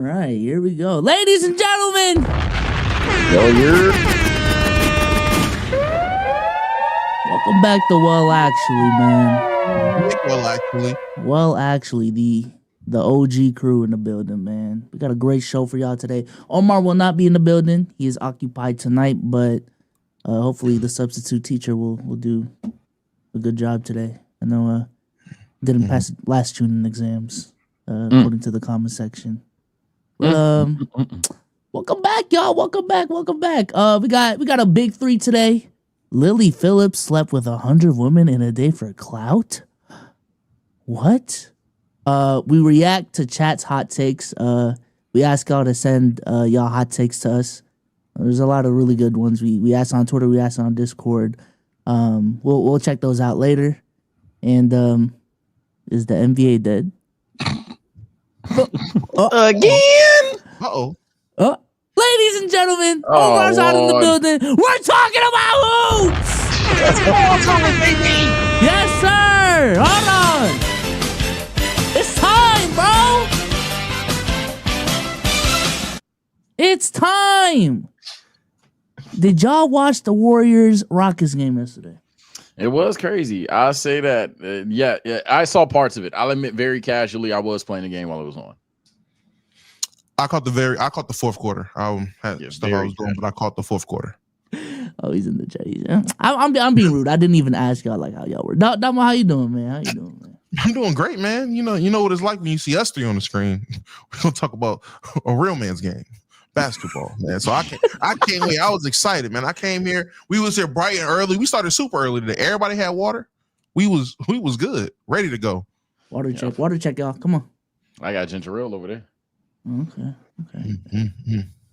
Right, here we go. Ladies and gentlemen. Yo, Welcome back to Well Actually, man. Well, actually, the OG crew in the building, man. We got a great show for y'all today. Omar will not be in the building. He is occupied tonight, but hopefully the substitute teacher will do a good job today. I know didn't pass last tuning exams, according to the comment section. Welcome back, y'all. Welcome back. We got a big three today. Lily Phillips slept with 100 women in a day for clout. What? We react to chat's hot takes. We ask y'all to send y'all hot takes to us. There's a lot of really good ones. We asked on Twitter. We asked on Discord. We'll check those out later. And is the NBA dead? again? Ladies and gentlemen, Omar's out in the building. We're talking about hoops. Yes, sir. Hold on. It's time, bro. It's time. Did y'all watch the Warriors Rockets game yesterday? It was crazy. I say that. Yeah, I saw parts of it. I'll admit, very casually, I was playing the game while it was on. I caught the fourth quarter. I had stuff I was doing, but I caught the fourth quarter. Oh, he's in the chat. I'm being rude. I didn't even ask y'all like how y'all were. Damo, how you doing, man? How you doing, man? I'm doing great, man. You know what it's like when you see us three on the screen. We're gonna talk about a real man's game, basketball, man. So I can't wait. I was excited, man. I came here. We was here bright and early. We started super early today. Everybody had water. We was good, ready to go. Water check, y'all. Come on. I got ginger ale over there. Okay.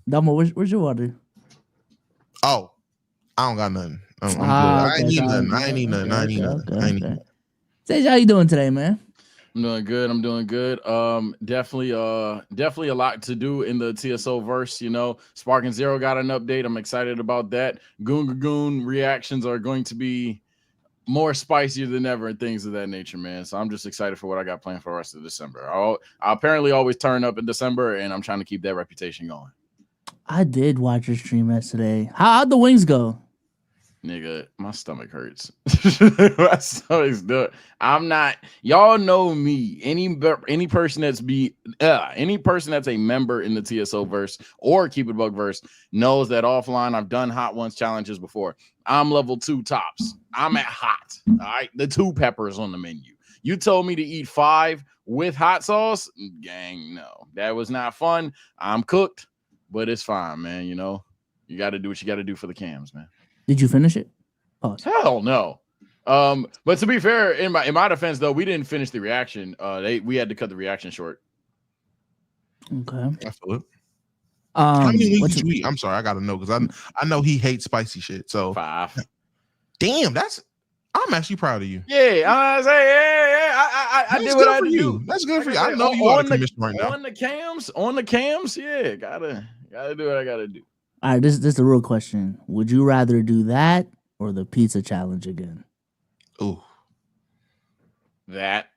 Damo, where's your water? Oh, I don't got nothing. Okay, I ain't need nothing. Sage, how you doing today, man? I'm doing good. Definitely a lot to do in the TSO verse. You know, Sparking Zero got an update. I'm excited about that. Goon reactions are going to be more spicier than ever and things of that nature, man. So I'm just excited for what I got planned for the rest of December. I apparently always turn up in December, and I'm trying to keep that reputation going. I did watch your stream yesterday. How'd the wings go? Nigga, my stomach hurts. My stomach's done. I'm not. Y'all know me. Any person that's a member in the TSO verse or Keep It Buck verse knows that offline I've done hot ones challenges before. I'm level 2 tops. I'm at hot. All right, the 2 peppers on the menu. You told me to eat 5 with hot sauce, gang. No, that was not fun. I'm cooked, but it's fine, man. You know, you got to do what you got to do for the cams, man. Did you finish it? Oh, hell no. But to be fair, in my defense though, we didn't finish the reaction. We had to cut the reaction short. Okay. I feel it. How many wings did you eat? I'm sorry, I gotta know because I know he hates spicy shit. So 5. Damn, I'm actually proud of you. Yeah, I did what I do. That's good for you. I know you are the commission right now. On the cams, yeah, gotta do what I gotta do. All right, this is the real question. Would you rather do that or the pizza challenge again? Ooh. That.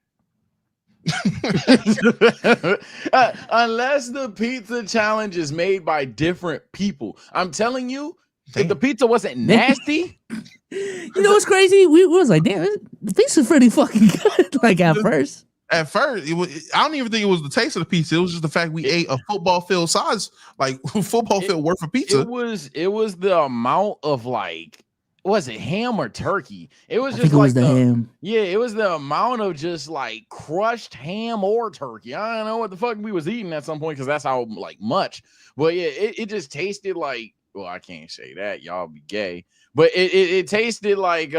Unless the pizza challenge is made by different people. I'm telling you, if the pizza wasn't nasty. You know what's crazy? We was like, damn, the pizza's pretty fucking good. Like at first. At first, I don't even think it was the taste of the pizza. It was just the fact we ate a football field size, like football field worth of pizza. It was the amount of like, was it ham or turkey? It was just like it was the ham. Yeah, it was the amount of just like crushed ham or turkey. I don't know what the fuck we was eating at some point because that's how like much. But yeah, it just tasted like. Well, I can't say that. Y'all be gay, but it tasted like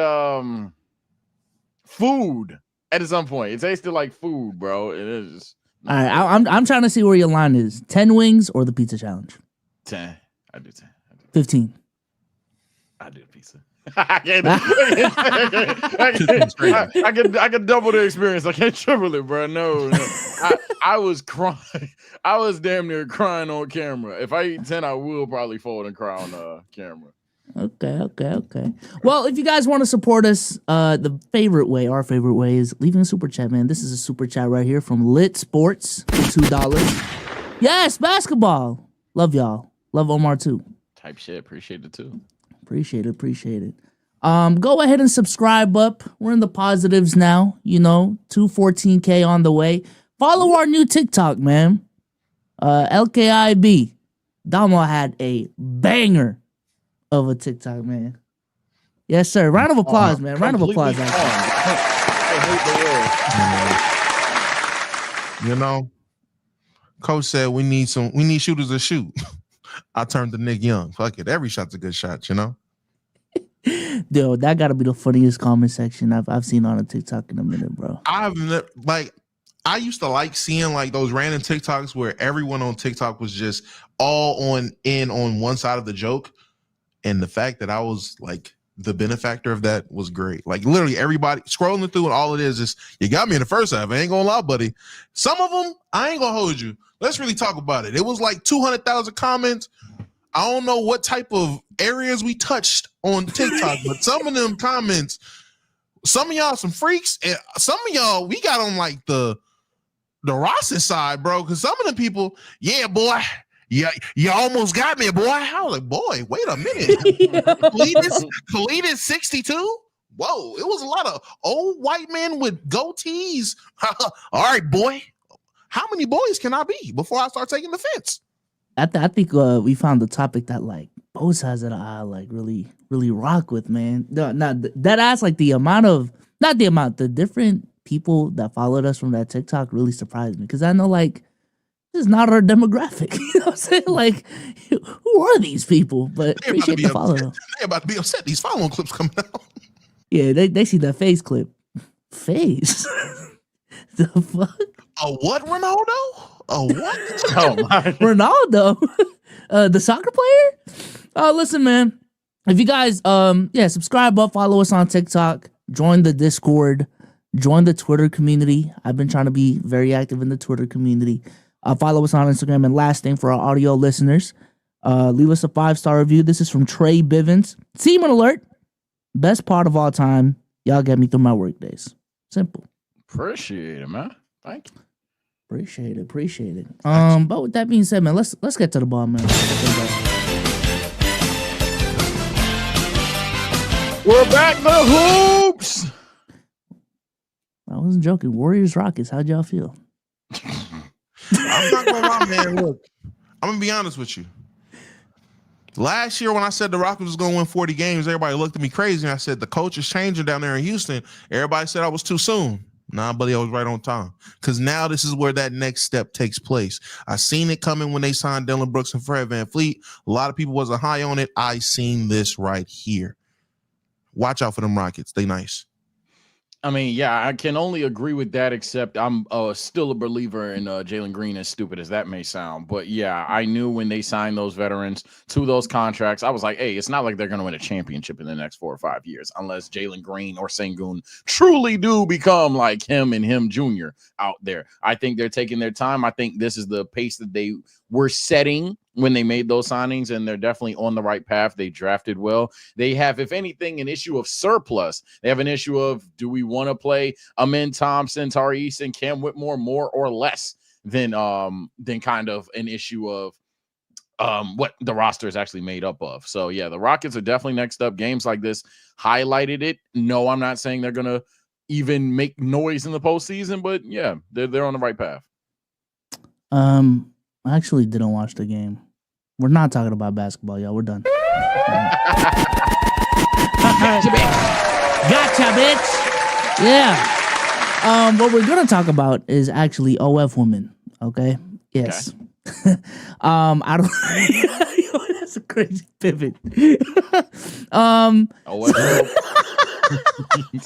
food. At some point, it tasted like food, bro. It is. All right, I'm trying to see where your line is: 10 wings or the pizza challenge. 10. I do 10. 15. I do pizza. I can double the experience. I can't triple it, bro. No. I was crying. I was damn near crying on camera. If I eat 10, I will probably fold and cry on camera. Okay. Well, if you guys want to support us, our favorite way is leaving a super chat, man. This is a super chat right here from Lit Sports for $2. Yes, basketball. Love y'all. Love Omar too. Type shit. Appreciate it too. Appreciate it. Go ahead and subscribe up. We're in the positives now. 214K on the way. Follow our new TikTok, man. LKIB. Damo had a banger of a TikTok, man. Yes, sir. Round of applause, man. Round of applause. I hate the world. Coach said we need shooters to shoot. I turned to Nick Young. Fuck it. Every shot's a good shot, Dude, that gotta be the funniest comment section I've seen on a TikTok in a minute, bro. I used to like seeing like those random TikToks where everyone on TikTok was just all on one side of the joke. And the fact that I was like the benefactor of that was great. Like literally everybody scrolling through and all it is you got me in the first half. I ain't gonna lie, buddy. Some of them, I ain't gonna hold you. Let's really talk about it. It was like 200,000 comments. I don't know what type of areas we touched on TikTok, but some of them comments, some of y'all some freaks, and some of y'all we got on like the Rossin side, bro. Because some of the people, yeah, boy, yeah, you almost got me, boy. I was like, boy, wait a minute, Cletus 62. Whoa, it was a lot of old white men with goatees. All right, boy, how many boys can I be before I start taking offense? I think we found the topic that like both sides of the aisle like really rock with, man. No, not that ass like the different people that followed us from that TikTok really surprised me because I know like this is not our demographic. You know what I'm saying? Like, who are these people? But appreciate the follow. They're about to be upset. These following clips coming out. Yeah, they see that face clip. Face. The fuck? A what, Ronaldo? A what? Oh my. Ronaldo, the soccer player. Listen, man. If you guys, subscribe up, follow us on TikTok, join the Discord, join the Twitter community. I've been trying to be very active in the Twitter community. Follow us on Instagram. And last thing for our audio listeners, leave us a 5-star review. This is from Trey Bivens. Seaman alert. Best part of all time. Y'all get me through my work days. Simple. Appreciate it, man. Thank you. Appreciate it. But with that being said, man, let's get to the ball, man. We're back the hoops. I wasn't joking. Warriors Rockets. How'd y'all feel? I'm not gonna lie, man. Look, I'm gonna be honest with you. Last year, when I said the Rockets was gonna win 40 games, everybody looked at me crazy, and I said the coach is changing down there in Houston. Everybody said I was too soon. Nah, buddy, I was right on time. Because now this is where that next step takes place. I seen it coming when they signed Dylan Brooks and Fred VanVleet. A lot of people wasn't high on it. I seen this right here. Watch out for them Rockets. They nice. I mean, yeah, I can only agree with that, except I'm still a believer in Jalen Green, as stupid as that may sound. But yeah, I knew when they signed those veterans to those contracts, I was like, hey, it's not like they're going to win a championship in the next 4 or 5 years unless Jalen Green or Sengun truly do become like him and him Jr. out there. I think they're taking their time. I think this is the pace that they were setting when they made those signings, and they're definitely on the right path. They drafted well. They have, if anything, an issue of surplus. They have an issue of, do we want to play Amin Thompson, Tari Eason, Cam Whitmore more or less than kind of an issue of what the roster is actually made up of. So yeah, the Rockets are definitely next up. Games like this highlighted it. No, I'm not saying they're gonna even make noise in the postseason, but yeah, they're on the right path. I actually didn't watch the game. We're not talking about basketball, y'all. We're done. Gotcha, bitch. Yeah. What we're gonna talk about is actually OF women. Okay. Yes. Okay. I don't. That's a crazy pivot. OF.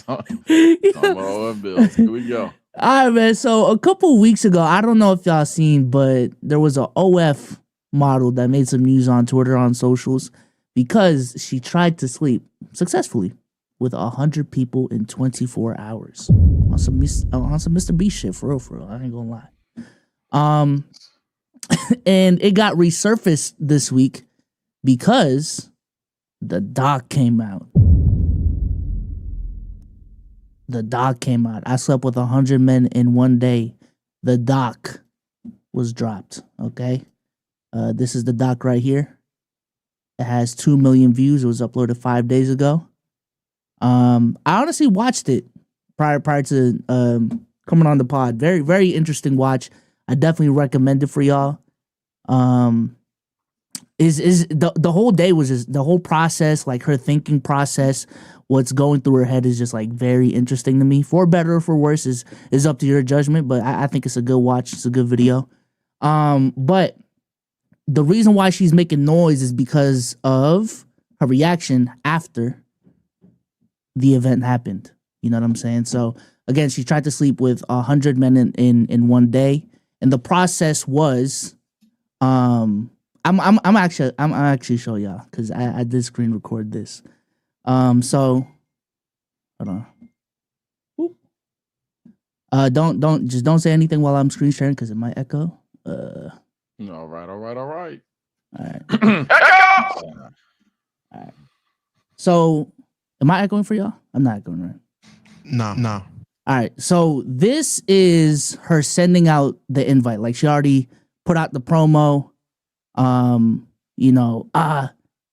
OF Bills. Here we go. All right, man. So a couple weeks ago, I don't know if y'all seen, but there was a OF model that made some news on Twitter, on socials, because she tried to sleep successfully with 100 people in 24 hours on some Mr. Beast shit, for real. I ain't gonna lie. And it got resurfaced this week because the doc came out. I slept with 100 men in one day. The doc was dropped. Okay, this is the doc right here. It has 2 million views. It was uploaded 5 days ago. I honestly watched it prior to coming on the pod. Very, very interesting watch. I definitely recommend it for y'all. Is the whole day was just the whole process, like her thinking process, what's going through her head is just like very interesting to me. For better or for worse is up to your judgment, but I think it's a good watch. It's a good video. But the reason why she's making noise is because of her reaction after the event happened. You know what I'm saying? So again, she tried to sleep with 100 men in one day, and the process was, I'm actually show y'all because I did screen record this. So hold on. Don't say anything while I'm screen sharing because it might echo. All right. All right. Echo! All right. So, am I echoing for y'all? I'm not echoing, right? No. All right. So this is her sending out the invite. Like she already put out the promo.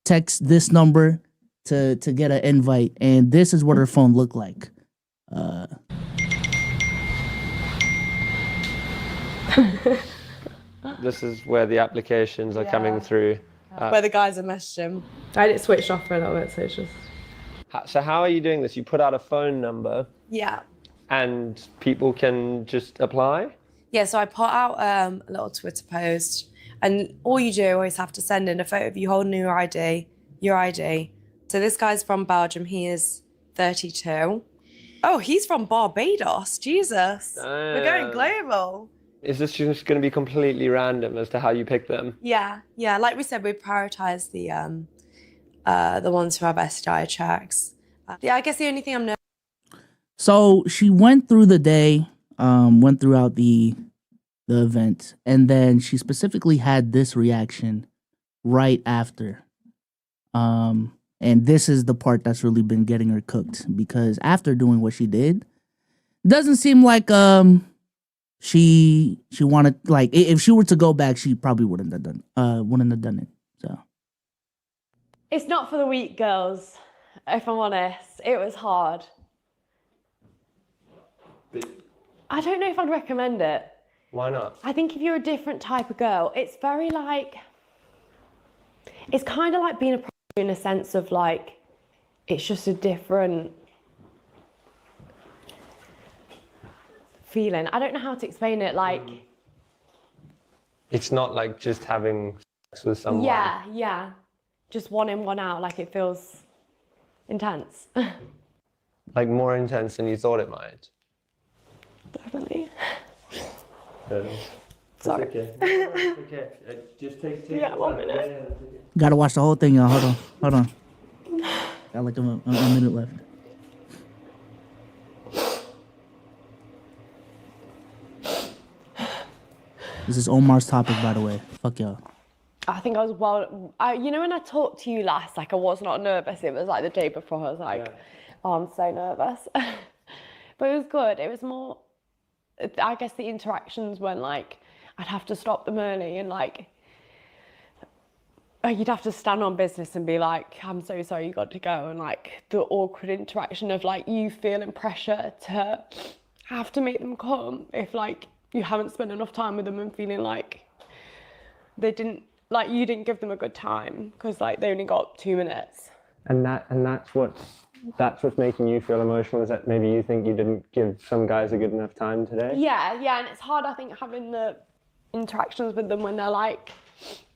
Text this number to get an invite, and this is what her phone looked like. This is where the applications are coming through. Where the guys are messaging. I had it switched off for a little bit, so it's just... So how are you doing this? You put out a phone number Yeah. and people can just apply? Yeah, so I put out a little Twitter post, and all you do always have to send in a photo of you holding your ID. So this guy's from Belgium. He is 32. Oh, he's from Barbados. Jesus. We're going global. Is this just going to be completely random as to how you pick them? Yeah. Like we said, we prioritize the ones who have STI checks. I guess the only thing I'm So she went through the day, went throughout the event, and then she specifically had this reaction right after. And this is the part that's really been getting her cooked, because after doing what she did, doesn't seem like she wanted, like, if she were to go back, she probably wouldn't have done it. So It's not for the weak, girls, if I'm honest. It was hard. I don't know if I'd recommend it. Why not? I think if you're a different type of girl, it's very like... It's kind of like being a prostitute in a sense of like, it's just a different feeling. I don't know how to explain it, like... It's not like just having sex with someone. Yeah. Just one in, one out, like it feels intense. Like more intense than you thought it might. Definitely. Sorry. It's okay. Just take Yeah, 1 minute. gotta watch the whole thing, y'all. Hold on. Got like a minute left. This is Omar's topic, by the way. Fuck y'all. I think I was when I talked to you last, like I was not nervous. It was like the day before. I was like, oh, I'm so nervous. But it was good. It was more, I guess the interactions when like, I'd have to stop them early and like, you'd have to stand on business and be like, I'm so sorry, you got to go. And like the awkward interaction of like, you feeling pressure to have to make them come if like you haven't spent enough time with them and feeling like you didn't give them a good time because like they only got 2 minutes. And that's what's making you feel emotional, is that maybe you think you didn't give some guys a good enough time today? Yeah, and it's hard, I think, having the interactions with them when they're like,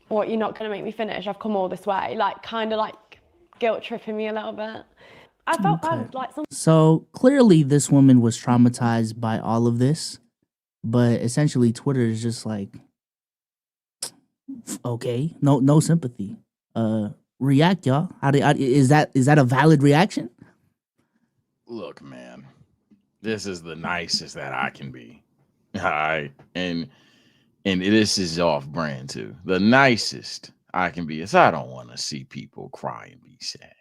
what, you're not going to make me finish, I've come all this way, like kind of like guilt tripping me a little bit. I felt bad, like So clearly this woman was traumatized by all of this, but essentially Twitter is just like, okay, no sympathy. React, y'all. Is that a valid reaction? Look, man, this is the nicest that I can be. All right. And this is off brand too. The nicest I can be is I don't want to see people cry and be sad.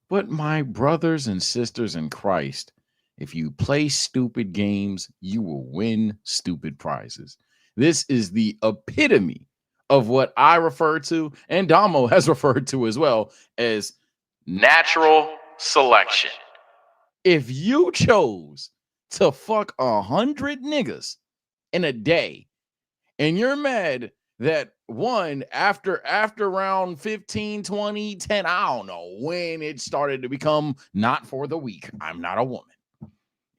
But my brothers and sisters in Christ, if you play stupid games, you will win stupid prizes. This is the epitome of what I refer to, and Damo has referred to as well, as natural selection. If you chose to fuck 100 niggas in a day, and you're mad that one after round 15, 20, 10, I don't know when it started to become not for the weak. I'm not a woman.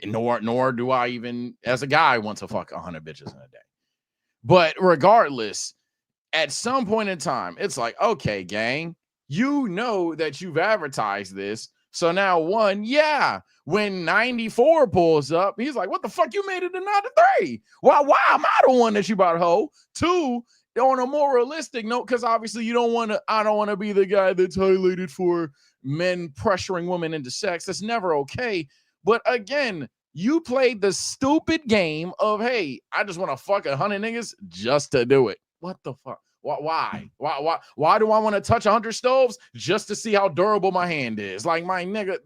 Nor do I even, as a guy, want to fuck 100 bitches in a day. But regardless, at some point in time, it's like, okay, gang, you know that you've advertised this. So now when 94 pulls up, he's like, what the fuck, you made it to 93? Why am I the one that you bought hoe? 2, on a more realistic note, because obviously I don't want to be the guy that's highlighted for men pressuring women into sex. That's never okay. But again, you played the stupid game of, hey, I just want to fuck 100 niggas just to do it. What the fuck? Why do I want to touch 100 stoves just to see how durable my hand is? Like, my nigga,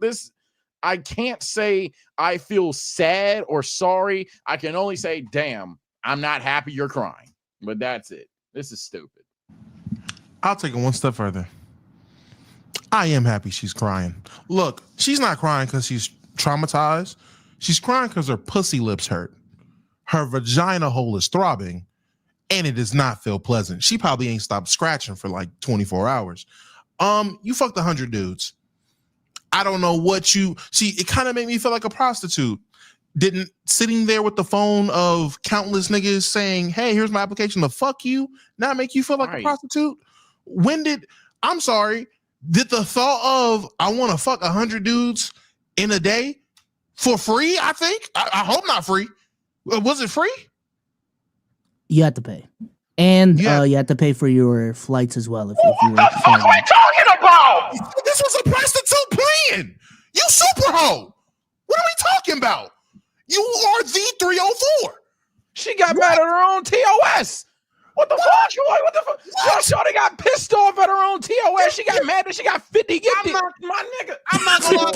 I can't say I feel sad or sorry. I can only say, damn, I'm not happy you're crying. But that's it. This is stupid. I'll take it one step further. I am happy she's crying. Look, she's not crying because she's traumatized. She's crying because her pussy lips hurt. Her vagina hole is throbbing, and it does not feel pleasant. She probably ain't stopped scratching for like 24 hours. You fucked 100 dudes. I don't know what you see. It kind of made me feel like a prostitute. Didn't sitting there with the phone of countless niggas saying, hey, here's my application to fuck you, not make you feel like a prostitute? I'm sorry, did the thought of I want to fuck 100 dudes in a day for free? I think. I hope not free. Was it free? You have to pay. And Yeah. you have to pay for your flights as well. If What you the fuck are we talking about? This was a prostitute plan. You super hoe. What are we talking about? You are the 304. She got mad at her own TOS. What the fuck? What the fuck? Yo, shorty got pissed off at her own TOS. She got mad that she got 50 gifted. My nigga, I'm not gonna lie.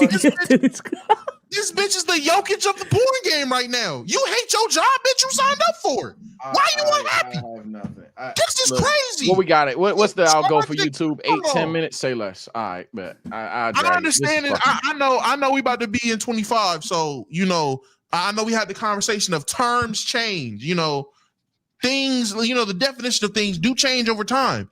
This bitch is the Jokic of the porn game right now. You hate your job, bitch. You signed up for it. Why you unhappy? I have nothing. This is crazy. Well, we got it. What's the outgo for YouTube? 8-10 minutes. Say less. All right, but I understand it. I know we about to be in 25. So I know we had the conversation of terms change. Things. The definition of things do change over time.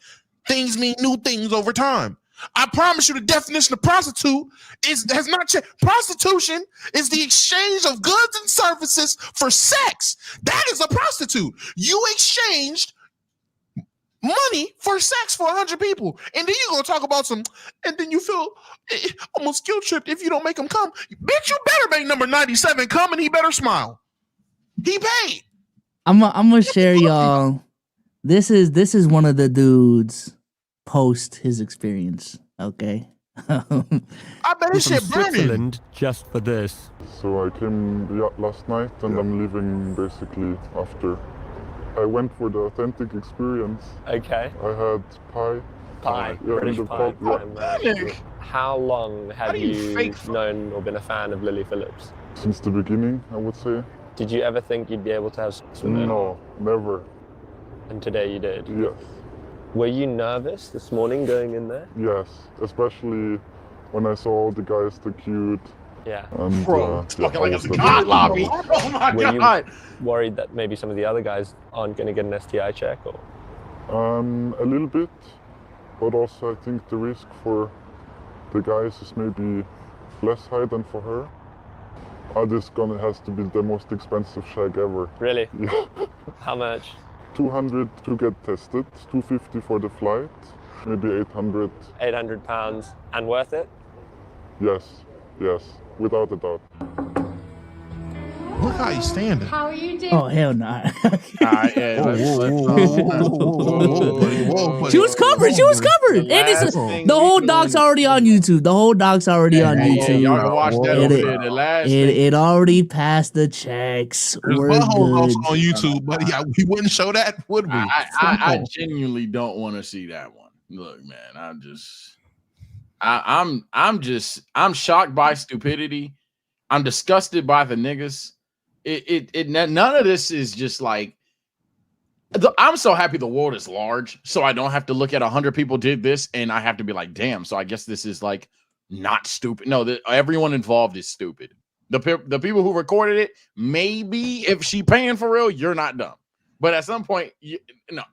Things mean new things over time. I promise you, the definition of prostitute has not changed. Prostitution is the exchange of goods and services for sex. That is a prostitute. You exchanged money for sex for 100 people, and then you're gonna talk about and then you feel almost guilt tripped if you don't make him come. Bitch, you better make number 97 come, and he better smile. He paid. I'm gonna share y'all. This is one of the dudes post his experience. Okay. I bet this shit burning. Switzerland just for this. So I came last night, and I'm leaving basically after. I went for the authentic experience. Okay. I had pie. Pie. Yeah, British the pie. pie. How long have you known or been a fan of Lily Phillips? Since the beginning, I would say. Did you ever think you'd be able to have sex with her? No, never. And today you did? Yes. Were you nervous this morning going in there? Yes, especially when I saw all the guys, the cute. Yeah. And, Bro, talking like it's a god lobby. Oh my god. You worried that maybe some of the other guys aren't going to get an STI check? Or? A little bit, but also I think the risk for the guys is maybe less high than for her. This gonna has to be the most expensive shag ever. Really? Yeah. How much? 200 to get tested, 250 for the flight, maybe 800. 800 pounds, and worth it? Yes, without a doubt. Look how he's standing. How are you doing? Oh hell no! Whoa, She was covered. She was covered. And it's the whole doc's already on YouTube. The whole doc's already on YouTube. Y'all can watch that over there. The last it already passed the checks. We're There's good. also on YouTube, but yeah, we wouldn't show that, would we? I genuinely don't want to see that one. Look, man, I'm shocked by stupidity. I'm disgusted by the niggas. None of this is just like I'm so happy the world is large, so I don't have to look at 100 people did this, and I have to be like, damn. So I guess this is like not stupid. No, everyone involved is stupid. The people who recorded it, maybe if she paying for real, you're not dumb. But at some point,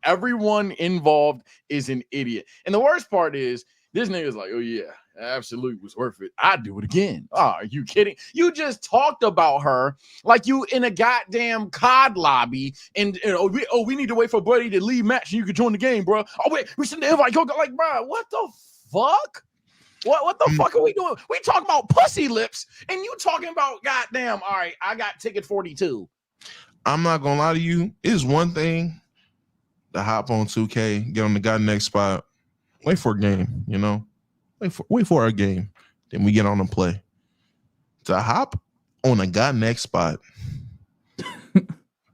everyone involved is an idiot. And the worst part is, this nigga's like, oh yeah, absolutely was worth it. I'd do it again. Oh, are you kidding? You just talked about her like you in a goddamn COD lobby, and we need to wait for Buddy to leave match and you can join the game, bro. Oh wait, we send the invite. Go like, bro, what the fuck? What the fuck are we doing? We talking about pussy lips, and you talking about goddamn. All right, I got ticket 42. I'm not gonna lie to you. It's one thing to hop on 2K, get on the guy next spot, wait for a game, you know, wait for a game, then we get on and play. To hop on a guy next spot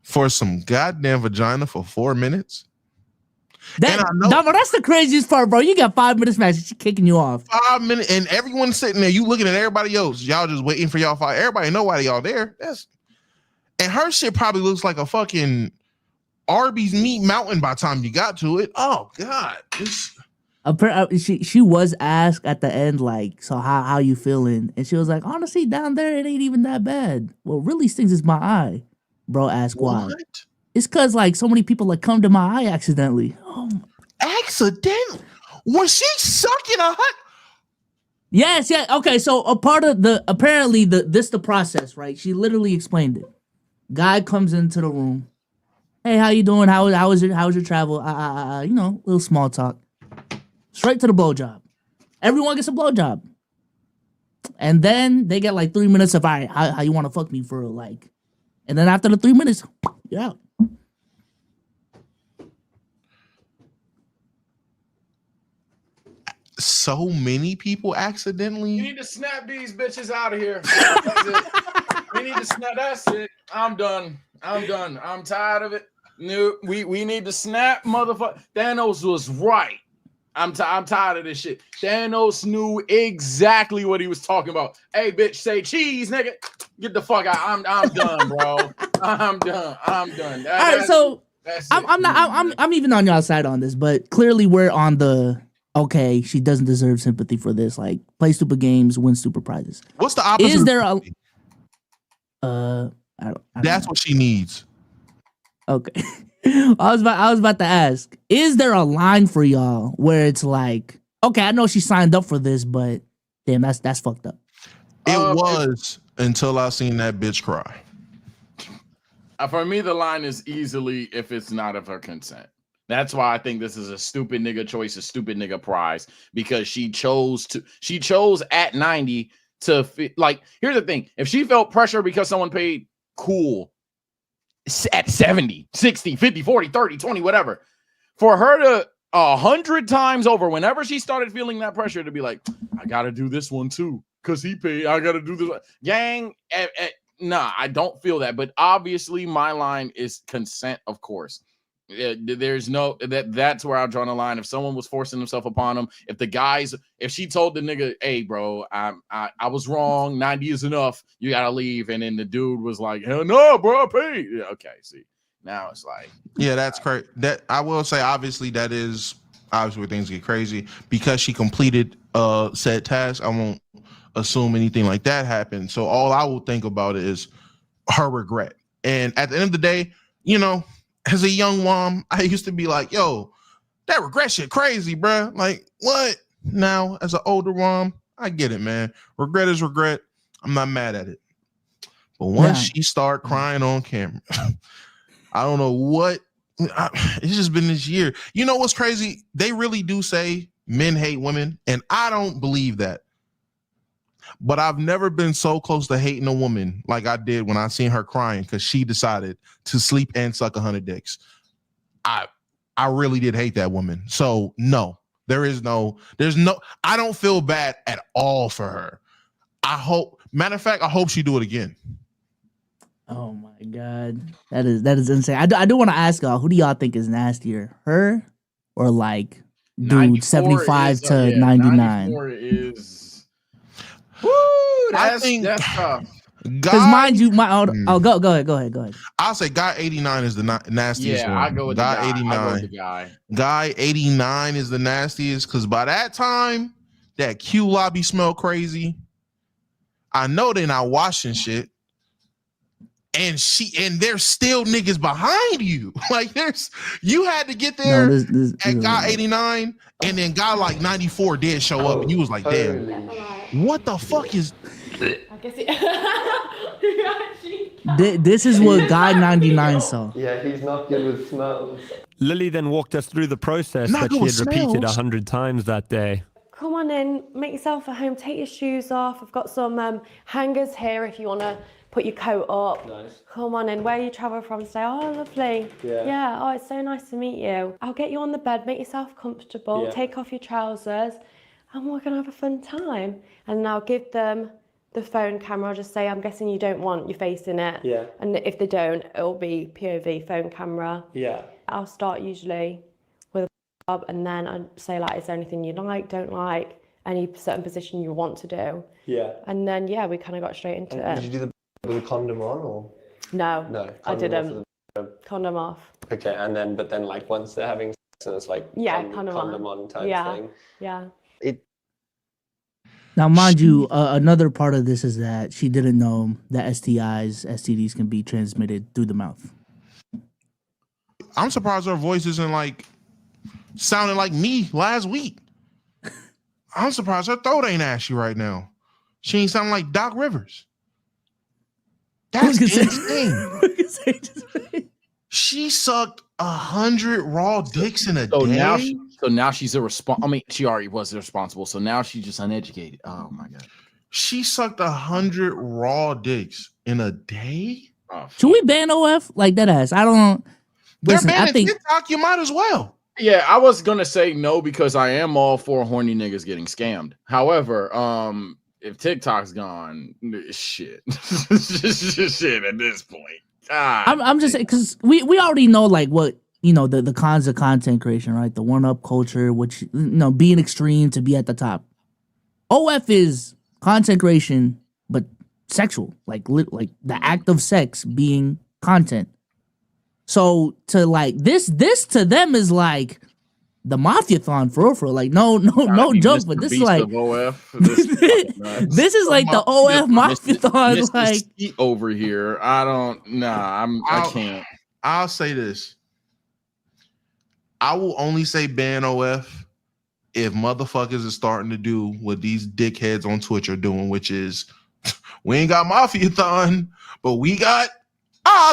for some goddamn vagina for 4 minutes. That's the craziest part, bro. You got 5 minutes max. She's kicking you off. 5 minutes, and everyone's sitting there. You looking at everybody else. Y'all just waiting for y'all fight. Everybody know why y'all there. And her shit probably looks like a fucking Arby's meat mountain by the time you got to it. Oh God. She was asked at the end, like, so how you feeling? And she was like, honestly, down there it ain't even that bad. What really stings is my eye. Bro asked why. It's cause like so many people like come to my eye accidentally. Oh, accidentally? Was she sucking a hut? Yes, yeah. Okay, so a part of the process, right? She literally explained it. Guy comes into the room. Hey, how you doing? How was your travel? You know, little small talk. Straight to the blowjob. Everyone gets a blowjob. And then they get like 3 minutes of, all right, how you want to fuck me for like. And then after the 3 minutes, you're out. So many people accidentally. You need to snap these bitches out of here. We need to snap. That's it. I'm done. I'm tired of it. No, we need to snap, motherfucker. Thanos was right. I'm tired of this shit. Thanos knew exactly what he was talking about. Hey, bitch, say cheese, nigga. Get the fuck out. I'm done, bro. I'm done. All right, so I'm even on y'all side on this, but clearly we're on the okay. She doesn't deserve sympathy for this. Like, play stupid games, win stupid prizes. What's the opposite? Is there a I don't That's know. what she needs. Okay. I was about to ask, is there a line for y'all where it's like, okay, I know she signed up for this, but damn, that's fucked up. It was until I seen that bitch cry. For me, the line is easily if it's not of her consent. That's why I think this is a stupid nigga choice, a stupid nigga prize, because she chose at 90 to like, here's the thing. If she felt pressure because someone paid, cool. At 70, 60, 50, 40, 30, 20, whatever. For her to 100 times over, whenever she started feeling that pressure to be like, I got to do this one too, because he paid, I got to do this one. Gang, nah, I don't feel that. But obviously, my line is consent, of course. There's no, that's where I'll draw the line. If someone was forcing himself upon him, if she told the nigga, hey, bro, I was wrong, 90 is enough, you gotta leave. And then the dude was like, hell no, bro, I paid. Yeah, okay, see. Now it's like, yeah, that's crazy. That I will say, obviously, that is obviously where things get crazy because she completed said task. I won't assume anything like that happened. So all I will think about is her regret. And at the end of the day, you know, as a young mom, I used to be like, yo, that regret shit crazy, bro. Like, what? Now, as an older mom, I get it, man. Regret is regret. I'm not mad at it. But once she started crying on camera, I don't know what. It's just been this year. You know what's crazy? They really do say men hate women, and I don't believe that. But I've never been so close to hating a woman like I did when I seen her crying because she decided to sleep and suck 100 dicks. I really did hate that woman. So no, there's no, I don't feel bad at all for her. Matter of fact, I hope she do it again. Oh my God. That is insane. I do want to ask y'all, who do y'all think is nastier? Her or like dude 75 to 99? 94 is... Woo, that's tough. Because mind you, go ahead. I'll say guy 89 is the nastiest one. I go with guy the guy. 89. I go with the guy. Guy 89 is the nastiest because by that time, that Q lobby smell crazy. I know they're not washing shit. And there's still niggas behind you. Like you had to get there at guy 89, and then guy like 94 did show up, and you was like, damn, what the fuck is? I guess This is what guy 99 saw. Yeah, he's not good with smells. Lily then walked us through the process that she had repeated 100 times that day. Come on in, make yourself at home, take your shoes off. I've got some hangers here if you want to put your coat up. Nice. Come on in, where you travel from today? Oh, lovely. Yeah, oh, it's so nice to meet you. I'll get you on the bed, make yourself comfortable, take off your trousers, and we're going to have a fun time. And I'll give them the phone camera. I'll just say, I'm guessing you don't want your face in it. Yeah. And if they don't, it'll be POV phone camera. Yeah. I'll start usually with a job, and then I'd say, like, is there anything you like, don't like, any certain position you want to do? Yeah. And then, yeah, we kind of got straight into it. Did you do the with a condom on or? No. No. I didn't. Condom off. Okay, but then like once they're having sex, and it's like condom on type thing. Yeah. Now, mind you, another part of this is that she didn't know that STDs can be transmitted through the mouth. I'm surprised her voice isn't like sounding like me last week. I'm surprised her throat ain't ashy right now. She ain't sounding like Doc Rivers. That's insane. She sucked 100 raw dicks in a day. Now she's irresponsible. I mean, she already was irresponsible, so now she's just uneducated. Oh my god. She sucked 100 raw dicks in a day. Should we ban OF like that ass? I don't. Listen, They're banning TikTok. You might as well. Yeah, I was gonna say no because I am all for horny niggas getting scammed. However, if TikTok's gone, shit at this point. I'm just saying because we already know like what the cons of content creation, right? The 1-up culture, which being extreme to be at the top. OF is content creation, but sexual, like the act of sex being content. So to like this to them is like the Mafia-thon for real. Like no joke, but this is like this is like the OF Mafia-thon. Like over here, I can't. I'll say this. I will only say ban OF if motherfuckers are starting to do what these dickheads on Twitch are doing, which is we ain't got Mafia-thon, but we got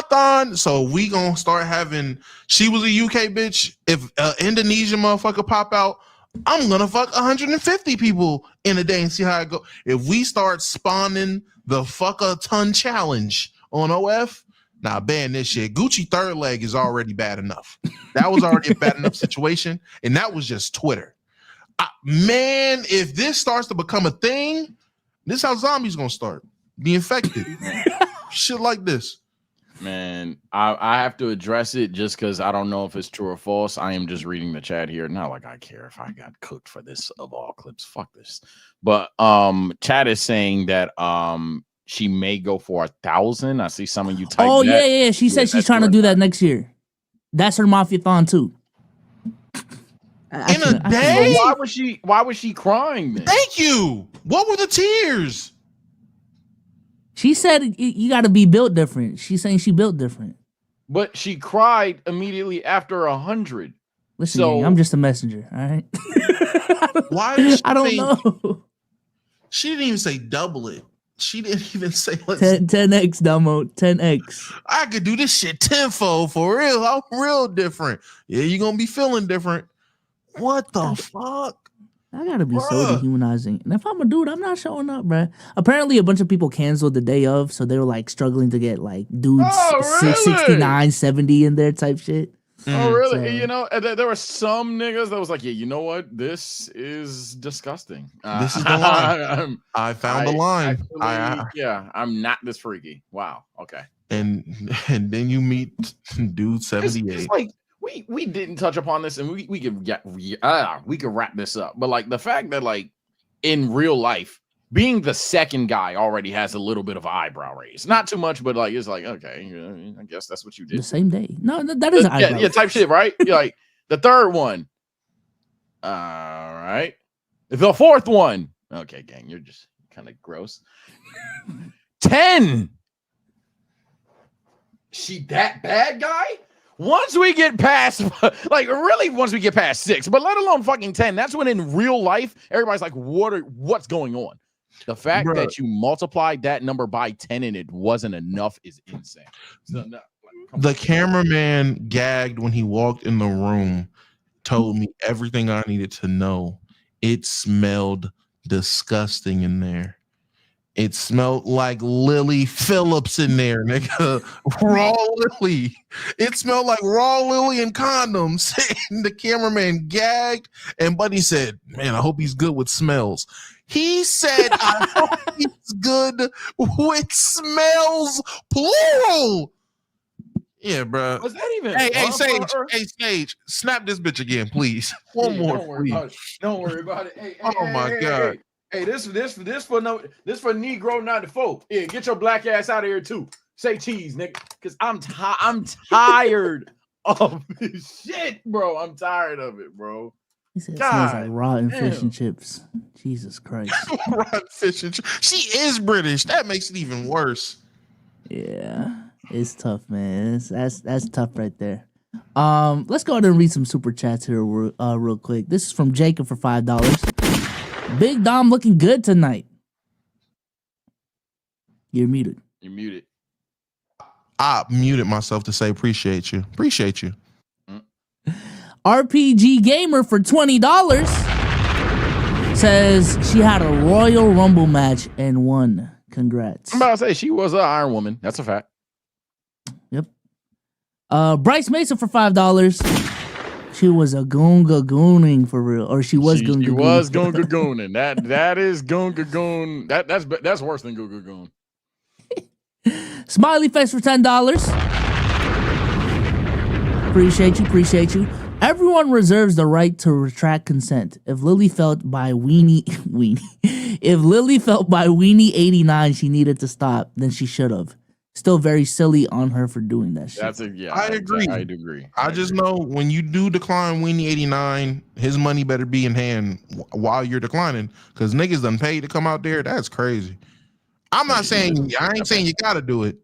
thon. So we gonna start having. She was a UK bitch. If Indonesian motherfucker pop out, I'm gonna fuck 150 people in a day and see how it go. If we start spawning the fuck a ton challenge on OF, now ban this shit. Gucci third leg is already bad enough. That was already a bad enough situation, and that was just Twitter. Man, if this starts to become a thing, this is how zombies gonna start. Be infected. Shit like this. Man, I have to address it just because I don't know if it's true or false. I am just reading the chat here. Not like I care if I got cooked for this of all clips. Fuck this. But chat is saying that she may go for 1,000. I see some of you type. Oh yeah. She said she's trying to do that next year. That's her Mafia-thon too. In a day? Why was she crying then? Thank you. What were the tears? She said you got to be built different. She's saying she built different. But she cried immediately after 100. Listen, gang, I'm just a messenger, all right? Why did she I don't know. She didn't even say double it. She didn't even say 10x, Damo, 10x. I could do this shit tenfold for real. I'm real different. Yeah, you're going to be feeling different. What the fuck? I gotta be so dehumanizing. And if I'm a dude, I'm not showing up, bruh. Apparently, a bunch of people canceled the day of, so they were like struggling to get like dudes 69, 70 in there type shit. Oh, really? So, there were some niggas that was like, yeah, you know what? This is disgusting. This is the line. I found the line. Actually, I'm not this freaky. Wow. Okay. And then you meet dude 78. It's like, we didn't touch upon this, and we could wrap this up. But like the fact that like in real life, being the second guy already has a little bit of eyebrow raise. Not too much, but like it's like, okay, I guess that's what you did. The same day. No, that is an eyebrow yeah, type shit, right? You're like the third one. All right. The fourth one. Okay, gang, you're just kind of gross. 10. She that bad guy? Once we get past, like really, once we get past 6, but let alone fucking 10, that's when in real life, everybody's like, what's going on? The fact that you multiplied that number by 10 and it wasn't enough is insane. So, no, the cameraman gagged when he walked in the room, told me everything I needed to know. It smelled disgusting in there. It smelled like Lily Phillips in there, nigga. Raw Lily. It smelled like raw Lily and condoms. And the cameraman gagged, and Buddy said, man, I hope he's good with smells. He said, I hope he's good with smells, plural. Yeah, bro. Was that even? Hey, Sage, snap this bitch again, please. One more, please. Don't worry about it. Hey, my God. Hey, this for Negro 94. Yeah, get your black ass out of here too. Say cheese, nigga, because I'm tired of this shit, bro. I'm tired of it, bro. He said it smells like rotten fish and chips. Jesus Christ. Rotten fish and chips. She is British. That makes it even worse. Yeah, it's tough, man. That's tough right there. Let's go ahead and read some super chats here real quick. This is from Jacob for $5. Big Dom looking good tonight. You're muted. You're muted. I muted myself to say appreciate you. Appreciate you. RPG Gamer for $20 says she had a Royal Rumble match and won. Congrats. I'm about to say she was an Iron Woman. That's a fact. Yep. Bryce Mason for $5. She was a goon-gooning for real, or she was goon-gooning. She was goon-gooning. That is goon-goon. That's worse than goon-goon. Smiley face for $10. Appreciate you. Everyone reserves the right to retract consent. If Lily felt by Weenie 89 she needed to stop, then she should have. Still very silly on her for doing that shit. I agree. I agree. I just know when you do decline Weenie 89, his money better be in hand while you're declining, because niggas done paid to come out there. That's crazy. I ain't saying you gotta do it,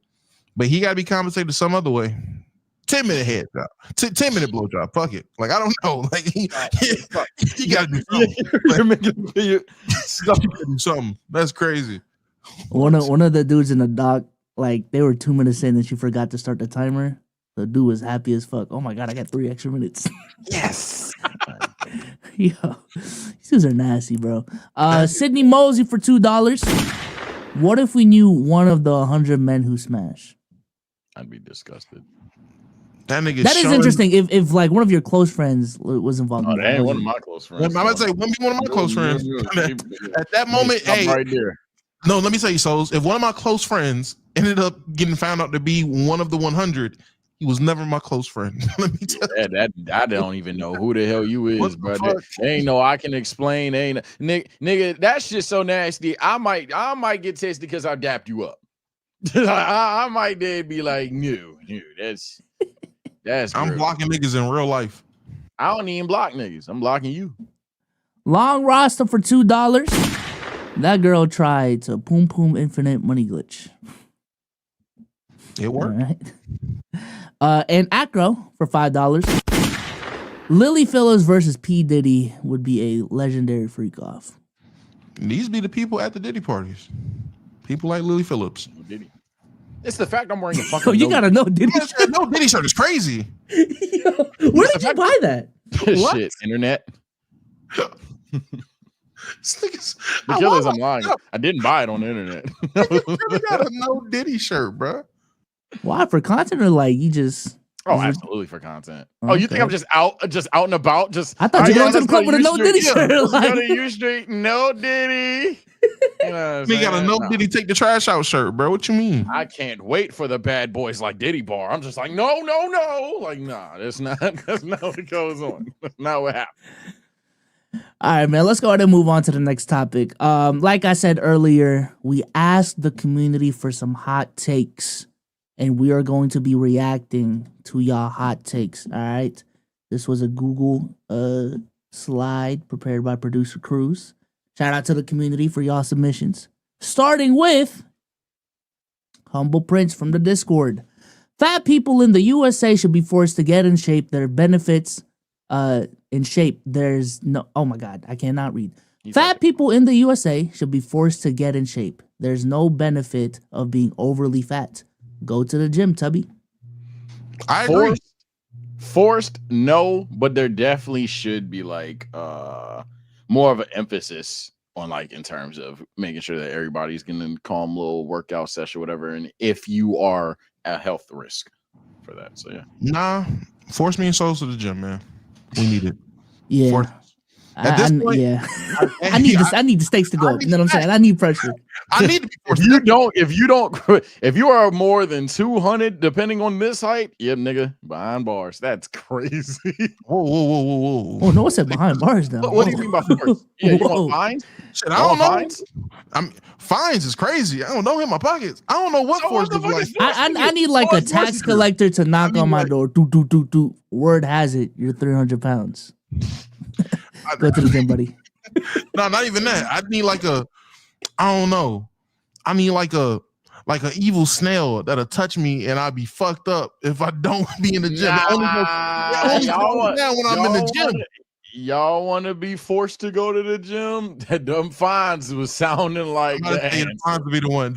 but he gotta be compensated some other way. 10-minute head job, 10-minute blow job. Fuck it. Like, I don't know. Like he gotta do something. Something. That's crazy. One of the dudes in the dock, like, they were 2 minutes in and she forgot to start the timer. The dude was happy as fuck. Oh my God, I got 3 extra minutes. Yes. Yo, these dudes are nasty, bro. Sydney Mosey for $2. What if we knew one of the 100 men who smash? I'd be disgusted. That is interesting. If like one of your close friends was involved. Oh, that ain't one of my close friends. I'm about to say, wouldn't be one of my close friends. At that moment, hey, right there. No, let me tell you, Souls. If one of my close friends ended up getting found out to be one of the 100, he was never my close friend. Let me tell you. I don't even know who the hell you is, brother. Ain't no I can explain. Ain't nigga. That's just so nasty. I might get tested because I dapped you up. I might be like, no, that's. I'm blocking niggas in real life. I don't even block niggas. I'm blocking you. Long roster for $2. That girl tried to Poom Poom Infinite Money Glitch. It worked. All right. And Acro for $5. Lily Phillips versus P. Diddy would be a legendary freak off. These be the people at the Diddy parties. People like Lily Phillips. Diddy. It's the fact I'm wearing a fucking. You gotta know Diddy shirt. No Diddy shirt is crazy. Yo, where did you buy that? Shit, internet. Because I'm lying. I didn't buy it on the internet. You got a no Diddy shirt, bro. Why, for content or like you just? Oh, absolutely for content. Okay. Oh, you think I'm just out and about? I thought you were going to the club with a no Diddy shirt. Go to U Street, no Diddy. We got a no Diddy take the trash out shirt, bro. What you mean? I can't wait for the bad boys like Diddy bar. I'm just like, no. Like, nah, that's not what goes on. That's not what happened. All right, man. Let's go ahead and move on to the next topic. Like I said earlier, we asked the community for some hot takes, and we are going to be reacting to y'all hot takes. All right. This was a Google slide prepared by producer Cruz. Shout out to the community for y'all submissions. Starting with Humble Prince from the Discord. Fat people in the USA should be forced to get in shape. Their benefits in shape. There's no, oh my God, I cannot read. Fat people in the USA should be forced to get in shape. There's no benefit of being overly fat. Go to the gym, Tubby. I agree. Forced, no, but there definitely should be like more of an emphasis on like in terms of making sure that everybody's getting a calm little workout session or whatever. And if you are at health risk for that. So yeah. Nah, force me and souls to the gym, man. We need it. Yeah. Force. At this point, yeah. I need the stakes to go up. You know what I'm saying? I need pressure. I need to be forced. If you are more than 200, depending on this height, yeah, nigga, behind bars. That's crazy. Whoa. Oh, no one said behind bars now. What do you mean by force? Yeah, you want fines? Shit, I don't know. Fines is crazy. I don't hit my pockets. I don't know what force is like. I need like a tax collector to knock on my door. Do. Word has it, you're 300 pounds. Go to the gym, buddy. No, not even that. I need like I don't know. I need like a evil snail that'll touch me and I'll be fucked up if I don't be in the gym. When I'm in the gym. Y'all want to be forced to go to the gym? That dumb fines was sounding like that. Fines to be the one.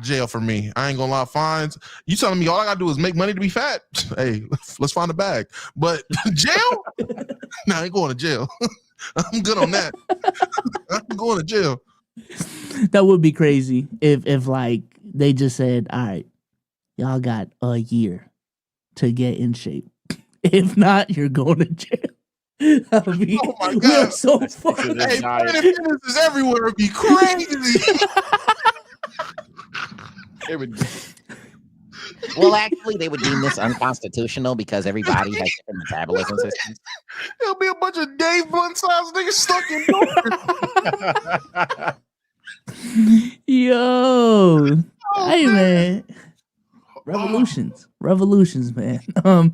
Jail for me. I ain't gonna lie. Fines. You telling me all I gotta do is make money to be fat? Hey, let's find a bag. But jail? I ain't going to jail. I'm good on that. I'm going to jail. That would be crazy if like they just said, all right, y'all got a year to get in shape. If not, you're going to jail. Oh my God. We're so fun. Hey, Planet Fitness is everywhere. It'd be crazy. Well, actually, they would deem this unconstitutional because everybody has different metabolism systems. There'll be a bunch of Dave Blunt-sized niggas stuck in doors. Yo. Hey, man. Revolutions, man. All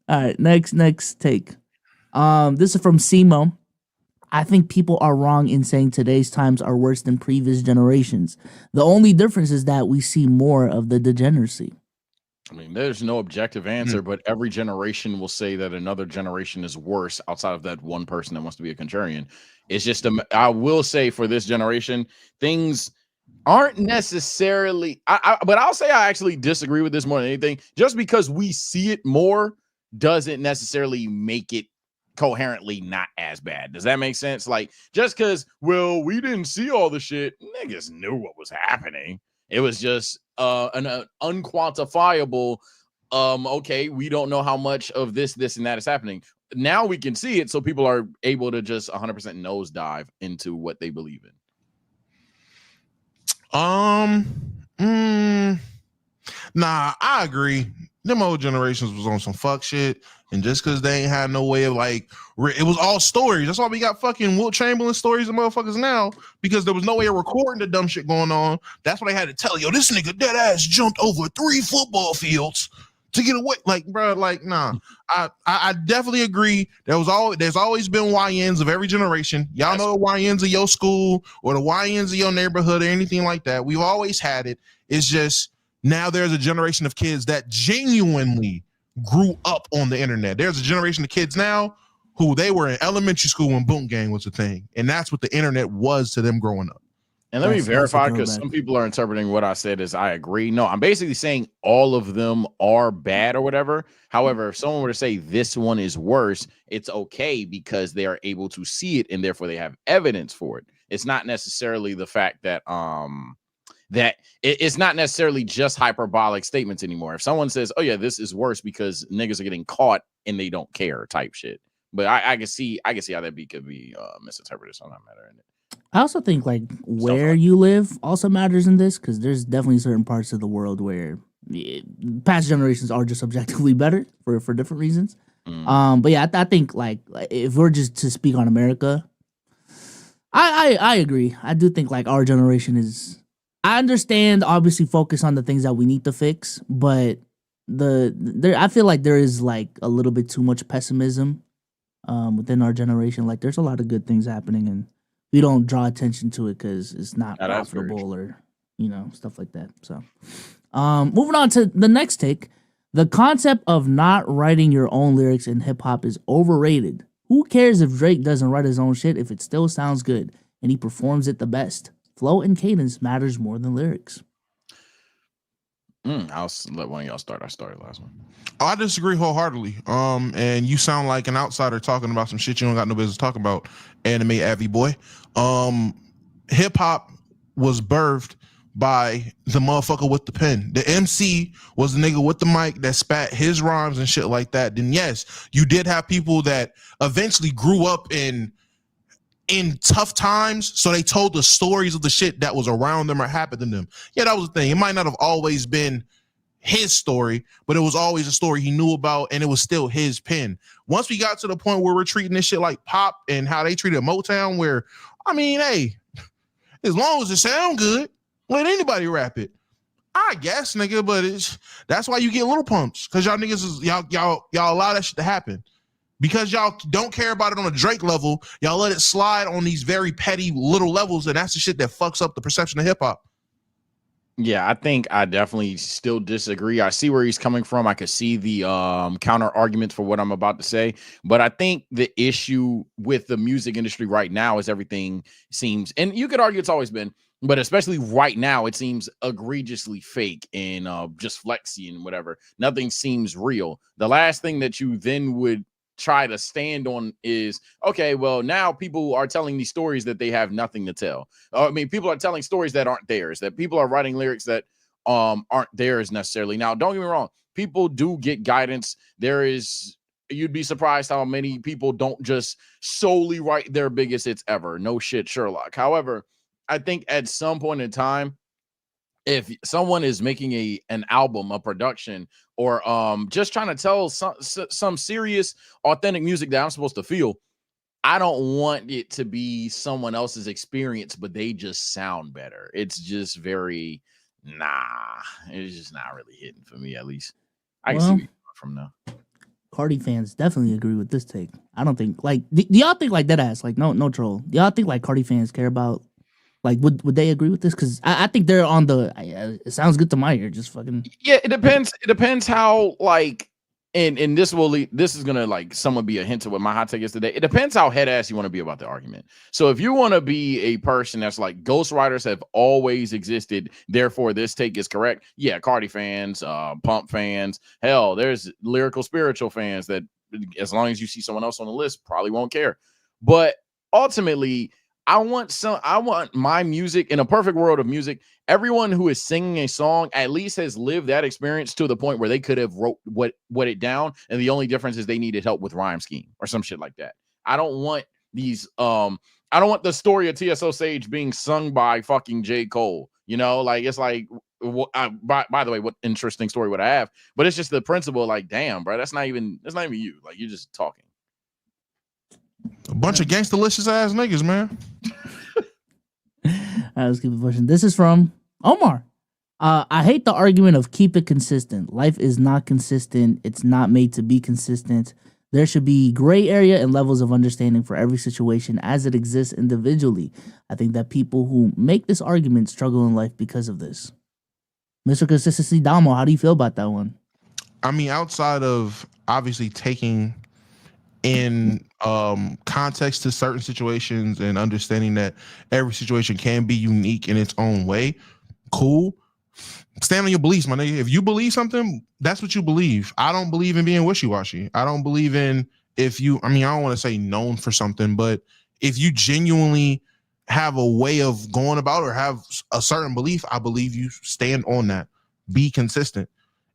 right, next take. This is from Simo. I think people are wrong in saying today's times are worse than previous generations. The only difference is that we see more of the degeneracy. I mean, there's no objective answer, but every generation will say that another generation is worse outside of that one person that wants to be a contrarian. It's just, I will say for this generation, things aren't necessarily, but I'll say I actually disagree with this more than anything. Just because we see it more doesn't necessarily make it coherently not as bad. Does that make sense? Like, just because, well, we didn't see all the shit, niggas knew what was happening. It was just an unquantifiable, okay, we don't know how much of this, and that is happening. Now we can see it, so people are able to just 100% nosedive into what they believe in. Nah, I agree. Them old generations was on some fuck shit, and just because they ain't had no way of like, it was all stories. That's why we got fucking Wilt Chamberlain stories and motherfuckers now, because there was no way of recording the dumb shit going on. That's what they had to tell you. This nigga dead ass jumped over 3 football fields to get away. Like, bro, like, nah. I definitely agree. There's always been YNs of every generation. Y'all know the YNs of your school or the YNs of your neighborhood or anything like that. We've always had it. It's just now there's a generation of kids that genuinely grew up on the internet. There's a generation of kids now who they were in elementary school when Boom Gang was a thing, and that's what the internet was to them growing up. And let me verify, because some people are interpreting what I said as I agree. No, I'm basically saying all of them are bad or whatever. However, if someone were to say this one is worse, it's okay because they are able to see it and therefore they have evidence for it. It's not necessarily the fact that it's not necessarily just hyperbolic statements anymore. If someone says, oh yeah, this is worse because niggas are getting caught and they don't care type shit. But I can see how that could be misinterpreted. So not matter in it. I also think like where you live also matters in this, because there's definitely certain parts of the world where past generations are just objectively better for different reasons. But yeah, I think like if we're just to speak on America, I agree. I do think like our generation is. I understand, obviously, focus on the things that we need to fix, but I feel like there is like a little bit too much pessimism within our generation. Like there's a lot of good things happening, and we don't draw attention to it because it's not profitable or stuff like that. So, moving on to the next take. The concept of not writing your own lyrics in hip hop is overrated. Who cares if Drake doesn't write his own shit if it still sounds good and he performs it the best? Flow and cadence matters more than lyrics. I'll let one of y'all start. I started last one. I disagree wholeheartedly. And you sound like an outsider talking about some shit you don't got no business talking about. Anime Avi boy. Hip hop was birthed by the motherfucker with the pen. The MC was the nigga with the mic that spat his rhymes and shit like that. Then yes, you did have people that eventually grew up in tough times, so they told the stories of the shit that was around them or happened to them. Yeah, that was the thing. It might not have always been his story, but it was always a story he knew about, and it was still his pen. Once we got to the point where we're treating this shit like pop and how they treated Motown, where, I mean, hey, as long as it sound good, let anybody rap it. I guess, nigga, but that's why you get little pumps, because y'all niggas y'all allow that shit to happen. Because y'all don't care about it on a Drake level, y'all let it slide on these very petty little levels, and that's the shit that fucks up the perception of hip hop. Yeah, I think I definitely still disagree. I see where he's coming from. I could see the counter arguments for what I'm about to say, but I think the issue with the music industry right now is everything seems, and you could argue it's always been, but especially right now, it seems egregiously fake and just flexy and whatever. Nothing seems real. The last thing that you then would try to stand on is, okay, well, now people are telling these stories that they have nothing to tell. I mean, people are telling stories that aren't theirs, that people are writing lyrics that aren't theirs necessarily. Now, don't get me wrong, people do get guidance. You'd be surprised how many people don't just solely write their biggest hits ever. No shit, Sherlock. However, I think at some point in time, if someone is making an album, a production, or just trying to tell some serious, authentic music that I'm supposed to feel, I don't want it to be someone else's experience, but they just sound better. It's just very, it's just not really hitting for me, at least. I can see where you're from now. Cardi fans definitely agree with this take. I don't think, like, do y'all think like that ass, like, no troll. Do y'all think like Cardi fans care about, like, would they agree with this? Because I think they're on the. It sounds good to my ear. Just fucking. Yeah, it depends. It depends how, like, and this is gonna like somewhat be a hint of what my hot take is today. It depends how head ass you want to be about the argument. So if you want to be a person that's like, ghostwriters have always existed, therefore this take is correct. Yeah, Cardi fans, Pump fans, hell, there's lyrical spiritual fans that, as long as you see someone else on the list, probably won't care. But ultimately, I want my music, in a perfect world of music, everyone who is singing a song at least has lived that experience to the point where they could have wrote it down, and the only difference is they needed help with rhyme scheme or some shit like that. I don't want these I don't want the story of TSO Sage being sung by fucking J. Cole. You know, like, it's like, by the way, what interesting story would I have? But it's just the principle, like, damn, bro, that's not even you. Like, you're just talking. A bunch of gangsta-licious ass niggas, man. Let's keep it pushing. This is from Omar. I hate the argument of keep it consistent. Life is not consistent. It's not made to be consistent. There should be gray area and levels of understanding for every situation as it exists individually. I think that people who make this argument struggle in life because of this. Mr. Consistency Damo, how do you feel about that one? I mean, outside of obviously taking in context to certain situations and understanding that every situation can be unique in its own way, cool. Stand on your beliefs, my nigga. If you believe something, that's what you believe. I don't believe in being wishy-washy. I don't believe in, I don't want to say known for something, but if you genuinely have a way of going about or have a certain belief, I believe you stand on that. Be consistent.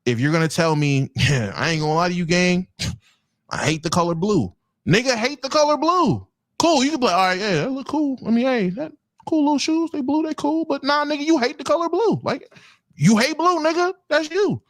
If you're going to tell me, I ain't gonna lie to you, gang, I hate the color blue. Nigga, hate the color blue. Cool. You can be like, all right, yeah, that look cool. I mean, hey, that cool little shoes. They blue, they cool. But nah, nigga, you hate the color blue. Like, you hate blue, nigga. That's you.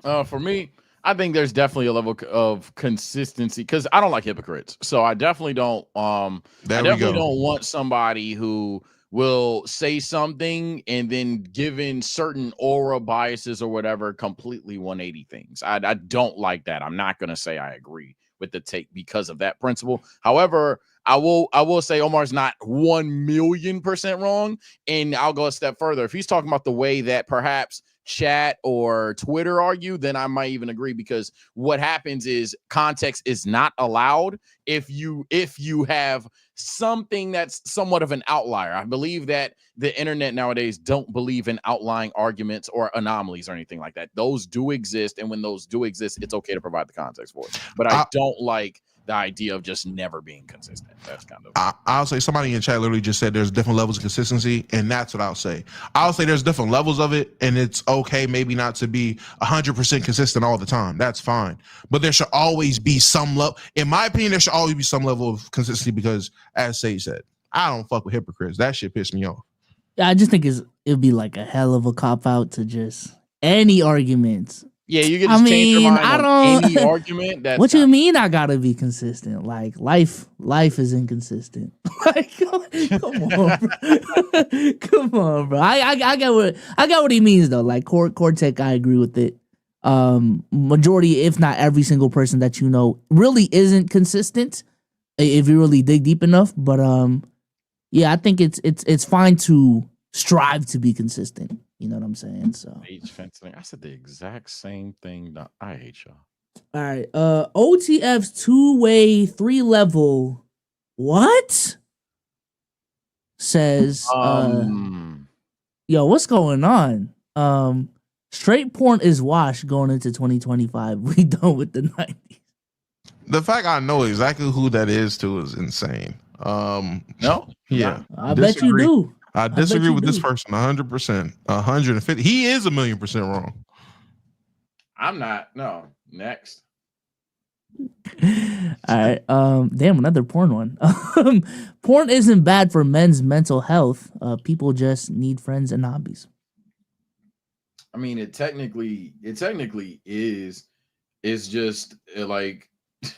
For me, I think there's definitely a level of consistency because I don't like hypocrites. So I definitely don't. I definitely don't want somebody who will say something and then, given certain aura biases or whatever, completely 180 things. I don't like that. I'm not gonna say I agree with the take because of that principle. However, I will say Omar's not 1,000,000% wrong, and I'll go a step further. If he's talking about the way that perhaps chat or Twitter argue, then I might even agree, because what happens is context is not allowed if you have something that's somewhat of an outlier. I believe that the internet nowadays don't believe in outlying arguments or anomalies or anything like that. Those do exist, and when those do exist, it's okay to provide the context for it. But I don't like the idea of just never being consistent. That's kind of. I'll say somebody in chat literally just said there's different levels of consistency, and that's what I'll say. I'll say there's different levels of it, and it's okay maybe not to be 100% consistent all the time. That's fine, but there should always be some level. In my opinion, there should always be some level of consistency, because, as Sage said, I don't fuck with hypocrites. That shit pissed me off. Yeah, I just think it'd be like a hell of a cop out to just any arguments. Yeah, you can just change your mind on any argument. That's what you mean I gotta be consistent? Like life is inconsistent. Like, come on, bro. Come on, bro. I got what he means though. Like Cortec, I agree with it. Majority, if not every single person that you know, really isn't consistent if you really dig deep enough. But yeah, I think it's fine to strive to be consistent. You know what I'm saying? So I said the exact same thing. I hate y'all. All right. OTF's 2-way 3-level. What? Says yo, what's going on? Straight porn is washed going into 2025. We done with the 90s. The fact I know exactly who that is too is insane. No? Yeah. I bet you do. I disagree with this person 100%. 150. He is 1,000,000% wrong. I'm not. No. Next. All right. Damn, another porn one. Porn isn't bad for men's mental health. People just need friends and hobbies. I mean, it technically is. It's just like,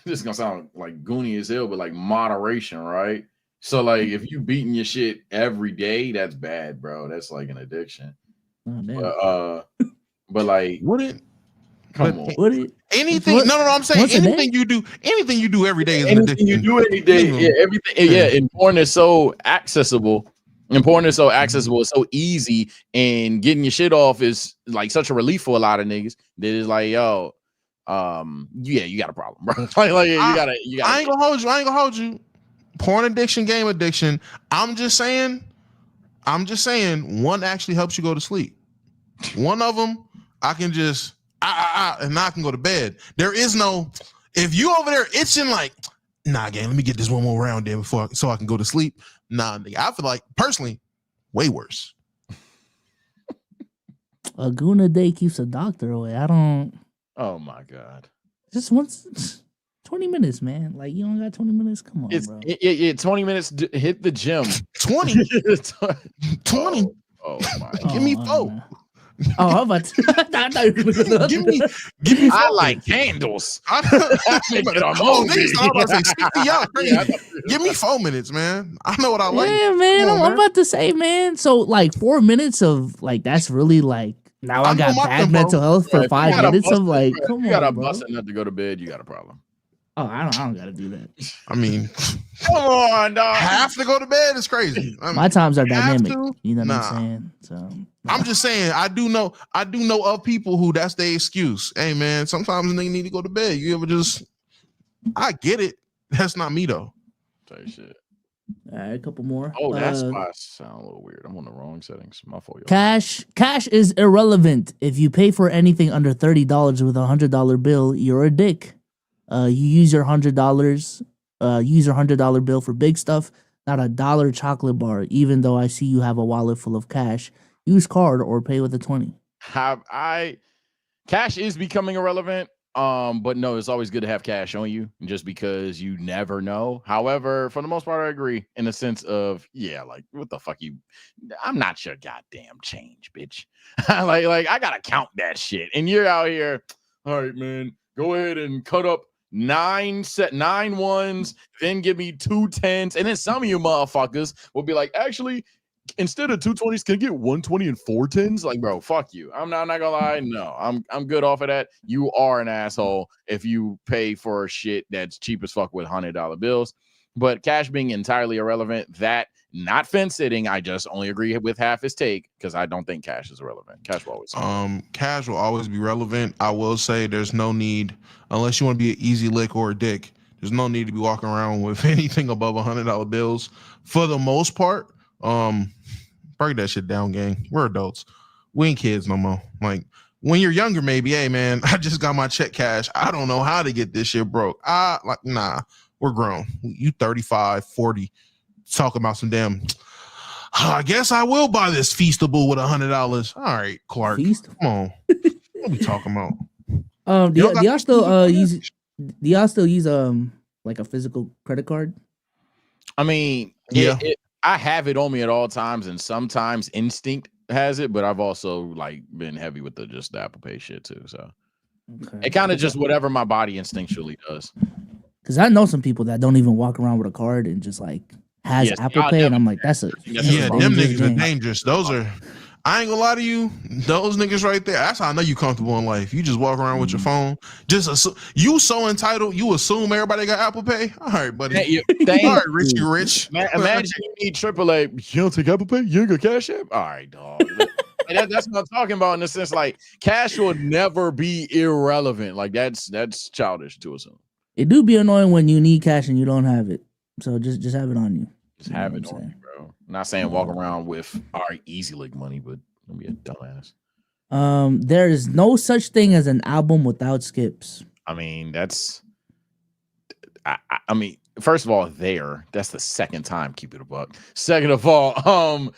this is gonna sound like goony as hell, but like moderation, right? So like, if you beating your shit every day, that's bad, bro. That's like an addiction. Oh, but like, wouldn't come on? Would it? Anything? No. I'm saying anything you do every day is an addiction. Anything you do every day, yeah, everything. Yeah, and porn is so accessible. And porn is so accessible, it's so easy, and getting your shit off is like such a relief for a lot of niggas that is like, yo, yeah, you got a problem, bro. like you gotta. I ain't gonna hold you. Porn addiction, game addiction. I'm just saying, one actually helps you go to sleep. One of them, I can just and now I can go to bed. There is no, if you over there itching like, nah, gang, let me get this one more round in so I can go to sleep. Nah, nigga, I feel like personally, way worse. A goon a day keeps a doctor away. I don't. Oh my god. Just once. 20 minutes, man. Like, you don't got 20 minutes? Come on, bro. Yeah, 20 minutes, hit the gym. 20? 20? Oh my. Give me 4. Oh, I'm about to. give me 4. I like candles. Give me 4 minutes, man. I know what I like. Yeah, man. I'm about to say, man. So, like, 4 minutes of, like, that's really, like, now I got bad mental health for 5 minutes of, like, come on, you got a bro. bust enough to go to bed, you got a problem. Oh, I don't gotta do that. I mean, come on, dog. Have to go to bed is crazy. My times are dynamic. You know what I'm saying? So I'm just saying, I do know of people who that's their excuse. Hey, man, sometimes they need to go to bed. You ever just? I get it. That's not me though. Say shit. All right, a couple more. Oh, that's why I sound a little weird. I'm on the wrong settings. My fault. Cash is irrelevant. If you pay for anything under $30 with $100 bill, you're a dick. You use your $100. Use your $100 bill for big stuff, not a dollar chocolate bar. Even though I see you have a wallet full of cash, use card or pay with a 20. Cash is becoming irrelevant. But no, it's always good to have cash on you, just because you never know. However, for the most part, I agree in the sense of, yeah, like, what the fuck I'm not your goddamn change, bitch. like I gotta count that shit, and you're out here all right, man, go ahead and cut up 9 ones, then give me 2 10s. And then some of you motherfuckers will be like, actually, instead of 2 20s, can I get 120 and 4 10s? Like, bro, fuck you. I'm not gonna lie. No, I'm good off of that. You are an asshole if you pay for shit that's cheap as fuck with $100 bills. But cash being entirely irrelevant, that not fence sitting, I just only agree with half his take because I don't think cash is irrelevant. Cash will always cash will always be relevant. I will say there's no need, unless you want to be an easy lick or a dick, there's no need to be walking around with anything above $100 bills for the most part. Break that shit down, gang. We're adults. We ain't kids no more. Like when you're younger, maybe, hey man, I just got my check cash. I don't know how to get this shit broke. Nah, we're grown. You 35, 40, talking about some damn, I guess I will buy this Feastable with $100. All right, Clark. Feast? Come on. What are we talking about? Do y'all still use like a physical credit card? I mean, yeah. I have it on me at all times, and sometimes instinct has it, but I've also like been heavy with the Apple Pay shit too. So it kind of just whatever my body instinctually does. Because I know some people that don't even walk around with a card and just like has Apple Pay, and I'm like, them niggas are dangerous. Those are. I ain't gonna lie to you, those niggas right there. That's how I know you comfortable in life. You just walk around with your phone. You so entitled. You assume everybody got Apple Pay. All right, buddy. All right, rich, you rich. Imagine you need AAA. You don't take Apple Pay. You ain't got Cash App. All right, dog. That's what I'm talking about in the sense like cash will never be irrelevant. Like that's childish to assume. It do be annoying when you need cash and you don't have it. So just have it on you. Just have it on you, bro. I'm not saying walk around with easy lick money, but don't be a dumbass. There is no such thing as an album without skips. I mean, I mean, first of all, that's the second time. Keep it a buck. Second of all,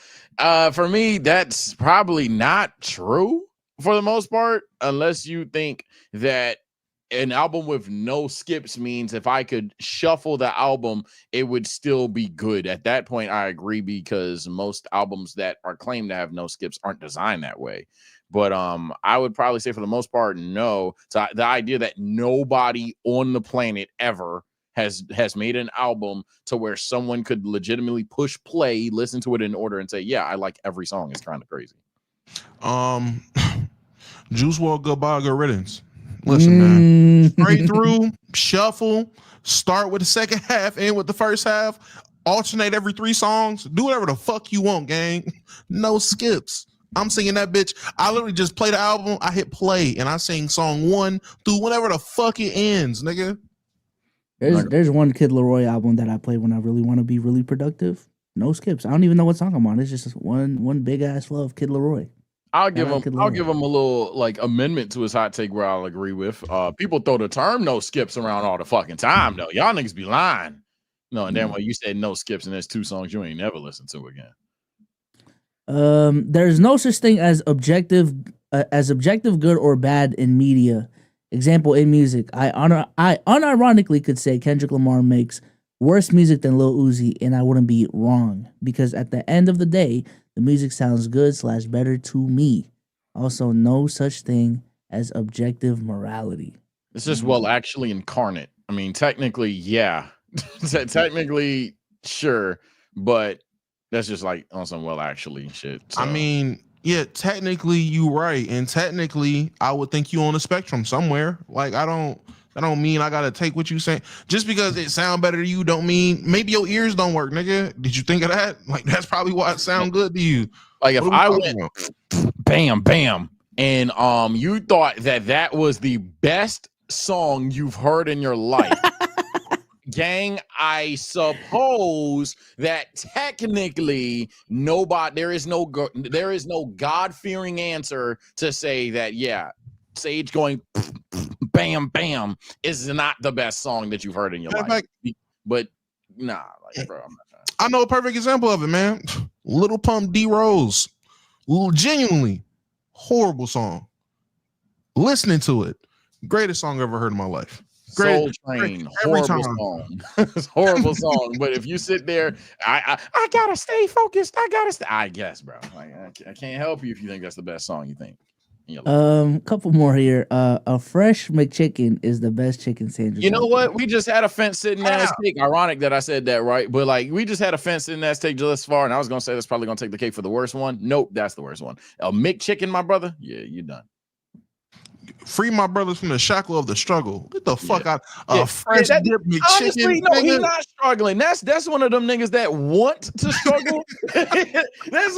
for me, that's probably not true for the most part, unless you think that an album with no skips means if I could shuffle the album, it would still be good. At that point, I agree because most albums that are claimed to have no skips aren't designed that way. But I would probably say for the most part, no. So the idea that nobody on the planet ever has made an album to where someone could legitimately push play, listen to it in order, and say, yeah, I like every song is kind of crazy. Juice WRLD, Goodbye, Good Riddance. Listen, man, straight through, shuffle, start with the second half, end with the first half, alternate every 3 songs, do whatever the fuck you want, gang. No skips. I'm singing that bitch. I literally just play the album, I hit play, and I sing song 1 through whenever the fuck it ends, nigga. There's one Kid Laroi album that I play when I really want to be really productive. No skips. I don't even know what song I'm on. It's just one big ass flow of Kid Laroi. I'll give him a little like amendment to his hot take where I'll agree with. People throw the term no skips around all the fucking time though. Y'all niggas be lying. No, and then when you said no skips and there's 2 songs you ain't never listened to again. There's no such thing as objective good or bad in media. Example, in music, I unironically could say Kendrick Lamar makes worse music than Lil Uzi, and I wouldn't be wrong because at the end of the day, the music sounds good / better to me. Also, no such thing as objective morality. It's just actually incarnate. I mean, technically, yeah. Technically, sure, but that's just like on some actually shit. So. I mean, yeah, technically you right, and technically I would think you on the spectrum somewhere. Like I don't mean I gotta take what you saying just because it sound better to you. Don't mean maybe your ears don't work, nigga. Did you think of that? Like that's probably why it sound good to you. Like if I went bam bam and you thought that was the best song you've heard in your life. Gang, I suppose that technically there is no God-fearing answer to say that, yeah, Sage going bam, bam is not the best song that you've heard in your life. But nah, like, bro, I'm not trying. I know a perfect example of it, man. Little Pump D Rose. Genuinely horrible song. Listening to it, greatest song I've ever heard in my life. Soul Train, horrible song. Horrible song. But if you sit there, I gotta stay focused. I guess, bro. Like I can't help you if you think that's the best song you think. Couple more here. A fresh McChicken is the best chicken sandwich. You know what? We just had a fence sitting ass take. Ironic that I said that, right? But like, we just had a fence sitting ass take just far, and I was gonna say that's probably gonna take the cake for the worst one. Nope, that's the worst one. A McChicken, my brother. Yeah, you're done. Free my brothers from the shackle of the struggle. Get the fuck out. Fresh dip McChicken. Honestly, no, he's not struggling. That's one of them niggas that want to struggle. that's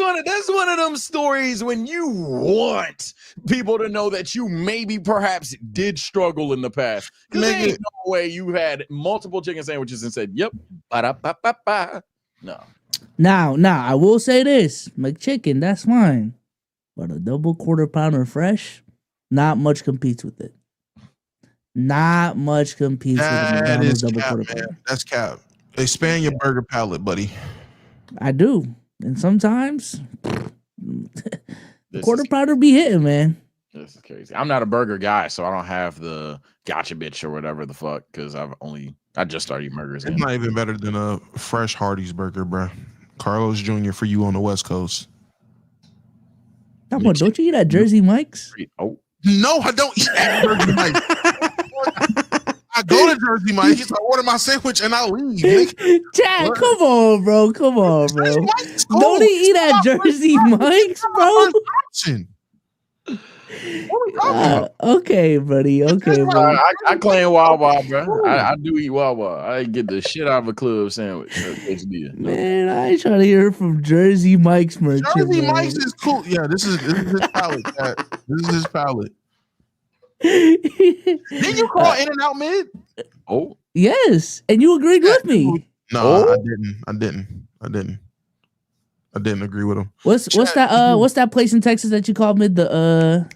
one of them stories when you want people to know that you maybe perhaps did struggle in the past. Because there ain't no way you had multiple chicken sandwiches and said, "Yep, ba-da-ba-ba-ba." No. Now, I will say this: McChicken, that's fine, but a double quarter pounder fresh. Not much competes with it. Not much competes with the McDonald's double quarter pounder. That's cap. Expand your burger palate, buddy. I do. And sometimes the quarter pounder be hitting, man. This is crazy. I'm not a burger guy, so I don't have the gotcha bitch or whatever the fuck, because I just started eating burgers. It's not even better than a fresh Hardee's burger, bro. Carlos Jr. for you on the West Coast. Don't you eat at Jersey Mike's? Oh. No, I don't eat at Jersey Mike's. I go to Jersey Mike's, I order my sandwich, and I leave. Chad, come on, bro. Don't he eat at Jersey Mike's, bro? Okay, buddy. I claim Wawa, bro. I do eat Wawa. I get the shit out of a club sandwich. Man, I ain't trying to hear from Jersey Mike's merchant. Jersey Mike's is cool. Yeah, this is his palate. This is his palate. Did you call In-N-Out mid? Oh, yes, and you agreed with me. No, I didn't agree with him. What's that place in Texas that you called mid, the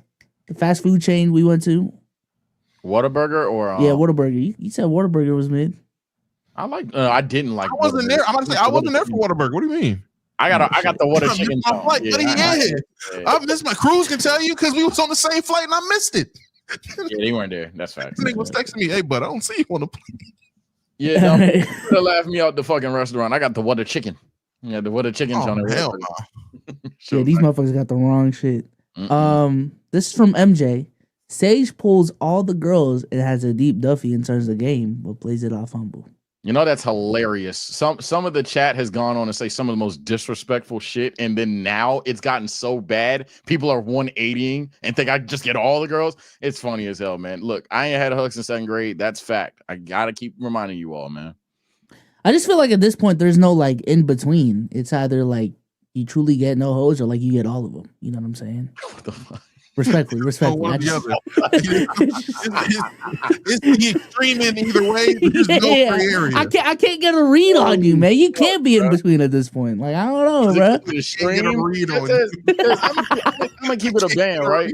fast food chain we went to? Whataburger or yeah, Whataburger. You said Whataburger was mid. I didn't like. I wasn't there. I'm about to say I wasn't there for Whataburger. What do you mean? I got the Whata chicken. I missed my cruise. Can tell you because we was on the same flight and I missed it. Yeah, they weren't there. That's fact. This nigga was texting me, "Hey, bud, I don't see you on the plane." Yeah, no, you could have laughed me out the fucking restaurant. I got the Whata chicken. Yeah, the Whata chicken. Hell no. Yeah, these motherfuckers got the wrong shit. This is from MJ. Sage pulls all the girls and has a deep Duffy in terms of the game, but plays it off humble. You know, that's hilarious. Some of the chat has gone on to say some of the most disrespectful shit, and then now it's gotten so bad, people are 180ing and think I just get all the girls. It's funny as hell, man. Look, I ain't had hooks in 7th grade. That's fact. I gotta keep reminding you all, man. I just feel like at this point, there's no like in between. It's either like you truly get no hoes or like you get all of them. You know what I'm saying? What the fuck? Respectfully. It's the extreme in either way. There's no gray area. I can't get a read on you, man. You can't be in between at this point. Like, I don't know, bro. I'm gonna keep it a band, right?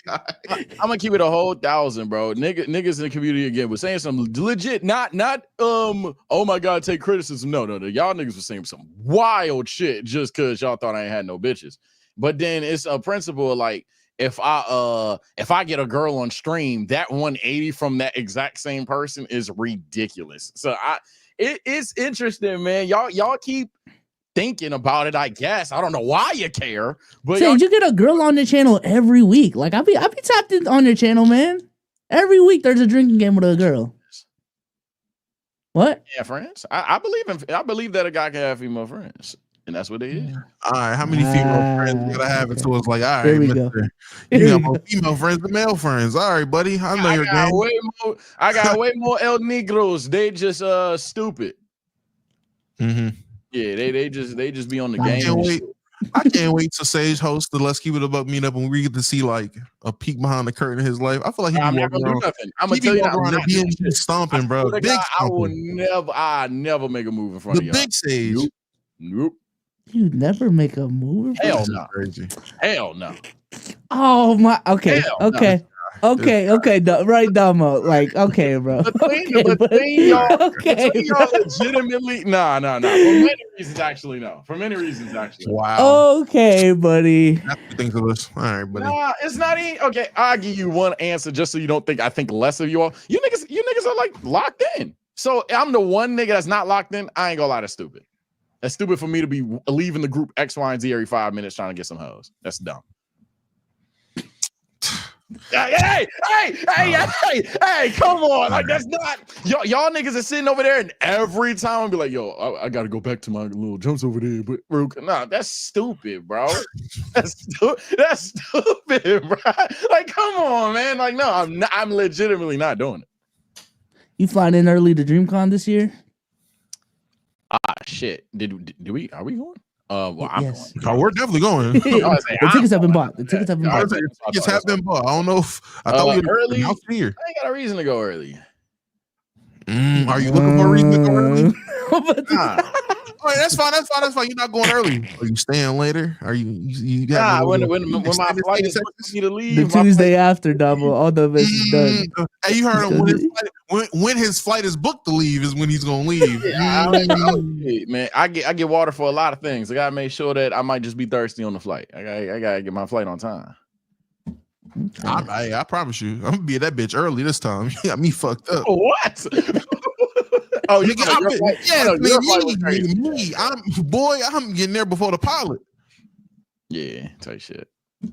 I'm gonna keep it a whole 1,000, bro. Niggas in the community again was saying some legit, not oh my god, take criticism. No. Y'all niggas was saying some wild shit just cause y'all thought I ain't had no bitches. But then it's a principle like, if I get a girl on stream, that 180 from that exact same person is ridiculous. So it's interesting, man. Y'all keep thinking about it, I guess. I don't know why you care, but you get a girl on the channel every week. Like I be tapped in on your channel, man. Every week there's a drinking game with a girl. What? Yeah, friends. I believe that a guy can have female friends. And that's what they is. All right, how many female friends you gotta have it to us? Like, all right, here we go. You got more female friends than male friends. All right, buddy. I know your game. I got way more El Negros. They just stupid. Mm-hmm. Yeah, they just be on the game. I can't wait to Sage host the Let's Keep It Above meetup when we get to see like a peek behind the curtain of his life. I feel like I'm never do nothing. I'm gonna tell you around being stomping, bro. I never make a move in front of y'all. The big Sage. Nope. You never make a move? Hell no. Crazy. Hell no. Oh my. Okay. Hell okay. No. Okay. Right, Damo. Like, okay, bro. Between y'all legitimately. Nah. For many reasons, actually, no. For many reasons, actually. Wow. Okay, buddy. Think of this. All right, buddy. Nah, it's not even. Okay, I'll give you one answer just so you don't think I think less of you all. You niggas are like locked in. So I'm the one nigga that's not locked in. I ain't gonna lie, that's stupid. That's stupid for me to be leaving the group X, Y, and Z every 5 minutes trying to get some hoes. That's dumb. Hey, come on. Like, that's not y'all niggas are sitting over there, and every time I be like, yo, I gotta go back to my little jumps over there. But nah, that's stupid, bro. That's stupid, bro. Like, come on, man. Like, no, I'm legitimately not doing it. You flying in early to DreamCon this year? Shit. Are we going? Well, I'm yes. going. Oh, we're definitely going. The tickets have been bought. The tickets have been bought. Tickets have been bought. I don't know if I thought we were early. out here. I ain't got a reason to go early. Are you looking for a reason to go early? Nah. All right, that's fine. You're not going early. Are you staying later? Are you Nah, when my flight is me to leave, the Tuesday after, double. All the best is done. Hey, you heard him. When his flight is booked to leave is when he's gonna leave. Man, I get water for a lot of things. I gotta make sure that I might just be thirsty on the flight. I gotta get my flight on time. I promise you, I'm gonna be at that bitch early this time. You got me fucked up. What? Oh, you get me. I'm getting there before the pilot. Yeah, tight shit.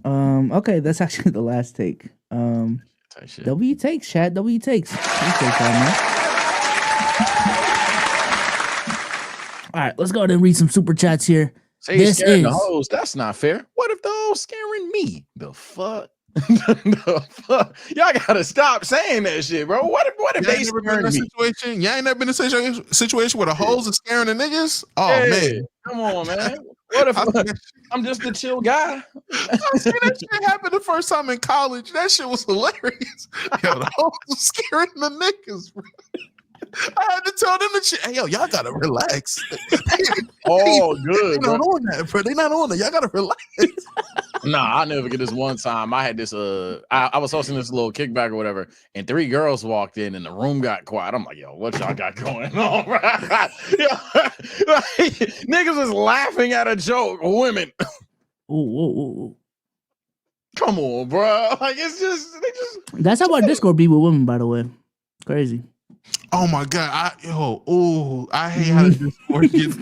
Okay, that's actually the last take. Tight shit. W takes, chat. W takes. All right, let's go ahead and read some super chats here. Say you're scaring the hoes. That's not fair. What if the hoes scaring me? The fuck? The fuck? Y'all gotta stop saying that shit, bro. What if they scaring me? Situation? Y'all ain't never been in a situation where the hoes are scaring the niggas? Oh man, come on, man. What if I'm just a chill guy? I seen that shit happen the first time in college. That shit was hilarious. Yo, the hoes was scaring the niggas, bro. I had to tell them the shit. Hey, yo, y'all gotta relax. Oh, good. They're not on that, bro. They not on that. Y'all gotta relax. Nah, I'll never get this one time. I had this I was hosting this little kickback or whatever, and 3 girls walked in and the room got quiet. I'm like, yo, what y'all got going on? Niggas was laughing at a joke. Women. Ooh. Come on, bro. Like, it's just That's how our Discord be with women, by the way. Crazy. Oh my god, I hate how the Discord gets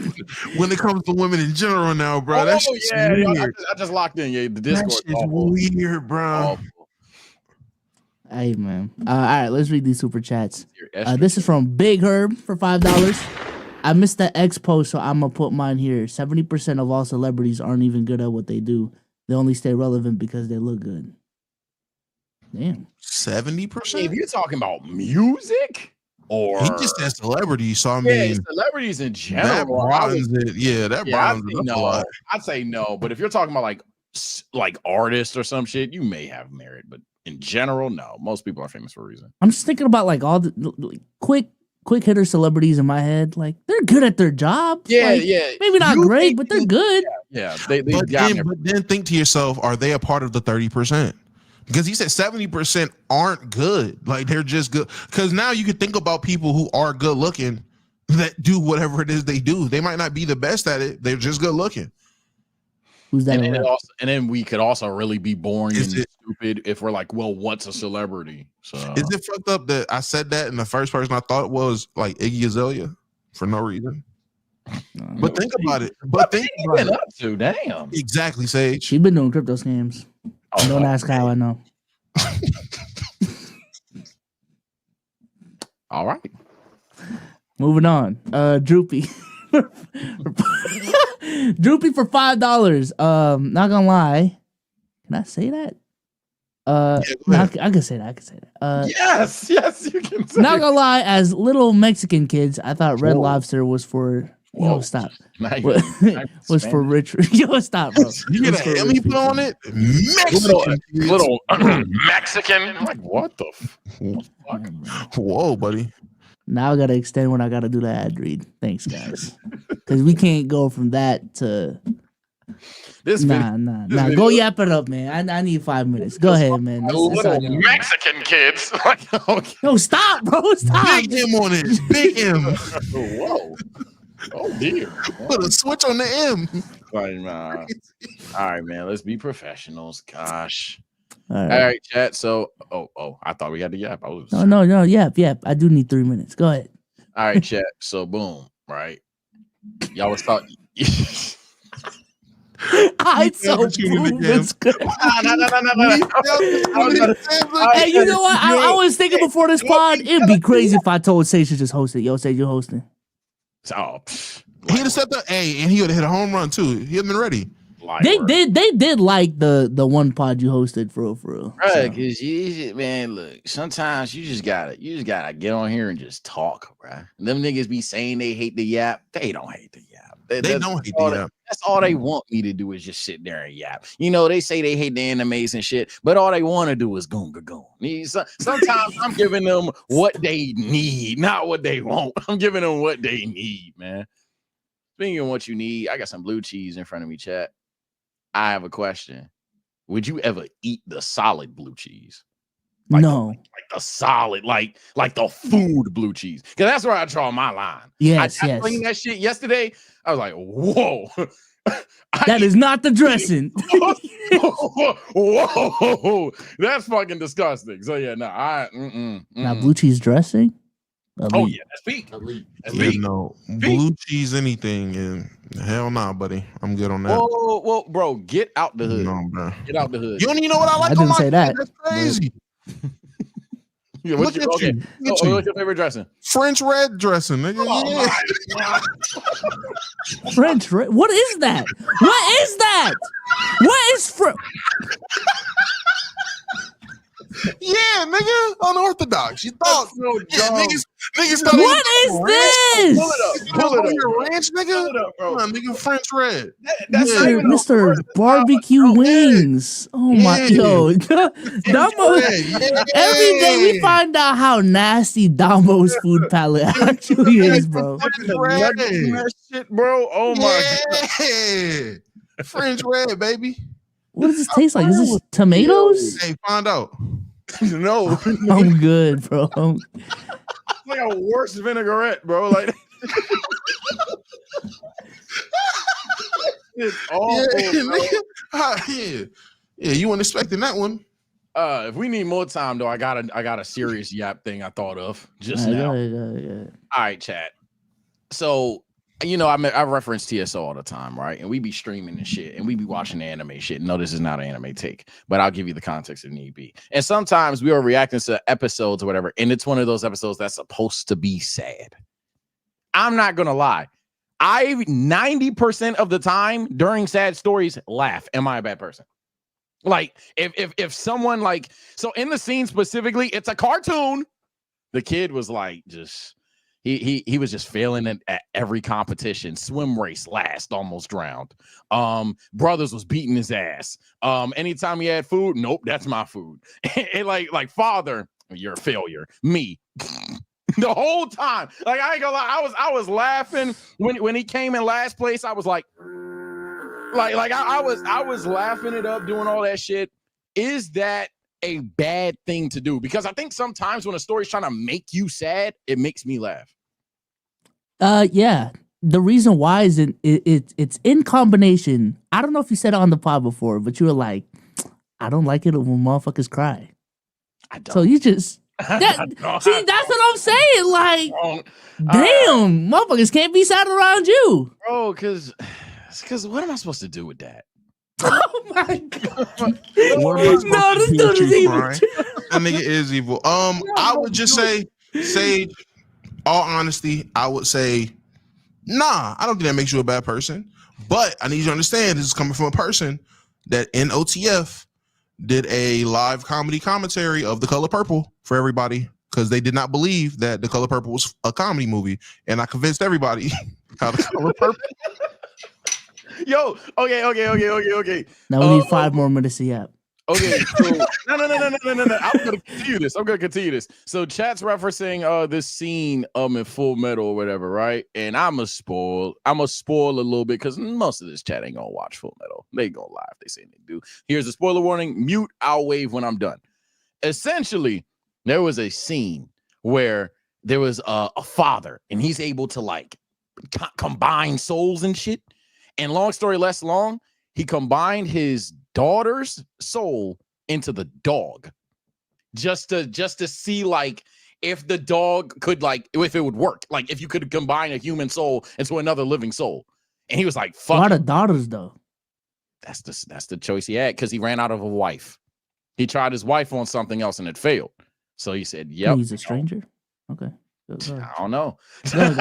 when it comes to women in general now, bro. That's weird. I just locked in. Yeah, the Discord is weird, bro. Hey man. All right, let's read these super chats. This is from Big Herb for $5. I missed that X post, so I'm gonna put mine here. 70% of all celebrities aren't even good at what they do. They only stay relevant because they look good. Damn. 70%? If you're talking about music, or he just said celebrities, so I mean celebrities in general. That broadens it a lot. I'd say no, but if you're talking about like artists or some shit, you may have merit, but in general, no. Most people are famous for a reason. I'm just thinking about like all the quick hitter celebrities in my head. Like they're good at their job. Yeah, like, maybe not great, but they're good. Yeah. But then think to yourself, are they a part of the 30%? Because he said 70% aren't good. Like they're just good. Because now you could think about people who are good looking that do whatever it is they do. They might not be the best at it. They're just good looking. Who's that? And then we could also really be boring and stupid if we're like, well, what's a celebrity? So is it fucked up that I said that and the first person I thought was like Iggy Azalea for no reason? But think about it. But think about it. Up to damn. Exactly, Sage. She been doing crypto scams. Don't ask how I know. All right. Moving on. Droopy. Droopy for $5. Not gonna lie. Can I say that? I can say that. Yes, you can say not gonna lie, as little Mexican kids, I thought Red Lobster was for stop. Was for rich. Yo, stop, bro. You get an Emmy put on it? Little Mexican. I'm like, what the fuck? Whoa, buddy. Now I gotta extend when I gotta do the ad read. Thanks, guys. Because we can't go from that to this. Nah. Go yap it up, man. I need 5 minutes. Go ahead, man. Little Mexican kids. Okay. No, stop, bro. Stop. Big M on it. Big M. Whoa. Oh dear. Put a switch on the M. All right, man. Let's be professionals. Gosh. All right, chat. So, I thought we had to yap. No. Yap. I do need 3 minutes. Go ahead. All right, chat. So, boom. Right. Y'all was talking. I so prove it's good. No. Hey, you know what? I was thinking before this pod, it'd be crazy if I told Sage to just host it. Yo, Sage, you're hosting. Oh, He'd have stepped up, and he would have hit a home run too. He'd have been ready. They did like the one pod you hosted for real. Right, because you man, look, sometimes you just gotta get on here and just talk, bro. Them niggas be saying they hate the yap. They don't hate the yap. They don't hate the yap. That's all they want me to do is just sit there and yap. You know, they say they hate the animes and shit, but all they want to do is goonga goon. Sometimes I'm giving them what they need, not what they want. I'm giving them what they need, man. Speaking of what you need, I got some blue cheese in front of me, chat. I have a question. Would you ever eat the solid blue cheese? No. Like the solid, like the food blue cheese. Because that's where I draw my line. Yes, I cleaned that shit yesterday. I was like, whoa. That is not the dressing. Whoa. That's fucking disgusting. So yeah, Now blue cheese dressing? Oh yeah, that's peak. No, blue cheese anything, and hell nah, buddy. I'm good on that. Whoa, bro, get out the hood. No, bro. Get out the hood. You don't even know what I like. I didn't say that. That's crazy. Yeah, Look at you. What's your favorite dressing? French red dressing, nigga. French red. What is that? What is that? What is Yeah, nigga, unorthodox. You thought niggas thought what is this? Pull it up. Your ranch, nigga. Pull it up, bro. Nigga, French red. That's not even Mr. Barbecue Wings. Oh my, yo, Damo. Every day we find out how nasty Damo's food palette actually is, bro. That shit, bro. Oh my God. French red, baby. What does this taste like? Is this tomatoes? Hey, find out. No, I'm good, bro. It's like a worse vinaigrette, bro. Like it's awful. Yeah, you weren't expecting that one. If we need more time, though, I got a serious yap thing I thought of just now. Yeah. All right, chat. So, you know, I reference TSO all the time, right? And we be streaming and shit, and we be watching the anime shit. No, this is not an anime take, but I'll give you the context if need be. And sometimes we are reacting to episodes or whatever, and it's one of those episodes that's supposed to be sad. I'm not gonna lie. 90% of the time during sad stories laugh. Am I a bad person? Like, if someone like, so in the scene specifically, it's a cartoon. The kid was like just. He was just failing at every competition. Swim race, last, almost drowned. Brothers was beating his ass. Anytime he had food, nope, that's my food. And like father, you're a failure. Me, the whole time. Like I ain't gonna lie, I was laughing when he came in last place. I was like I was laughing it up, doing all that shit. Is that a bad thing to do? Because I think sometimes when a story's trying to make you sad, it makes me laugh. Yeah. The reason why is it's in combination. I don't know if you said it on the pod before, but you were like, I don't like it when motherfuckers cry. I don't. So you just see, that's what I'm saying. Like, damn, motherfuckers can't be sad around you, bro. Because what am I supposed to do with that? Oh my god! No, this dude is evil. That nigga is evil. I would just say, all honesty, I would say, nah, I don't think that makes you a bad person. But I need you to understand, this is coming from a person that in OTF did a live comedy commentary of The Color Purple for everybody because they did not believe that The Color Purple was a comedy movie, and I convinced everybody how The Color Purple. Yo, okay. Now we need 5 more minutes to yap. Okay, so no. I'm gonna continue this. So chat's referencing this scene in Full Metal or whatever, right? And I'm a spoil a little bit because most of this chat ain't gonna watch Full Metal. They gonna lie if they say they do. Here's a spoiler warning. Mute, I'll wave when I'm done. Essentially, there was a scene where there was a father, and he's able to like combine souls and shit. And long story less long, he combined his daughter's soul into the dog just to see like if the dog could like if it would work, like if you could combine a human soul into another living soul. And he was like, fuck. A lot of daughters though. that's the choice he had because he ran out of a wife. He tried his wife on something else and it failed. So he said, "Yep." He's a stranger. Okay. I don't know. Go.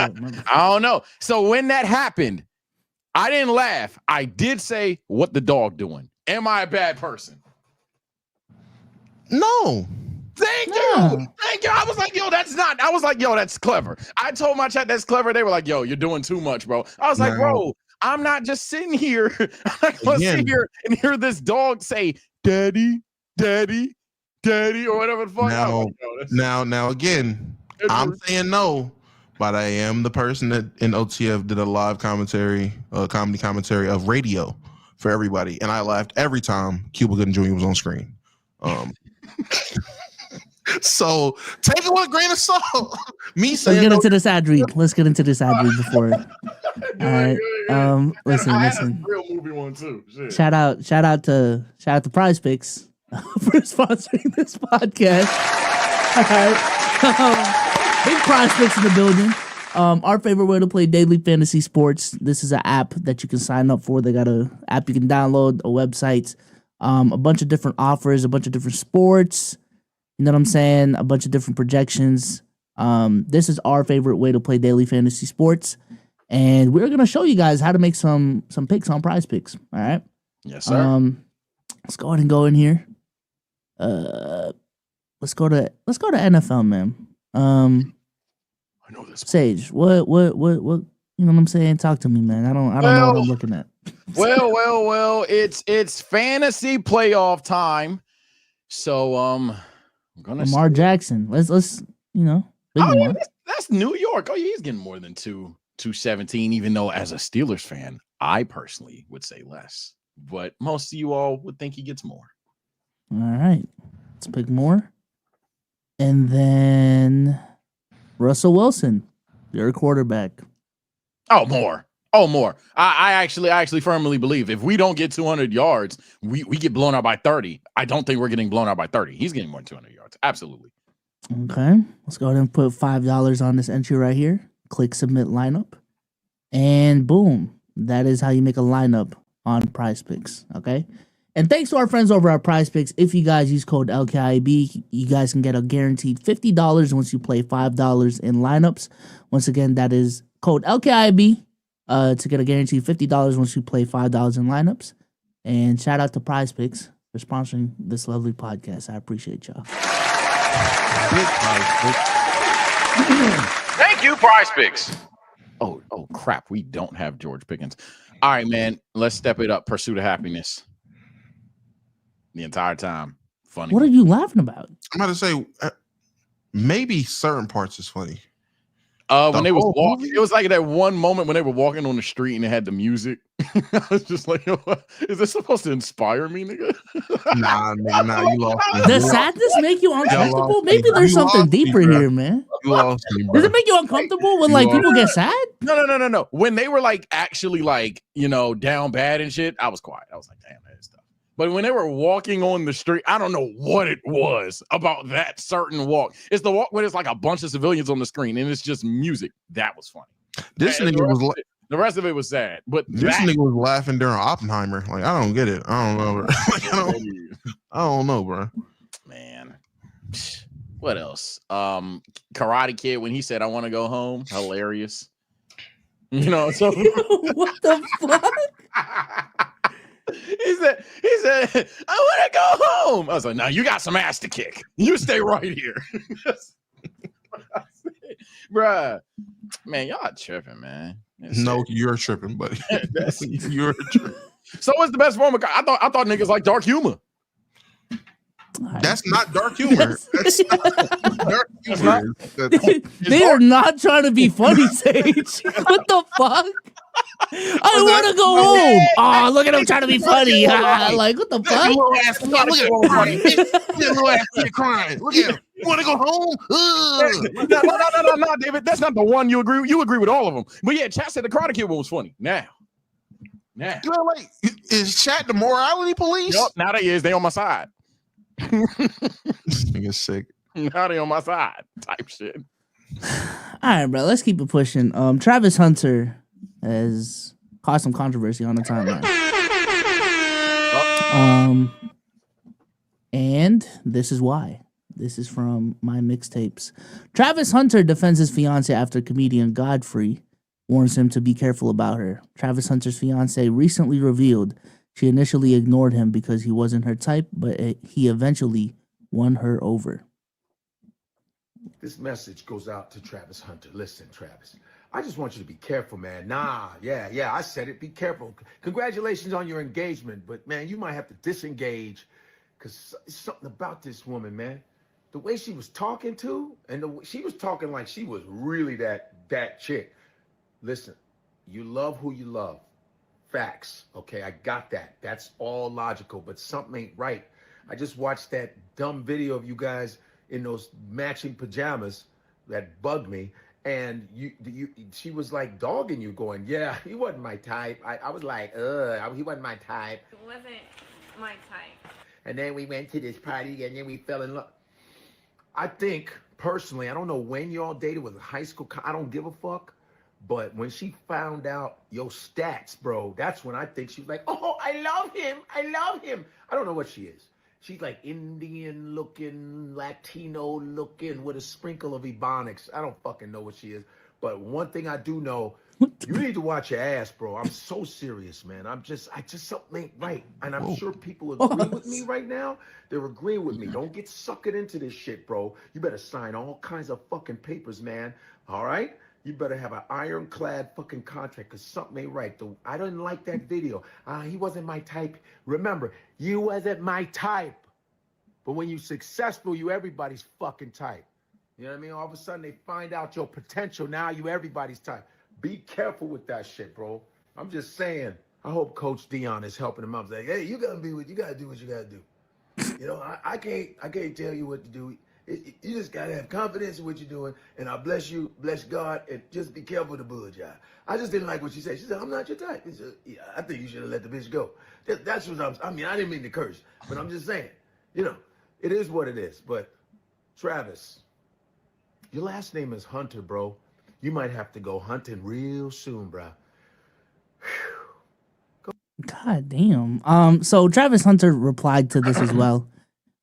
I don't know. So when that happened, I didn't laugh. I did say, "What the dog doing? Am I a bad person?" No. Thank you. Thank you. I was like, yo, that's clever. I told my chat that's clever. They were like, yo, you're doing too much, bro. I was like, bro, I'm not just sitting here. I'm gonna sit here and hear this dog say, daddy, daddy, daddy, or whatever the fuck. Now again, I'm saying no, but I am the person that in OTF did a live commentary, comedy commentary of radio for everybody. And I laughed every time Cuba Gooding Jr. was on screen. So take it with a grain of salt. Let's get into this ad read. Let's get into this ad read before. All right. Listen. Real movie one too. Shit. Shout out to Prize Picks for sponsoring this podcast. All right. Big Prize Picks in the building. Our favorite way to play daily fantasy sports. This is an app that you can sign up for. They got a app you can download, a website, a bunch of different offers, a bunch of different sports. You know what I'm saying? A bunch of different projections. This is our favorite way to play daily fantasy sports. And we're going to show you guys how to make some picks on Prize Picks. All right? Yes, sir. Let's go ahead and go in here. Let's go to NFL, man. I know this. Sage, what you know what I'm saying? Talk to me, man. I don't know what I'm looking at. Well, it's fantasy playoff time. So I'm gonna Lamar Jackson. Let's big Lamar. That's New York. Oh, yeah, he's getting more than 217, even though as a Steelers fan, I personally would say less. But most of you all would think he gets more. All right. Let's pick more. And then Russell Wilson, your quarterback. Oh, more. I actually firmly believe if we don't get 200 yards, we get blown out by 30. I don't think we're getting blown out by 30. He's getting more than 200 yards. Absolutely. Okay. Let's go ahead and put $5 on this entry right here. Click submit lineup. And boom. That is how you make a lineup on Prize Picks. Okay. And thanks to our friends over at Prize Picks. If you guys use code LKIB, you guys can get a guaranteed $50 once you play $5 in lineups. Once again, that is code LKIB. To get a guaranteed $50 once you play $5 in lineups. And shout out to Prize Picks for sponsoring this lovely podcast. I appreciate y'all. Thank you, Prize Picks. Oh, crap. We don't have George Pickens. All right, man. Let's step it up. Pursuit of happiness. The entire time. Funny. What are you laughing about? I'm about to say, maybe certain parts is funny. When they was walking, it was like that one moment when they were walking on the street and they had the music. I was just like, yo, is this supposed to inspire me, nigga? Nah, you lost me. Does sadness make you uncomfortable? Maybe there's something deeper here, man. You lost me, bro. Does it make you uncomfortable when people get sad? No. When they were like actually like, down bad and shit, I was quiet. I was like, damn, that is stuff. But when they were walking on the street, I don't know what it was about that certain walk. It's the walk where there's like a bunch of civilians on the screen and it's just music. That was funny. This nigga was the rest of it was sad. But this nigga was laughing during Oppenheimer. Like, I don't get it. I don't know, bro. I don't know, bro. Man. What else? Karate Kid, when he said, I want to go home. Hilarious. So what the fuck? He said, I want to go home. I was like, no, you got some ass to kick. You stay right here. Bruh. Man, y'all tripping, man. No, you're tripping, buddy. You're tripping. So what's the best form of I thought niggas like dark humor. That's not dark humor. That's not dark humor. They are not trying to be funny, Sage. What the fuck? I want to go home. Oh, look at him trying to be funny. Like, what the fuck? Little ass, look at him. Little ass kid crying. Look at him. You want to go home? No, David. That's not the one you agree with. You agree with all of them. But yeah, Chat said the Karate Kid one was funny. Now. Is Chat the morality police? Yep, now they is. They on my side. This nigga's sick. Now they on my side type shit. All right, bro. Let's keep it pushing. Travis Hunter has caused some controversy on the timeline. And this is why. This is from my mixtapes. Travis Hunter defends his fiance after comedian Godfrey warns him to be careful about her. Travis Hunter's fiance recently revealed she initially ignored him because he wasn't her type, but he eventually won her over. This message goes out to Travis Hunter. Listen, Travis, I just want you to be careful, man. Yeah, I said it. Be careful. Congratulations on your engagement, but man, you might have to disengage because something about this woman, man. The way she was talking to, and she was talking like she was really that chick. Listen, you love who you love. Facts, okay? I got that. That's all logical, but something ain't right. I just watched that dumb video of you guys in those matching pajamas that bugged me, and she was like dogging you, going, yeah, he wasn't my type. I was like, he wasn't my type. It wasn't my type. And then we went to this party, and then we fell in love. I think, personally, I don't know when y'all dated, was it high school? I don't give a fuck. But when she found out your stats, bro, that's when I think she was like, oh, I love him. I don't know what she is. She's like Indian looking, Latino looking with a sprinkle of Ebonics. I don't fucking know what she is. But one thing I do know, you need to watch your ass, bro. I'm so serious, man. I just something ain't right. And I'm sure people agree with me right now. They're agreeing with me. Don't get suckered into this shit, bro. You better sign all kinds of fucking papers, man. All right? You better have an ironclad fucking contract because something ain't right. I didn't like that video. He wasn't my type. Remember, you wasn't my type. But when you're successful, you everybody's fucking type. You know what I mean? All of a sudden, they find out your potential. Now you everybody's type. Be careful with that shit, bro. I'm just saying. I hope Coach Dion is helping him out. Like, hey, you gotta do what you gotta do. You know, I can't tell you what to do. You just gotta have confidence in what you're doing, and I bless you, bless God, and just be careful with the bullshit. I just didn't like what she said. She said, "I'm not your type." He said, yeah, I think you should have let the bitch go. That's what I mean, I didn't mean to curse, but I'm just saying, you know, it is what it is. But Travis, your last name is Hunter, bro. You might have to go hunting real soon, bro. God damn. So Travis Hunter replied to this as well,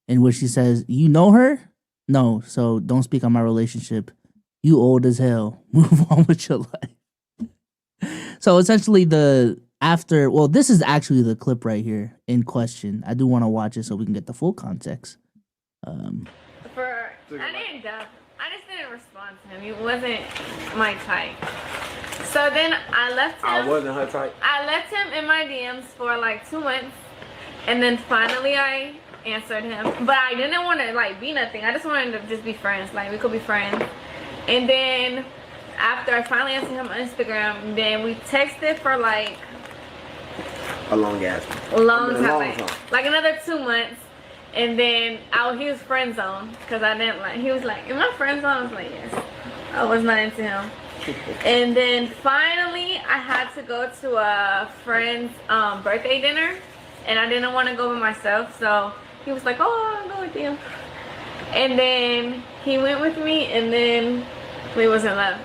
in which he says, "You know her? No, so don't speak on my relationship. You old as hell. Move on with your life." So essentially this is actually the clip right here in question. I do want to watch it so we can get the full context. I just didn't respond to him. He wasn't my type. So then I left him. I wasn't her type. I left him in my DMs for like 2 months, and then finally I answered him. But I didn't want to like be nothing. I just wanted to just be friends. Like we could be friends. And then after I finally answered him on Instagram, then we texted for like a long time. Like another 2 months. And then he was friend zone because I didn't like. He was like, "Am I friend zone?" I was like, "Yes." I was not into him. And then finally, I had to go to a friend's birthday dinner, and I didn't want to go by myself. So he was like, "Oh, I'll go with you." And then he went with me, and then we was in love.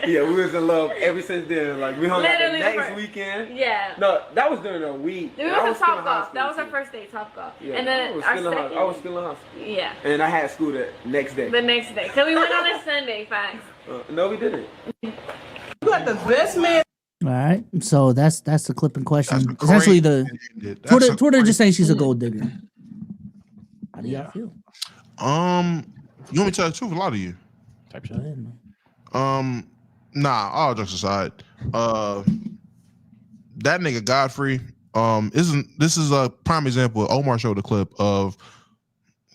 Yeah, we was in love ever since then. Like we hung out the next weekend. Yeah. No, that was during a week. We went to Top Golf. That was our first day, Top Golf. Yeah, and then I was still in high school. Yeah. And I had school the next day. The next day, cause we went on a Sunday. Facts. No, we didn't. You got the best man. All right, so that's the clip in question. Essentially, Twitter just saying she's a gold digger. How do y'all feel? You want me to tell the truth? A lot of you. Type shit. Go ahead, man. All jokes aside, that nigga Godfrey, this is a prime example. Omar showed a clip of,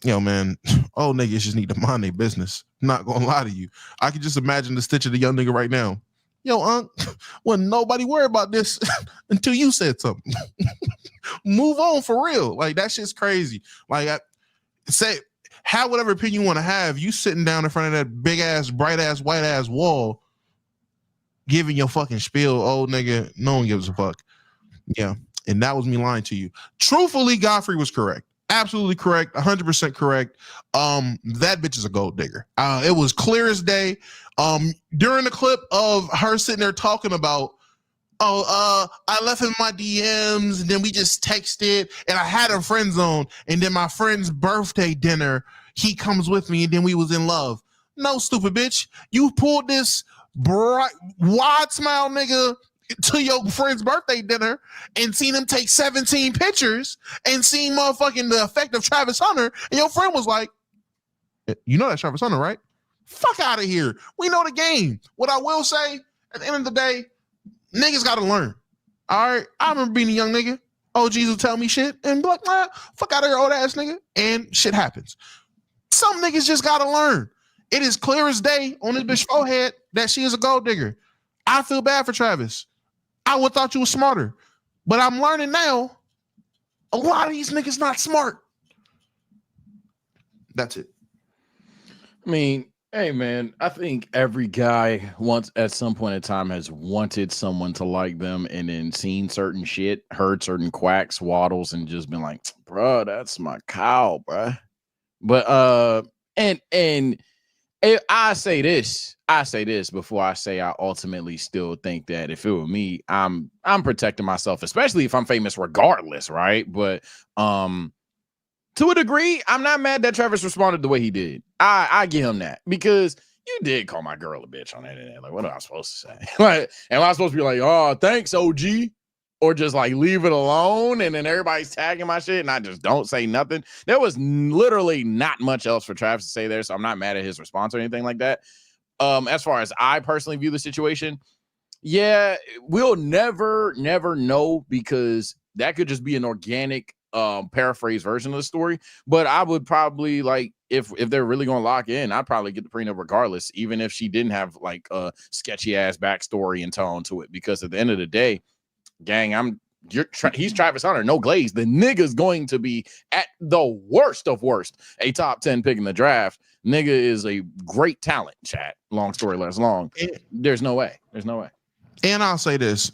man, old niggas just need to mind their business. Not gonna lie to you. I can just imagine the stitch of the young nigga right now. Yo, Unc, wasn't nobody worried about this until you said something. Move on for real. Like that shit's crazy. Like have whatever opinion you want to have. You sitting down in front of that big ass, bright ass, white ass wall, giving your fucking spiel, old nigga. No one gives a fuck. Yeah, and that was me lying to you. Truthfully, Godfrey was correct. Absolutely correct. 100% correct. That bitch is a gold digger. It was clear as day. During the clip of her sitting there talking about I left him my DMs and then we just texted and I had a friend zone and then my friend's birthday dinner, he comes with me and then we was in love. No, stupid bitch. You pulled this bright, wide smile nigga to your friend's birthday dinner and seen him take 17 pictures and seen motherfucking the effect of Travis Hunter and your friend was like, you know that's Travis Hunter, right? Fuck out of here. We know the game. What I will say, at the end of the day, niggas gotta learn. All right. I remember being a young nigga. OGs will tell me shit and be like, man, fuck out of here, old ass nigga. And shit happens. Some niggas just gotta learn. It is clear as day on this bitch forehead that she is a gold digger. I feel bad for Travis. I would thought you was smarter. But I'm learning now, a lot of these niggas not smart. That's it. I mean, hey man, I think every guy once at some point in time has wanted someone to like them and then seen certain shit, heard certain quacks, waddles, and just been like, bro, that's my cow, bro. But and I say this before I say I ultimately still think that if it were me, I'm protecting myself, especially if I'm famous regardless, right? But to a degree, I'm not mad that Travis responded the way he did. I give him that because you did call my girl a bitch on the internet. Like, what am I supposed to say? Like, am I supposed to be like, oh, thanks, OG? Or just like leave it alone and then everybody's tagging my shit and I just don't say nothing? There was literally not much else for Travis to say there, so I'm not mad at his response or anything like that. As far as I personally view the situation, yeah, we'll never know because that could just be an organic paraphrase version of the story. But I would probably like if they're really gonna lock in, I'd probably get the prenup regardless, even if she didn't have like a sketchy ass backstory and tone to it. Because at the end of the day, gang, he's Travis Hunter, no glaze. The nigga's going to be at the worst of worst a top 10 pick in the draft. Nigga is a great talent, chat. Long story less long. There's no way. And I'll say this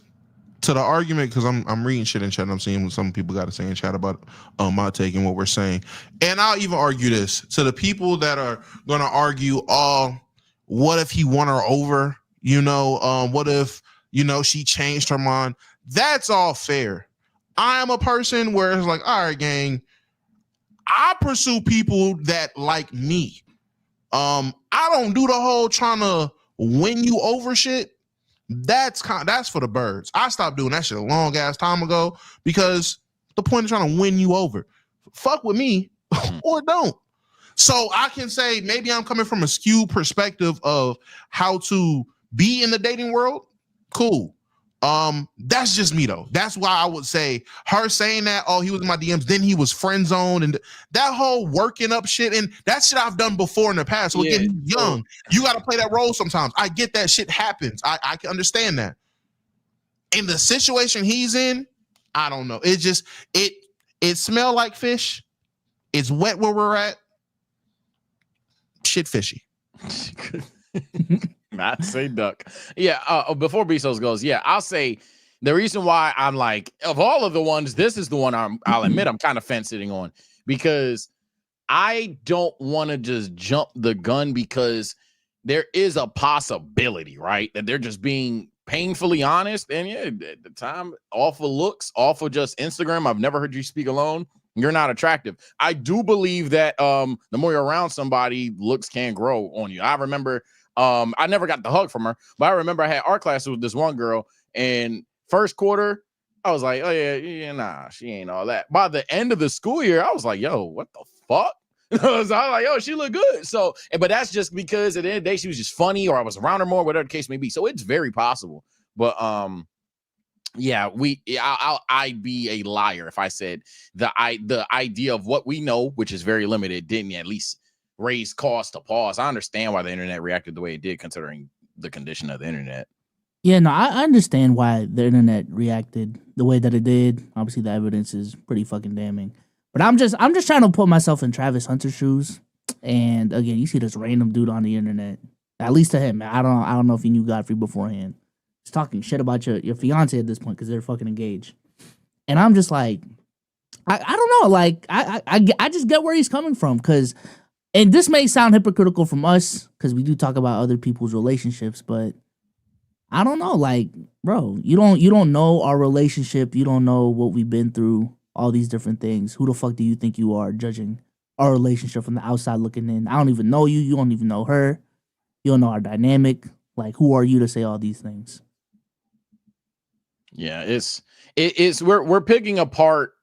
to the argument, because I'm reading shit in chat and I'm seeing what some people got to say in chat about my take and what we're saying. And I'll even argue this to the people that are going to argue, what if he won her over? What if, she changed her mind? That's all fair. I am a person where it's like, all right, gang, I pursue people that like me. I don't do the whole trying to win you over shit. That's for the birds. I stopped doing that shit a long ass time ago because the point of trying to win you over. Fuck with me or don't. So I can say maybe I'm coming from a skewed perspective of how to be in the dating world. Cool. That's just me though. That's why I would say her saying that, oh, he was in my DMs, then he was friend zoned and that whole working up shit. And that shit I've done before in the past. So again, he's young. You got to play that role sometimes. I get that shit happens. I can understand that. In the situation he's in, I don't know. It just, it smell like fish. It's wet where we're at. Shit fishy. Not say duck. Yeah. Before Bezos goes, yeah, I'll say the reason why I'm like, of all of the ones, this is the one I'll admit I'm kind of fence sitting on because I don't want to just jump the gun because there is a possibility, right, that they're just being painfully honest. And yeah, at the time, awful looks, awful just Instagram. I've never heard you speak alone. You're not attractive. I do believe that the more you're around somebody, looks can grow on you. I remember. I never got the hug from her, but I remember I had art classes with this one girl, and first quarter, I was like, oh yeah, nah, she ain't all that. By the end of the school year, I was like, yo, what the fuck? So I was like, yo, she look good. So, but that's just because at the end of the day, she was just funny, or I was around her more, whatever the case may be. So it's very possible. But yeah, I'd be a liar if I said the idea of what we know, which is very limited, didn't at least raise cost to pause. I understand why the internet reacted the way it did, considering the condition of the internet. Yeah, no, I understand why the internet reacted the way that it did. Obviously, the evidence is pretty fucking damning. But I'm just trying to put myself in Travis Hunter's shoes. And again, you see this random dude on the internet. At least to him, I don't know if you knew Godfrey beforehand. He's talking shit about your fiance at this point because they're fucking engaged. And I'm just like, I don't know, like I just get where he's coming from because. And this may sound hypocritical from us because we do talk about other people's relationships, but I don't know, like, bro, you don't know our relationship. You don't know what we've been through, all these different things. Who the fuck do you think you are judging our relationship from the outside looking in? I don't even know you. You don't even know her. You don't know our dynamic. Like, who are you to say all these things? Yeah, it's we're picking apart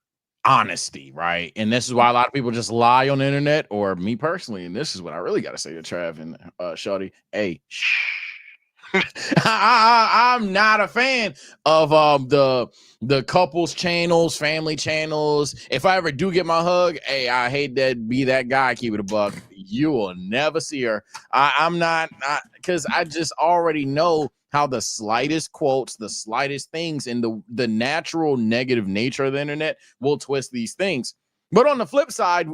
honesty, right? And this is why a lot of people just lie on the internet, or me personally, and this is what I really got to say to Trav and Shawty. Hey, I'm not a fan of the couples channels, family channels. If I ever do get my hug, hey, I hate that be that guy, keep it a buck. You will never see her. I'm not, because I just already know how the slightest quotes, the slightest things, and the natural negative nature of the internet will twist these things. But on the flip side,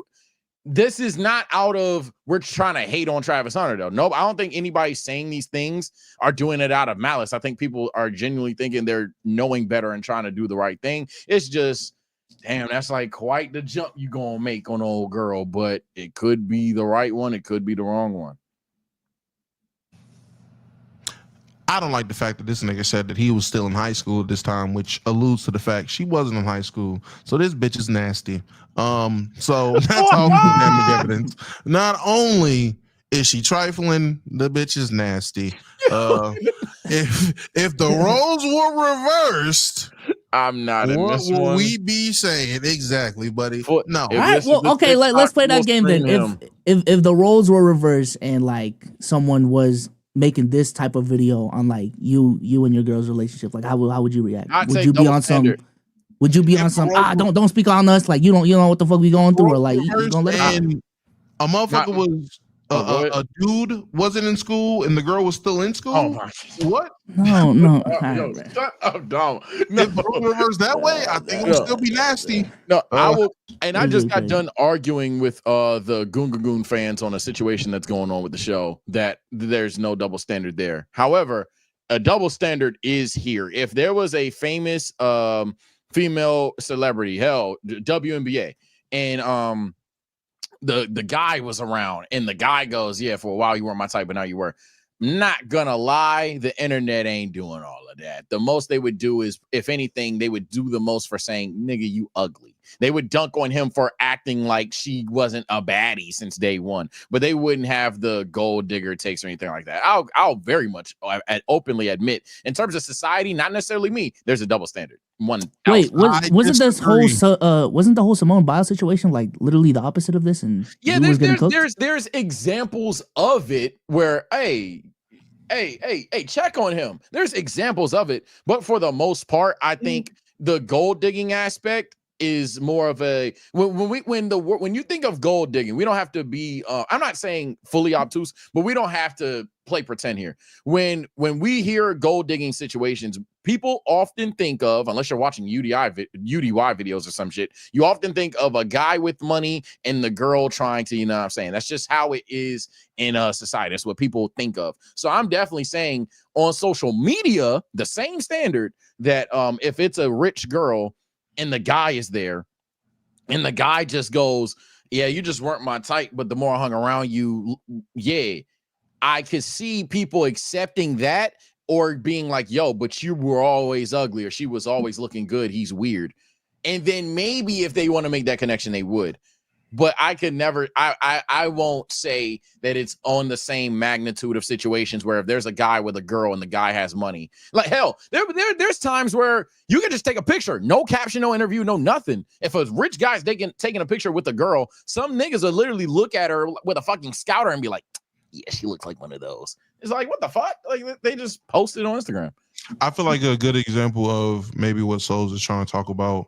this is not out of we're trying to hate on Travis Hunter, though. No, I don't think anybody saying these things are doing it out of malice. I think people are genuinely thinking they're knowing better and trying to do the right thing. It's just, damn, that's like quite the jump you gonna make on an old girl, but it could be the right one. It could be the wrong one. I don't like the fact that this nigga said that he was still in high school at this time, which alludes to the fact she wasn't in high school. So this bitch is nasty. So that's all pandemic evidence. Not only is she trifling, the bitch is nasty. If the roles were reversed, I'm not in what this will one. we be saying exactly, buddy? No. All right, well, okay, let's play that game then. If the roles were reversed and like someone was making this type of video on like you and your girl's relationship, like how would you react? Would you be on some? Would you be on some? Don't speak on us. Like you don't know what the fuck we going through, or like you gonna let it and a motherfucker was a dude wasn't in school and the girl was still in school. Oh my! What? No. Yo, shut up, dog. No. If the role reversed that way, I think it would still be nasty. No, I will. And I just got done arguing with the Goon fans on a situation that's going on with the show that there's no double standard there. However, a double standard is here. If there was a famous female celebrity, hell, WNBA, and the guy was around, and the guy goes, "Yeah, for a while you weren't my type, but now you were." Not gonna lie, the internet ain't doing all of that. The most they would do is, if anything, they would do the most for saying, nigga, you ugly. They would dunk on him for acting like she wasn't a baddie since day one, but they wouldn't have the gold digger takes or anything like that. I'll very much openly admit, in terms of society, not necessarily me, there's a double standard. Wait, wasn't the whole Simone Biles situation like literally the opposite of this? And yeah, there's examples of it where hey, check on him. There's examples of it, but for the most part, I think the gold digging aspect is more of a when you think of gold digging, we don't have to be I'm not saying fully obtuse, but we don't have to play pretend here. When we hear gold digging situations, people often think of, unless you're watching UDY videos or some shit, you often think of a guy with money and the girl trying to, you know what I'm saying? That's just how it is in society. That's what people think of. So I'm definitely saying on social media, the same standard that if it's a rich girl and the guy is there and the guy just goes, yeah, you just weren't my type, but the more I hung around you, yeah, I could see people accepting that or being like, yo, but you were always ugly, or she was always looking good, he's weird. And then maybe if they want to make that connection, they would. But I could never, I won't say that it's on the same magnitude of situations where if there's a guy with a girl and the guy has money, like hell, there's times where you can just take a picture, no caption, no interview, no nothing. If a rich guy's taking a picture with a girl, some niggas will literally look at her with a fucking scouter and be like, yeah, she looks like one of those. It's like, what the fuck? Like they just posted on Instagram. I feel like a good example of maybe what Souls is trying to talk about,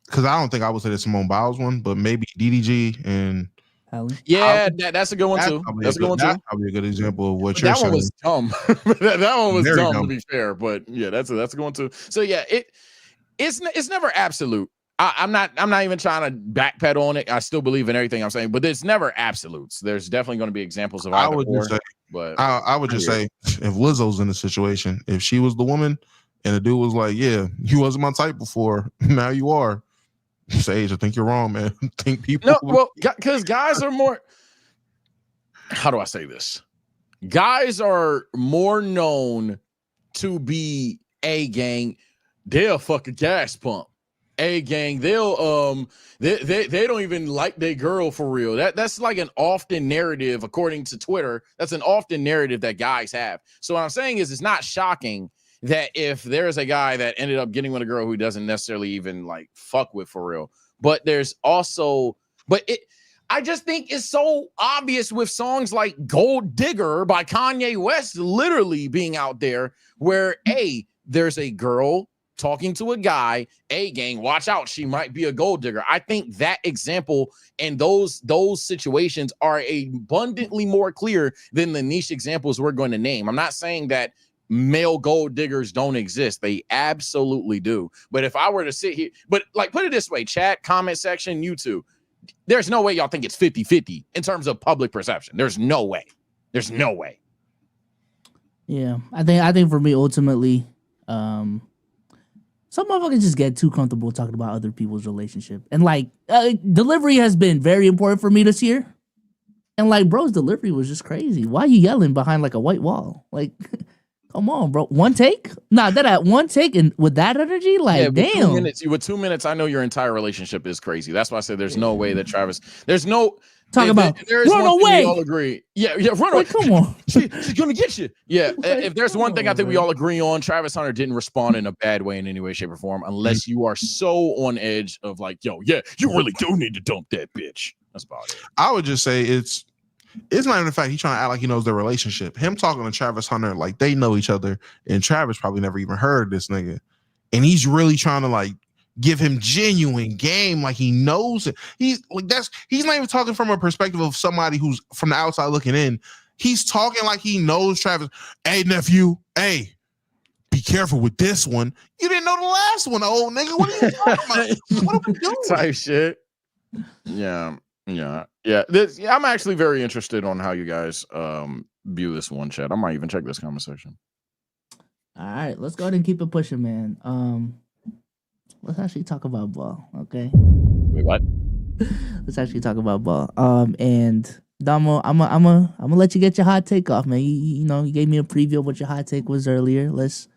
because I don't think I would say the Simone Biles one, but maybe DDG and yeah, that's a good one too. That's a good one too. That's probably a good example of what you're saying. That one was dumb. that one was Very dumb, dumb, to be fair. But yeah, that's a good one too. So yeah, it's never absolute. I'm not even trying to backpedal on it. I still believe in everything I'm saying, but it's never absolutes. There's definitely going to be examples of either I would just say if Lizzo's in the situation, if she was the woman and the dude was like, yeah, you wasn't my type before, now you are. Sage, I think you're wrong, man. I think people because guys are more, how do I say this? Guys are more known to be A gang, they'll fuck a gas pump. A gang, they'll they don't even like their girl for real. That's like an often narrative, according to Twitter. That's an often narrative that guys have. So what I'm saying is, it's not shocking that if there's a guy that ended up getting with a girl who doesn't necessarily even like fuck with for real, but there's also, I just think it's so obvious with songs like Gold Digger by Kanye West literally being out there where there's a girl talking to a guy, A gang, watch out, she might be a gold digger. I think that example and those situations are abundantly more clear than the niche examples we're going to name. I'm not saying that male gold diggers don't exist. They absolutely do. But if I were to sit here, but like, put it this way, chat, comment section, YouTube, there's no way y'all think it's 50-50 in terms of public perception. There's no way. There's no way. Yeah, I think for me, ultimately, some motherfuckers just get too comfortable talking about other people's relationship. And like, delivery has been very important for me this year. And like, bro's delivery was just crazy. Why are you yelling behind like a white wall? Like, come on, bro. One take? Nah, that at one take and with that energy, like, damn. With 2 minutes, I know your entire relationship is crazy. That's why I said there's no way that Travis. There's no. Talk about run away. We all agree. Yeah, run away. Come on, she's gonna get you. Yeah, if there's one thing I think we all agree on, Travis Hunter didn't respond in a bad way in any way, shape, or form, unless you are so on edge of like, yo, yeah, you really do need to dump that bitch. That's about it. I would just say it's not even the fact he's trying to act like he knows their relationship. Him talking to Travis Hunter like they know each other, and Travis probably never even heard this nigga, and he's really trying to like give him genuine game, like he knows it. He's not even talking from a perspective of somebody who's from the outside looking in. He's talking like he knows Travis. Hey, nephew, hey, be careful with this one. You didn't know the last one, old nigga. What are you talking about? What are we doing? Type shit. Yeah. I'm actually very interested on how you guys view this one, chat. I might even check this conversation. All right, let's go ahead and keep it pushing, man. Let's actually talk about ball, okay? Wait, what? Let's actually talk about ball. And Damo, I'm gonna let you get your hot take off, man. You know, you gave me a preview of what your hot take was earlier. Let's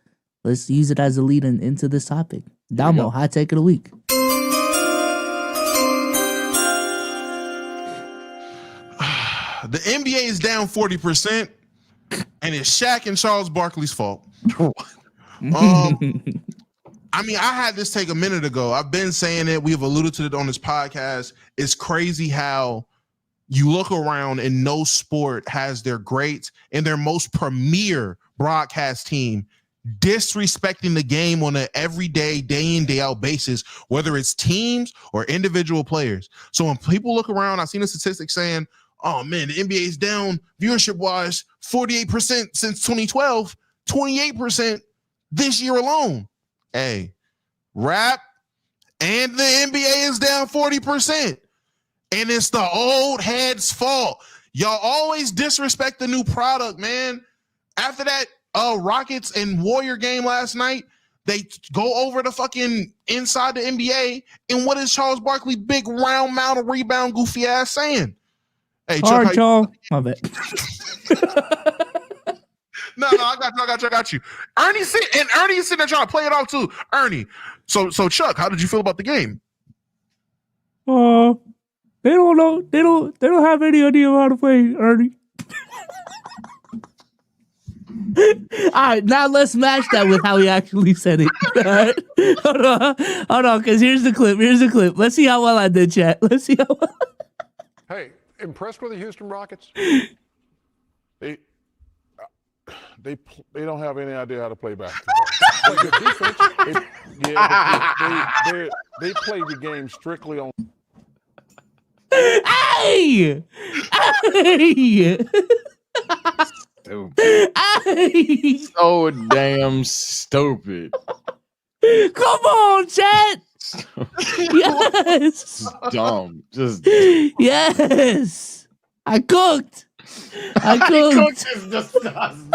use it as a lead into this topic. Damo, hot take of the week. The NBA is down 40%, and it's Shaq and Charles Barkley's fault. I mean, I had this take a minute ago. I've been saying it. We've alluded to it on this podcast. It's crazy how you look around and no sport has their great and their most premier broadcast team disrespecting the game on an everyday, day in, day out basis, whether it's teams or individual players. So when people look around, I've seen a statistic saying, oh man, the NBA is down viewership wise 48% since 2012, 28% this year alone. Hey, rap and the NBA is down 40%. And it's the old heads' fault. Y'all always disrespect the new product, man. After that Rockets and Warrior game last night, they go over the fucking inside the NBA. And what is Charles Barkley, big round mound of rebound goofy ass saying? Hey, Chuck, Charles. My bad. No, I got you. Ernie's sitting there trying to play it off too. Ernie. So Chuck, how did you feel about the game? They don't know. They don't have any idea how to play, Ernie. All right, now let's match that with how he actually said it. All right. Hold on, because here's the clip. Let's see how well I did, chat. Let's see how well. Hey, impressed with the Houston Rockets? They don't have any idea how to play basketball. But the defense, they play the game strictly on. Hey! Stupid. So damn stupid. Come on, chat. Yes. Dumb. Just yes. I cooked. is disgusting.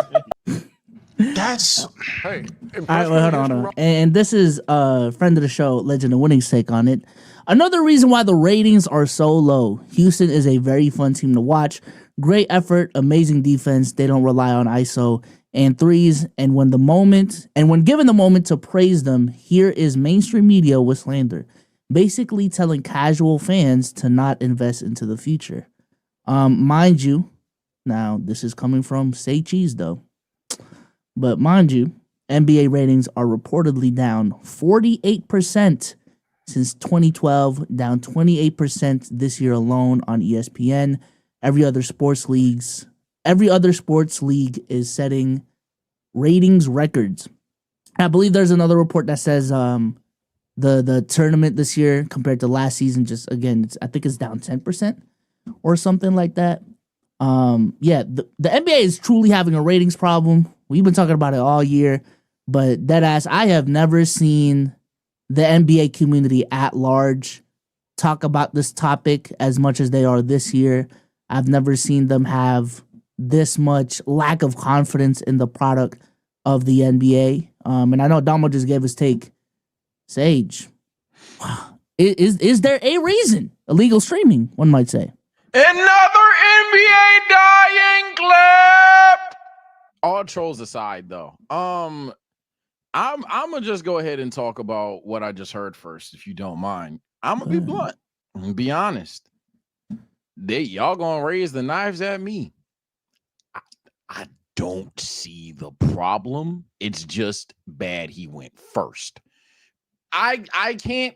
That's hey. All right, well, hold on. And this is a friend of the show, Legend of Winning's take on it. Another reason why the ratings are so low. Houston is a very fun team to watch. Great effort, amazing defense. They don't rely on ISO, and threes. And when given the moment to praise them, here is mainstream media with slander, basically telling casual fans to not invest into the future. Mind you, now this is coming from Say Cheese though, but mind you, NBA ratings are reportedly down 48% since 2012, down 28% this year alone on ESPN. Every other sports league is setting ratings records. I believe there's another report that says the tournament this year compared to last season, just again, I think it's down 10% or something like that. The NBA is truly having a ratings problem. We've been talking about it all year, but deadass, I have never seen the NBA community at large talk about this topic as much as they are this year. I've never seen them have this much lack of confidence in the product of the NBA. And I know Damo just gave his take. Sage, is there a reason? Illegal streaming, one might say. Another NBA dying clip. All trolls aside, though, I'm gonna just go ahead and talk about what I just heard first, if you don't mind. I'm gonna be blunt. I'm gonna be honest. Y'all gonna raise the knives at me. I don't see the problem. It's just bad he went first. I can't.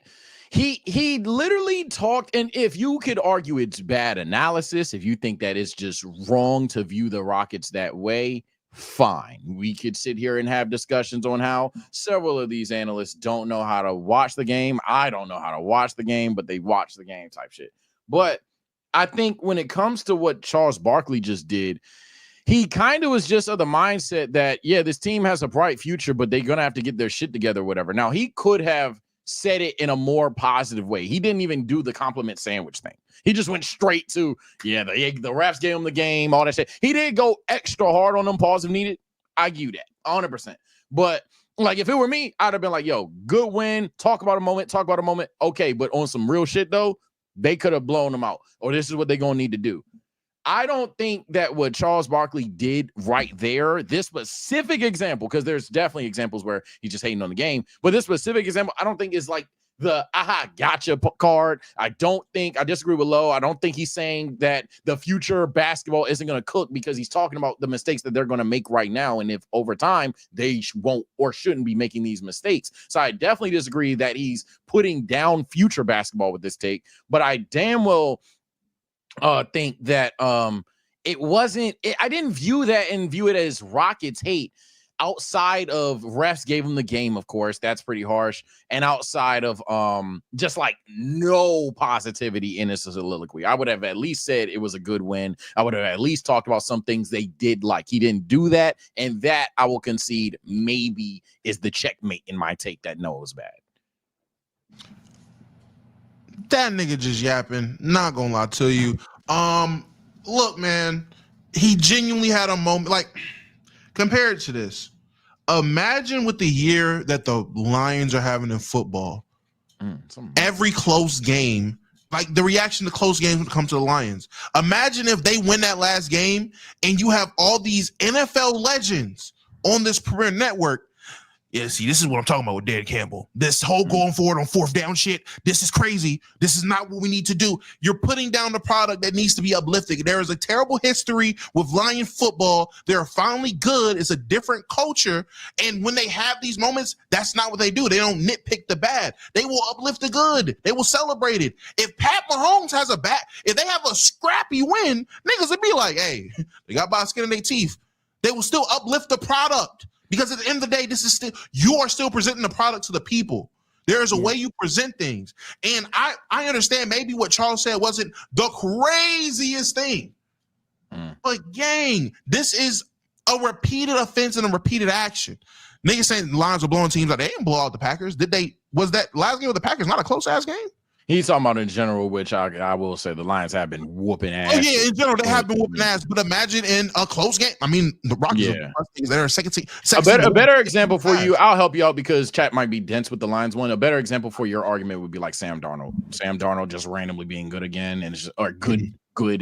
He literally talked, and if you could argue it's bad analysis, if you think that it's just wrong to view the Rockets that way, fine. We could sit here and have discussions on how several of these analysts don't know how to watch the game. I don't know how to watch the game, but they watch the game type shit. But I think when it comes to what Charles Barkley just did, he kind of was just of the mindset that, yeah, this team has a bright future, but they're going to have to get their shit together or whatever. Now, he could have said it in a more positive way. He didn't even do the compliment sandwich thing. He just went straight to, yeah, the refs gave him the game, all that shit. He did go extra hard on them, pause if needed. I give you that, 100%. But, like, if it were me, I'd have been like, yo, good win, talk about a moment. Okay, but on some real shit, though, they could have blown them out, or this is what they're going to need to do. I don't think that what Charles Barkley did right there, this specific example, because there's definitely examples where he's just hating on the game, but this specific example, I don't think is like the gotcha card. I disagree with Lo. I don't think he's saying that the future basketball isn't going to cook, because he's talking about the mistakes that they're going to make right now. And if over time they won't or shouldn't be making these mistakes. So I definitely disagree that he's putting down future basketball with this take, but I damn well think that it wasn't I didn't view that and view it as Rockets hate outside of refs gave him the game, of course. That's pretty harsh. And outside of just like no positivity in his soliloquy. I would have at least said it was a good win. I would have at least talked about some things they did like. He didn't do that, and that I will concede maybe is the checkmate in my take that no, it was bad. That nigga just yapping. Not gonna lie to you. Look, man, he genuinely had a moment. Like, compare it to this. Imagine with the year that the Lions are having in football. Every close game, like the reaction to close games when it comes to the Lions. Imagine if they win that last game and you have all these NFL legends on this premier network. Yeah, see, this is what I'm talking about with Dan Campbell. This whole going forward on fourth down shit, this is crazy. This is not what we need to do. You're putting down the product that needs to be uplifting. There is a terrible history with Lion football. They're finally good. It's a different culture. And when they have these moments, that's not what they do. They don't nitpick the bad. They will uplift the good. They will celebrate it. If Pat Mahomes has if they have a scrappy win, niggas would be like, hey, they got by skin in their teeth. They will still uplift the product. Because at the end of the day, you are still presenting the product to the people. There is a way you present things. And I understand maybe what Charles said wasn't the craziest thing. But gang, this is a repeated offense and a repeated action. Niggas saying the Lions are blowing teams out. They didn't blow out the Packers. Was that last game with the Packers not a close ass game? He's talking about in general, which I will say the Lions have been whooping ass. Oh, yeah, in general, they have been whooping ass. But imagine in a close game. I mean, the Rockets are second team. A better example for you, I'll help you out because chat might be dense with the Lions one. A better example for your argument would be like Sam Darnold. Sam Darnold just randomly being good again, and it's just, or good,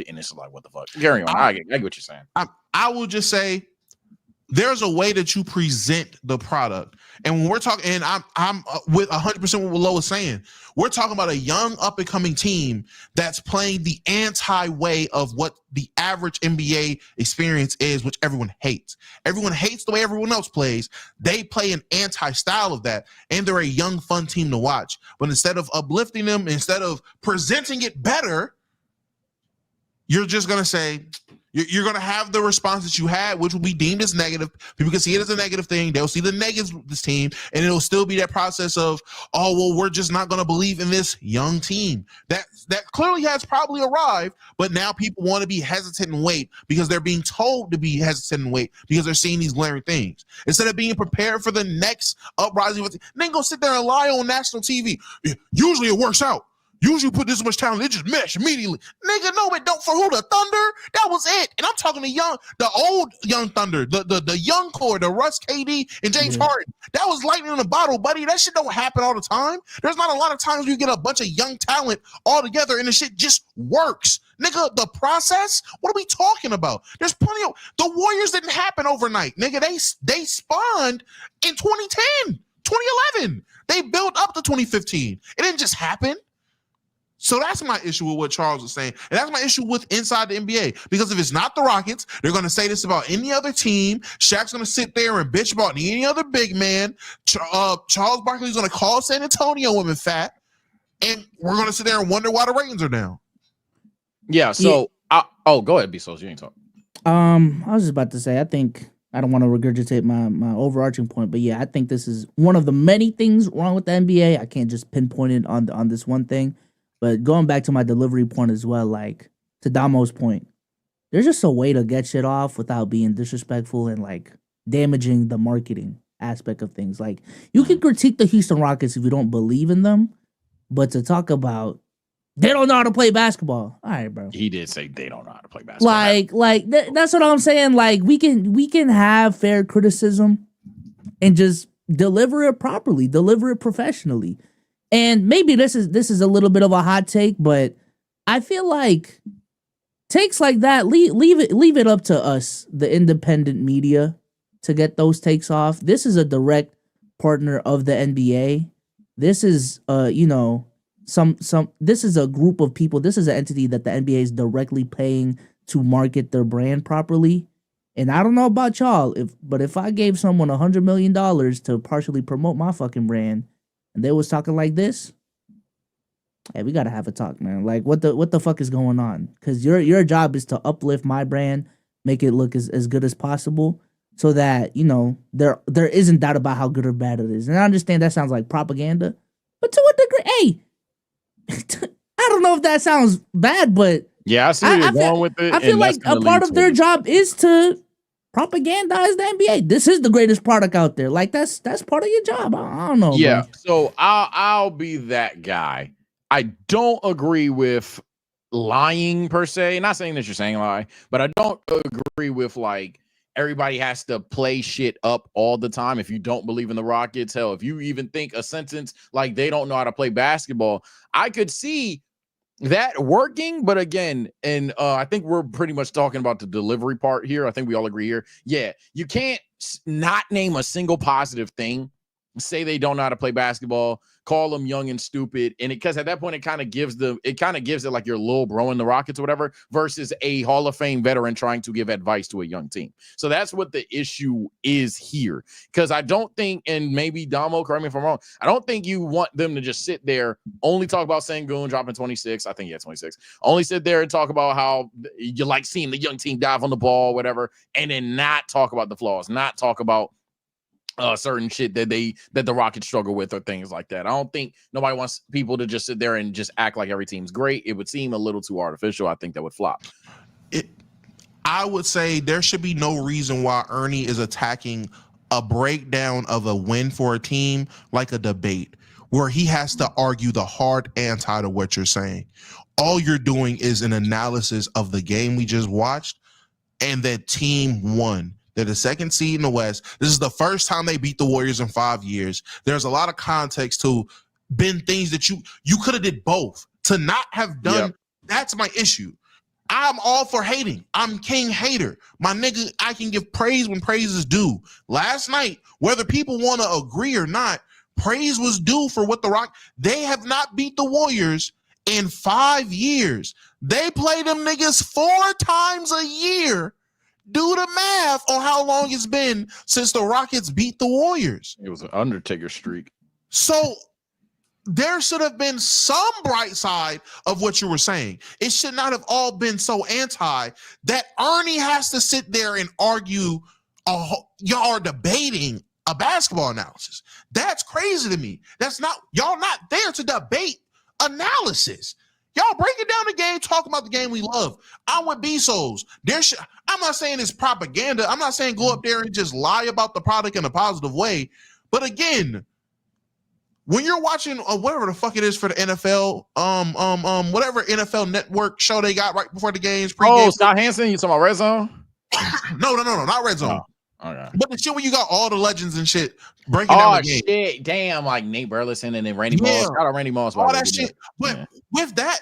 and it's like, what the fuck? Carry on. I get what you're saying. I will just say, there's a way that you present the product. And when we're talking, and I'm with 100% what Lo is saying, we're talking about a young up and coming team that's playing the anti-way of what the average NBA experience is, which everyone hates. Everyone hates the way everyone else plays. They play an anti-style of that, and they're a young, fun team to watch. But instead of uplifting them, instead of presenting it better, you're just going to say, you're going to have the response that you had, which will be deemed as negative. People can see it as a negative thing. They'll see the negatives with this team, and it'll still be that process of, oh, well, we're just not going to believe in this young team. That clearly has probably arrived, but now people want to be hesitant and wait because they're being told to be hesitant and wait because they're seeing these glaring things. Instead of being prepared for the next uprising, then go sit there and lie on national TV. Usually it works out. Usually put this much talent, it just mesh immediately. Nigga, no, it don't. For who? The Thunder? That was it. And I'm talking the old young Thunder, the young core, the Russ, KD, and James Harden. That was lightning in a bottle, buddy. That shit don't happen all the time. There's not a lot of times you get a bunch of young talent all together and the shit just works. Nigga, the process? What are we talking about? There's plenty of... The Warriors didn't happen overnight. Nigga, they spawned in 2010, 2011. They built up to 2015. It didn't just happen. So that's my issue with what Charles was saying. And that's my issue with inside the NBA. Because if it's not the Rockets, they're going to say this about any other team. Shaq's going to sit there and bitch about any other big man. Charles Barkley's going to call San Antonio women fat. And we're going to sit there and wonder why the ratings are down. Yeah, so... go ahead, Bezos. You ain't talking. I was just about to say, I think... I don't want to regurgitate my overarching point, but yeah, I think this is one of the many things wrong with the NBA. I can't just pinpoint it on this one thing. But going back to my delivery point as well, like to Damo's point, there's just a way to get shit off without being disrespectful and like damaging the marketing aspect of things. Like you can critique the Houston Rockets if you don't believe in them, but to talk about they don't know how to play basketball. All right, bro. He did say they don't know how to play basketball. That's what I'm saying. Like we can have fair criticism and just deliver it properly, deliver it professionally. And maybe this is a little bit of a hot take, but I feel like takes like that leave it up to us, the independent media, to get those takes off. This is a direct partner of the NBA. This is this is a group of people. This is an entity that the NBA is directly paying to market their brand properly. And I don't know about y'all, but if I gave someone $100 million to partially promote my fucking brand, and they was talking like this, hey, we gotta have a talk, man. Like, what the fuck is going on? Because your job is to uplift my brand, make it look as good as possible, so that there isn't doubt about how good or bad it is. And I understand that sounds like propaganda, but to a degree, hey, I don't know if that sounds bad, but yeah, I see where you're going with it. I feel like a part of their job is to propagandize the NBA. This is the greatest product out there. Like that's part of your job. I don't know. Yeah. Bro. So I'll be that guy. I don't agree with lying per se. Not saying that you're saying lie, but I don't agree with like everybody has to play shit up all the time. If you don't believe in the Rockets, hell, if you even think a sentence like they don't know how to play basketball, I could see that working. But again, and I think we're pretty much talking about the delivery part here. I think we all agree here. Yeah, you can't not name a single positive thing, say they don't know how to play basketball, call them young and stupid, and because at that point it kind of gives it like your little bro in the Rockets or whatever, versus a Hall of Fame veteran trying to give advice to a young team. So that's what the issue is here. Because I don't think, and maybe Damo, correct me if I'm wrong, I don't think you want them to just sit there, only talk about Sengun dropping 26. I think he had 26. Only sit there and talk about how you like seeing the young team dive on the ball, whatever, and then not talk about the flaws, not talk about certain shit that the Rockets struggle with or things like that. I don't think nobody wants people to just sit there and just act like every team's great. It would seem a little too artificial. I think that would flop. I would say there should be no reason why Ernie is attacking a breakdown of a win for a team like a debate where he has to argue the hard anti to what you're saying. All you're doing is an analysis of the game we just watched and that team won. They're the second seed in the West. This is the first time they beat the Warriors in 5 years. There's a lot of context to been things that you could have did both. To not have done, that's my issue. I'm all for hating. I'm king hater. My nigga, I can give praise when praise is due. Last night, whether people want to agree or not, praise was due for what the Rock. They have not beat the Warriors in 5 years. They play them niggas 4 times a year. Do the math on how long it's been since the Rockets beat the Warriors. It was an Undertaker streak. So there should have been some bright side of what you were saying. It should not have all been so anti that Ernie has to sit there and argue. Y'all are debating a basketball analysis. That's crazy to me. That's not, y'all not there to debate analysis. Y'all breaking down the game, talking about the game we love. I'm with Bezos. I'm not saying it's propaganda. I'm not saying go up there and just lie about the product in a positive way. But again, when you're watching whatever the fuck it is for the NFL, whatever NFL network show they got right before the games, pregame. Scott Hansen, you talking about Red Zone? No, not Red Zone. Oh, okay. But the shit where you got all the legends and shit breaking down the game. Shit, damn, like Nate Burleson and then Randy Moss. Shout out Randy Moss. All that shit. But with that,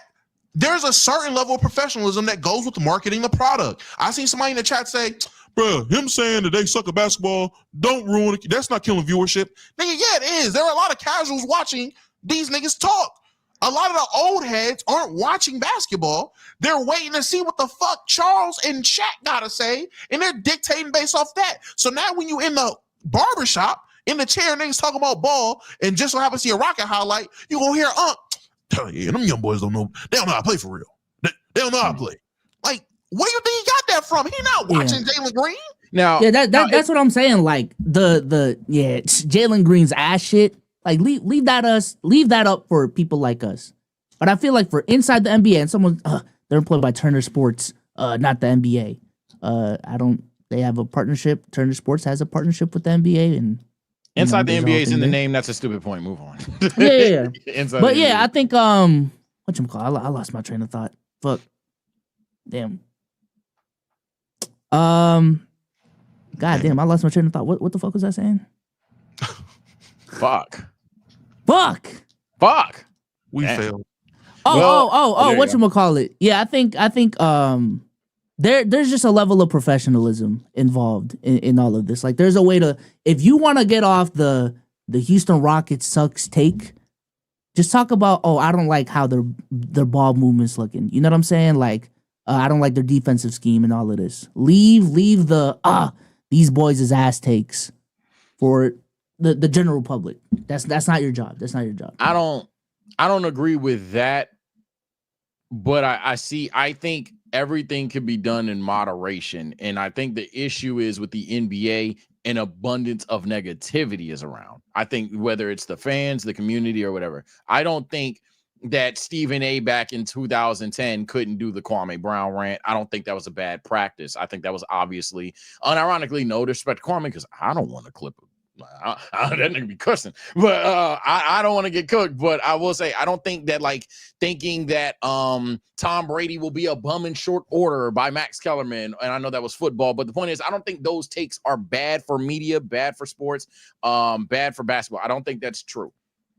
there's a certain level of professionalism that goes with marketing the product. I seen somebody in the chat say, bro, him saying that they suck at basketball, don't ruin it. That's not killing viewership. Nigga, yeah, it is. There are a lot of casuals watching these niggas talk. A lot of the old heads aren't watching basketball. They're waiting to see what the fuck Charles and Shaq gotta say, and they're dictating based off that. So now when you in the barbershop, in the chair, niggas talking about ball, and just so happen to see a Rocket highlight, you gonna hear, tell you, them young boys don't know. They don't know how to play for real. They don't know how to play. Like, where do you think he got that from? He not watching Jalen Green. Now, that's what I'm saying. Like Jalen Green's ass shit. Like leave that up for people like us. But I feel like for inside the NBA and someone they're employed by Turner Sports, not the NBA. They have a partnership. Turner Sports has a partnership with the NBA, and inside the NBA is in the name. That's a stupid point. Move on. Yeah. Inside but yeah, I think whatchamacallit, I lost my train of thought. Fuck. Damn. God damn, I lost my train of thought. What the fuck was I saying? Fuck. We failed. Whatchamacallit. Yeah, I think there's just a level of professionalism involved in all of this. Like there's a way to, if you want to get off the Houston Rockets sucks take, just talk about, I don't like how their ball movement's looking. You know what I'm saying? Like I don't like their defensive scheme and all of this. Leave the these boys is ass takes for the general public. That's not your job. That's not your job. I don't agree with that, but I think everything can be done in moderation. And I think the issue is with the NBA, an abundance of negativity is around. I think whether it's the fans, the community, or whatever, I don't think that Stephen A back in 2010 couldn't do the Kwame Brown rant. I don't think that was a bad practice. I think that was obviously, unironically, no disrespect to Kwame, because I don't want to clip him. That nigga be cussing, but I don't want to get cooked. But I will say I don't think that thinking that Tom Brady will be a bum in short order by Max Kellerman, and I know that was football, but the point is I don't think those takes are bad for media, bad for sports, bad for basketball. I don't think that's true,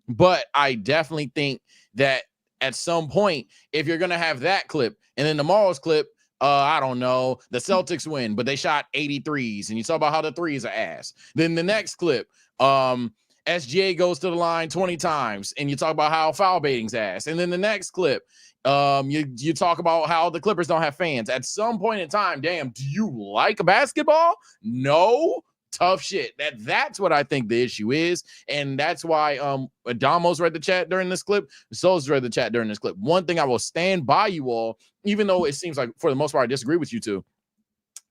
but I definitely think that at some point, if you're gonna have that clip and then tomorrow's clip, I don't know, the Celtics win, but they shot 83s, and you talk about how the threes are ass. Then the next clip, SGA goes to the line 20 times, and you talk about how foul baiting's ass. And then the next clip, you talk about how the Clippers don't have fans. At some point in time, damn, do you like basketball? No. Tough shit. That's what I think the issue is, and that's why Adamos read the chat during this clip. Souls read the chat during this clip. One thing I will stand by you all, even though it seems like for the most part I disagree with you two,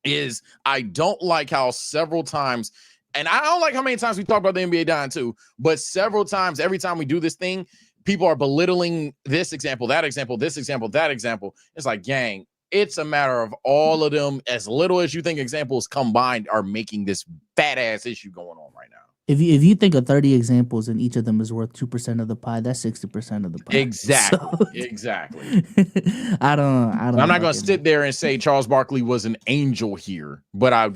is I don't like how several times, and I don't like how many times we talk about the NBA dying too, but several times, every time we do this thing, people are belittling this example, that example, this example, that example. It's like, gang, it's a matter of all of them, as little as you think examples combined, are making this fat ass issue going on right now. If you think of 30 examples and each of them is worth 2% of the pie, that's 60% of the pie. Exactly. So, Exactly. I'm not going to sit there and say Charles Barkley was an angel here, but I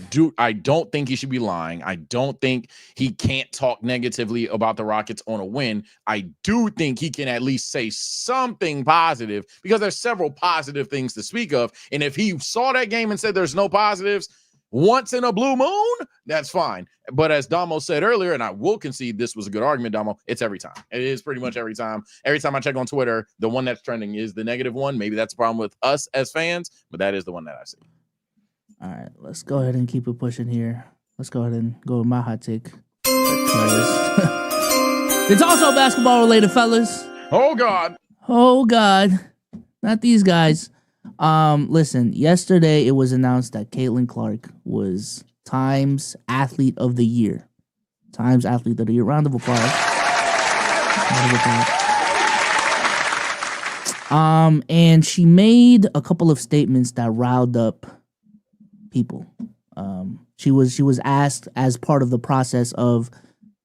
don't think he should be lying. I don't think he can't talk negatively about the Rockets on a win. I do think he can at least say something positive because there's several positive things to speak of. And if he saw that game and said there's no positives once in a blue moon, that's fine. But as Damo said earlier, and I will concede this was a good argument, Damo, it's every time. It is pretty much every time. Every time I check on Twitter, the one that's trending is the negative one. Maybe that's a problem with us as fans, but that is the one that I see. All right, let's go ahead and keep it pushing here. Let's go ahead and go with my hot take. It's also basketball related, fellas. Oh, God. Oh, God. Not these guys. Listen, yesterday it was announced that Caitlin Clark was Times Athlete of the Year. Times Athlete of the Year. Round of applause. And she made a couple of statements that riled up people. She was asked as part of the process of,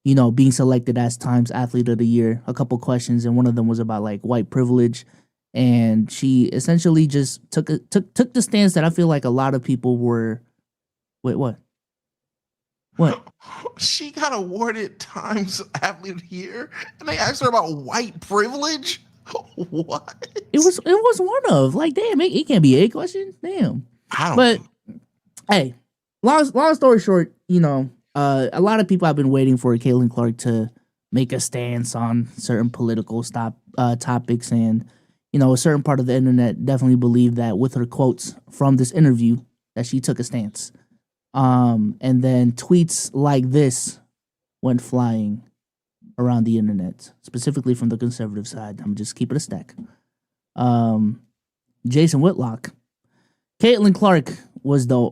being selected as Times Athlete of the Year, a couple questions, and one of them was about like white privilege. And she essentially just took the stance that I feel like a lot of people were. Wait, what? What? She got awarded Times Athlete of the Year, and they asked her about white privilege. What? It was one of like, damn, it can't be a question. Damn. But hey, long story short, a lot of people have been waiting for Caitlin Clark to make a stance on certain political topics, and a certain part of the internet definitely believed that with her quotes from this interview that she took a stance. And then tweets like this went flying around the internet, specifically from the conservative side. I'm just keeping a stack. Jason Whitlock. Caitlin Clark was the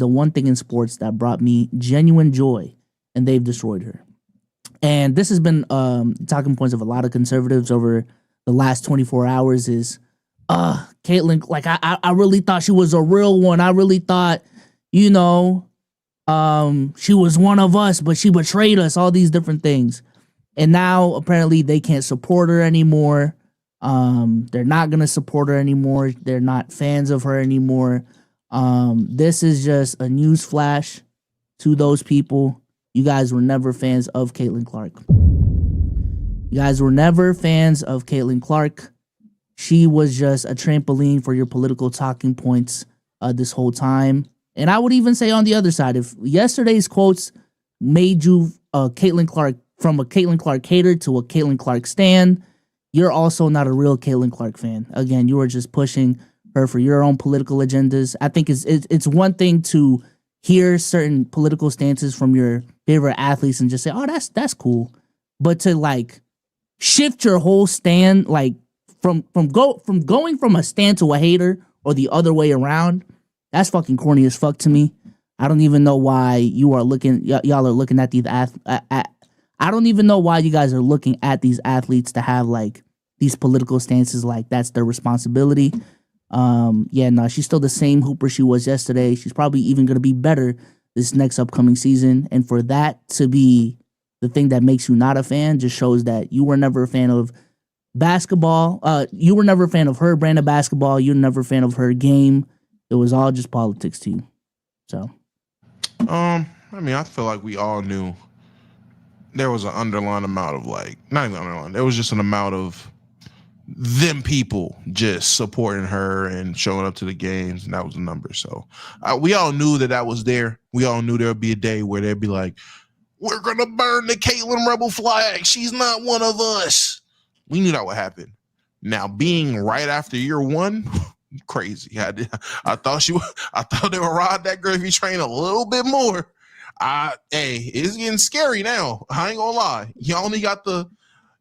one thing in sports that brought me genuine joy, and they've destroyed her. And this has been talking points of a lot of conservatives over the last 24 hours is, Caitlin, like I really thought she was a real one. I really thought, she was one of us, but she betrayed us, all these different things. And now apparently they can't support her anymore. They're not going to support her anymore. They're not fans of her anymore. This is just a news flash to those people. You guys were never fans of Caitlin Clark. You guys were never fans of Caitlin Clark. She was just a trampoline for your political talking points this whole time. And I would even say on the other side, if yesterday's quotes made you Caitlin Clark from a Caitlin Clark hater to a Caitlin Clark stan, you're also not a real Caitlin Clark fan. Again, you are just pushing her for your own political agendas. I think it's one thing to hear certain political stances from your favorite athletes and just say, "Oh, that's cool," but to like shift your whole stand, like from going from a stand to a hater or the other way around, that's fucking corny as fuck to me. I don't even know why y'all are looking at these I don't even know why you guys are looking at these athletes to have like these political stances, like that's their responsibility. She's still the same hooper she was yesterday. She's probably even going to be better this next upcoming season. And for that to be the thing that makes you not a fan just shows that you were never a fan of basketball. You were never a fan of her brand of basketball. You were never a fan of her game. It was all just politics to you. So, I feel like we all knew there was an underlying amount of not even underlying. There was just an amount of them people just supporting her and showing up to the games, and that was the number. So we all knew that was there. We all knew there would be a day where they'd be like, "We're gonna burn the Caitlin Rebel flag. She's not one of us." We knew that would happen. Now, being right after year one, crazy. I thought they would ride that gravy train a little bit more. It's getting scary now. I ain't gonna lie. Y'all got the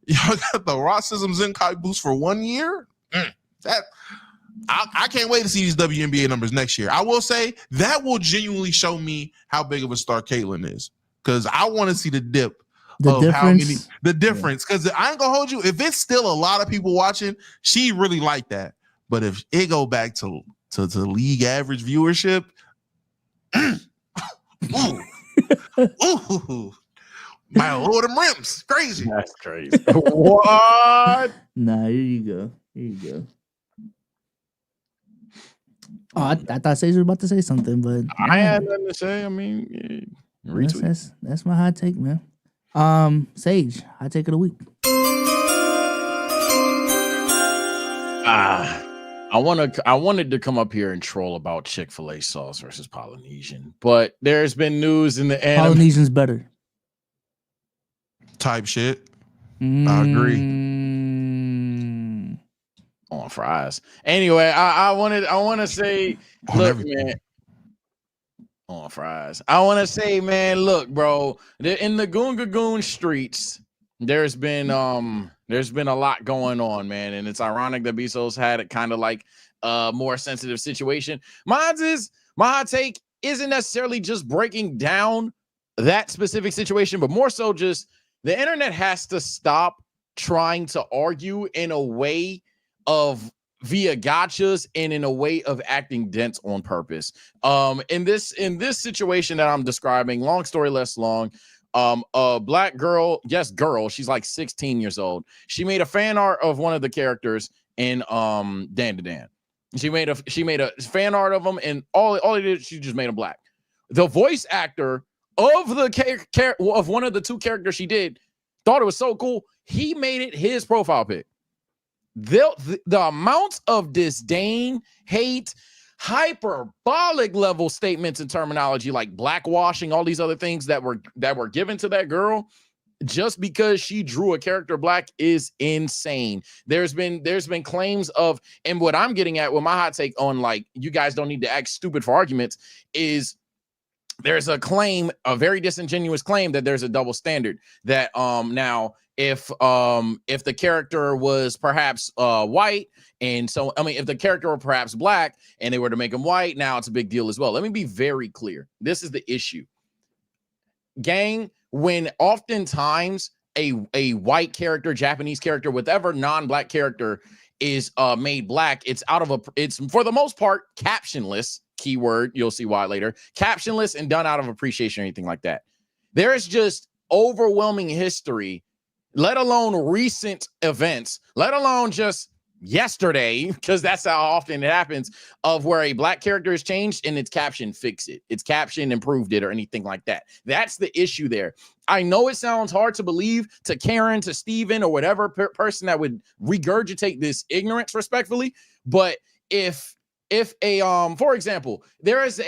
racism Zenkai boost for 1 year. I can't wait to see these WNBA numbers next year. I will say that will genuinely show me how big of a star Caitlin is, because I want to see the dip. The difference. Because I ain't gonna hold you. If it's still a lot of people watching, she really like that. But if it go back to league average viewership, Ooh, my lower them rims, crazy. That's crazy. What? Nah, here you go. Here you go. Oh, I thought Sage was about to say something, but I had nothing to say. I mean, retweet. That's my hot take, man. Sage, hot take of the week. I wanted to come up here and troll about Chick-fil-A sauce versus Polynesian, but there's been news in the anime. Polynesian's better. Type shit. I agree. On fries. Anyway, I want to say, look, man. On fries. I want to say, man, look, bro. In the Goon streets, there's been a lot going on, man, and it's ironic that Bezos had it kind of like a more sensitive situation. My hot take isn't necessarily just breaking down that specific situation, but more so just the internet has to stop trying to argue in a way of via gotchas and in a way of acting dense on purpose. In this situation that I'm describing, long story less long, a black girl, she's like 16 years old. She made a fan art of one of the characters in Dan to Dan. She made a fan art of him, and all he did, she just made him black. The voice actor of of one of the two characters she did thought it was so cool, he made it his profile pic. The amounts of disdain, hate, hyperbolic level statements and terminology like blackwashing, all these other things that were given to that girl just because she drew a character black is insane. There's been claims of, and what I'm getting at with my hot take on, like, you guys don't need to act stupid for arguments, is there's a claim, a very disingenuous claim, that there's a double standard, that now if the character was perhaps white, and so if the character were perhaps black and they were to make him white, now it's a big deal as well. Let me be very clear. This is the issue, gang. When oftentimes a white character, Japanese character, whatever non-black character is made black, it's for the most part captionless, keyword, you'll see why later, captionless and done out of appreciation or anything like that. There is just overwhelming history, let alone recent events, let alone just yesterday, because that's how often it happens, of where a black character is changed and its caption fix it, its caption improved it, or anything like that. That's the issue there. I know it sounds hard to believe to Karen, to Steven, or whatever person that would regurgitate this ignorance respectfully, but if for example, there is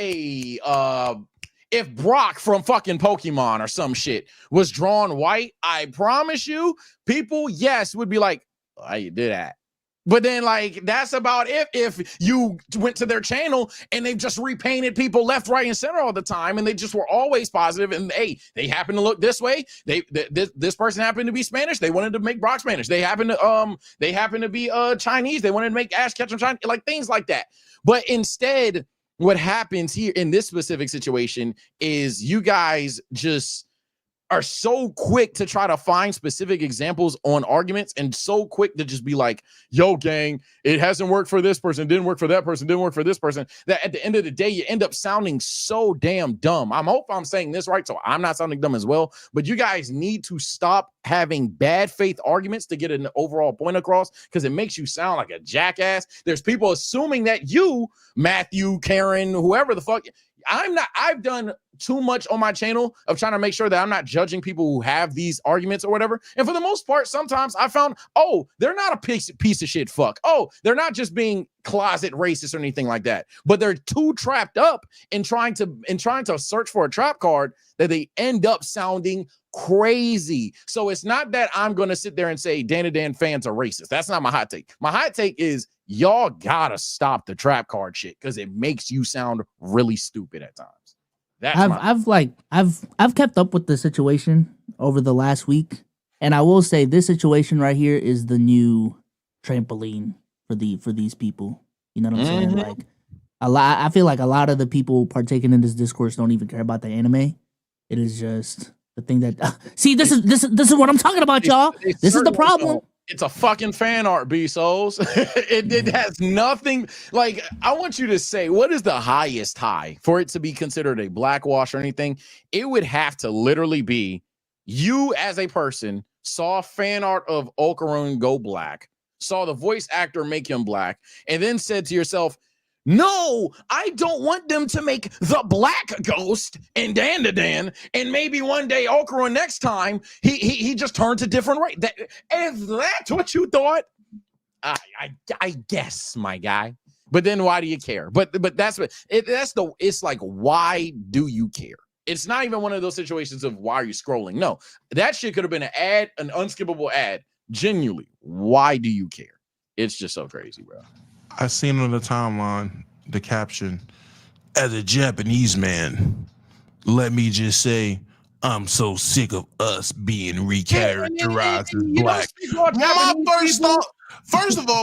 if Brock from fucking Pokemon or some shit was drawn white, I promise you, people, yes, would be like, how you do that? But then, like, that's about it. If you went to their channel and they've just repainted people left, right, and center all the time, and they just were always positive, and hey, they happen to look this way. This person happened to be Spanish. They wanted to make Brock Spanish. They happen to be Chinese. They wanted to make Ash Ketchum Chinese, like things like that. But instead, what happens here in this specific situation is you guys just are so quick to try to find specific examples on arguments, and so quick to just be like, yo, gang, it hasn't worked for this person, didn't work for that person, didn't work for this person, that at the end of the day, you end up sounding so damn dumb. I hope I'm saying this right, so I'm not sounding dumb as well, but you guys need to stop having bad faith arguments to get an overall point across, because it makes you sound like a jackass. There's people assuming that you, Matthew, Karen, whoever the fuck, I've done too much on my channel of trying to make sure that I'm not judging people who have these arguments or whatever. And for the most part, sometimes I found, oh, they're not a piece of shit fuck. Oh, they're not just being closet racist or anything like that, but they're too trapped up in trying to search for a trap card that they end up sounding crazy. So it's not that I'm going to sit there and say Dan to Dan fans are racist. That's not my hot take. My hot take is y'all gotta stop the trap card shit, because it makes you sound really stupid at times. I've kept up with the situation over the last week, and I will say this situation right here is the new trampoline for these people. You know what I'm saying? Like I feel like a lot of the people partaking in this discourse don't even care about the anime. It is just the thing that see, this is what I'm talking about, y'all. This is the problem. It's a fucking fan art, B-Souls. it has nothing. Like, I want you to say, what is the highest high for it to be considered a blackwash or anything? It would have to literally be you as a person saw fan art of Okaron go black, saw the voice actor make him black, and then said to yourself, no, I don't want them to make the black ghost and Dan, and maybe one day Okaron next time he just turns a different race. If that's what you thought, I guess, my guy. But then why do you care? But that's what it's like. Why do you care? It's not even one of those situations of why are you scrolling? No, that shit could have been an ad, an unskippable ad. Genuinely, why do you care? It's just so crazy, bro. I seen on the timeline the caption, as a Japanese man, let me just say, I'm so sick of us being recharacterized as black.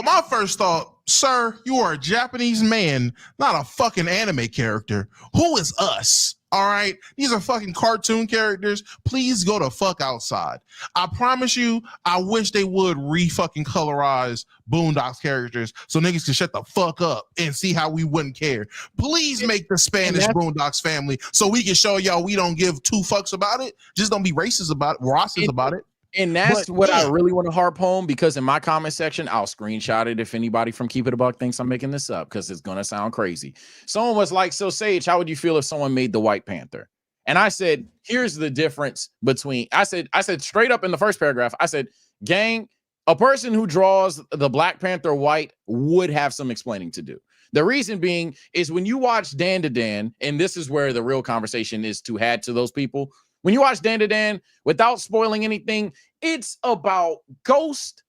My first thought, sir, you are a Japanese man, not a fucking anime character. Who is us? All right, these are fucking cartoon characters. Please go the fuck outside. I promise you, I wish they would re-fucking colorize Boondocks characters so niggas can shut the fuck up and see how we wouldn't care. Please make the Spanish Boondocks family so we can show y'all we don't give two fucks about it. Just don't be racist about it, And that's what I really want to harp home, because in my comment section, I'll screenshot it if anybody from Keep It a Buck thinks I'm making this up, because it's going to sound crazy. Someone was like, so Sage, how would you feel if someone made the White Panther? And I said, here's the difference between, I said straight up in the first paragraph, I said, gang, a person who draws the Black Panther white would have some explaining to do. The reason being is when you watch Dan, and this is where the real conversation is to add to those people. When you watch Dan, without spoiling anything, it's about ghost,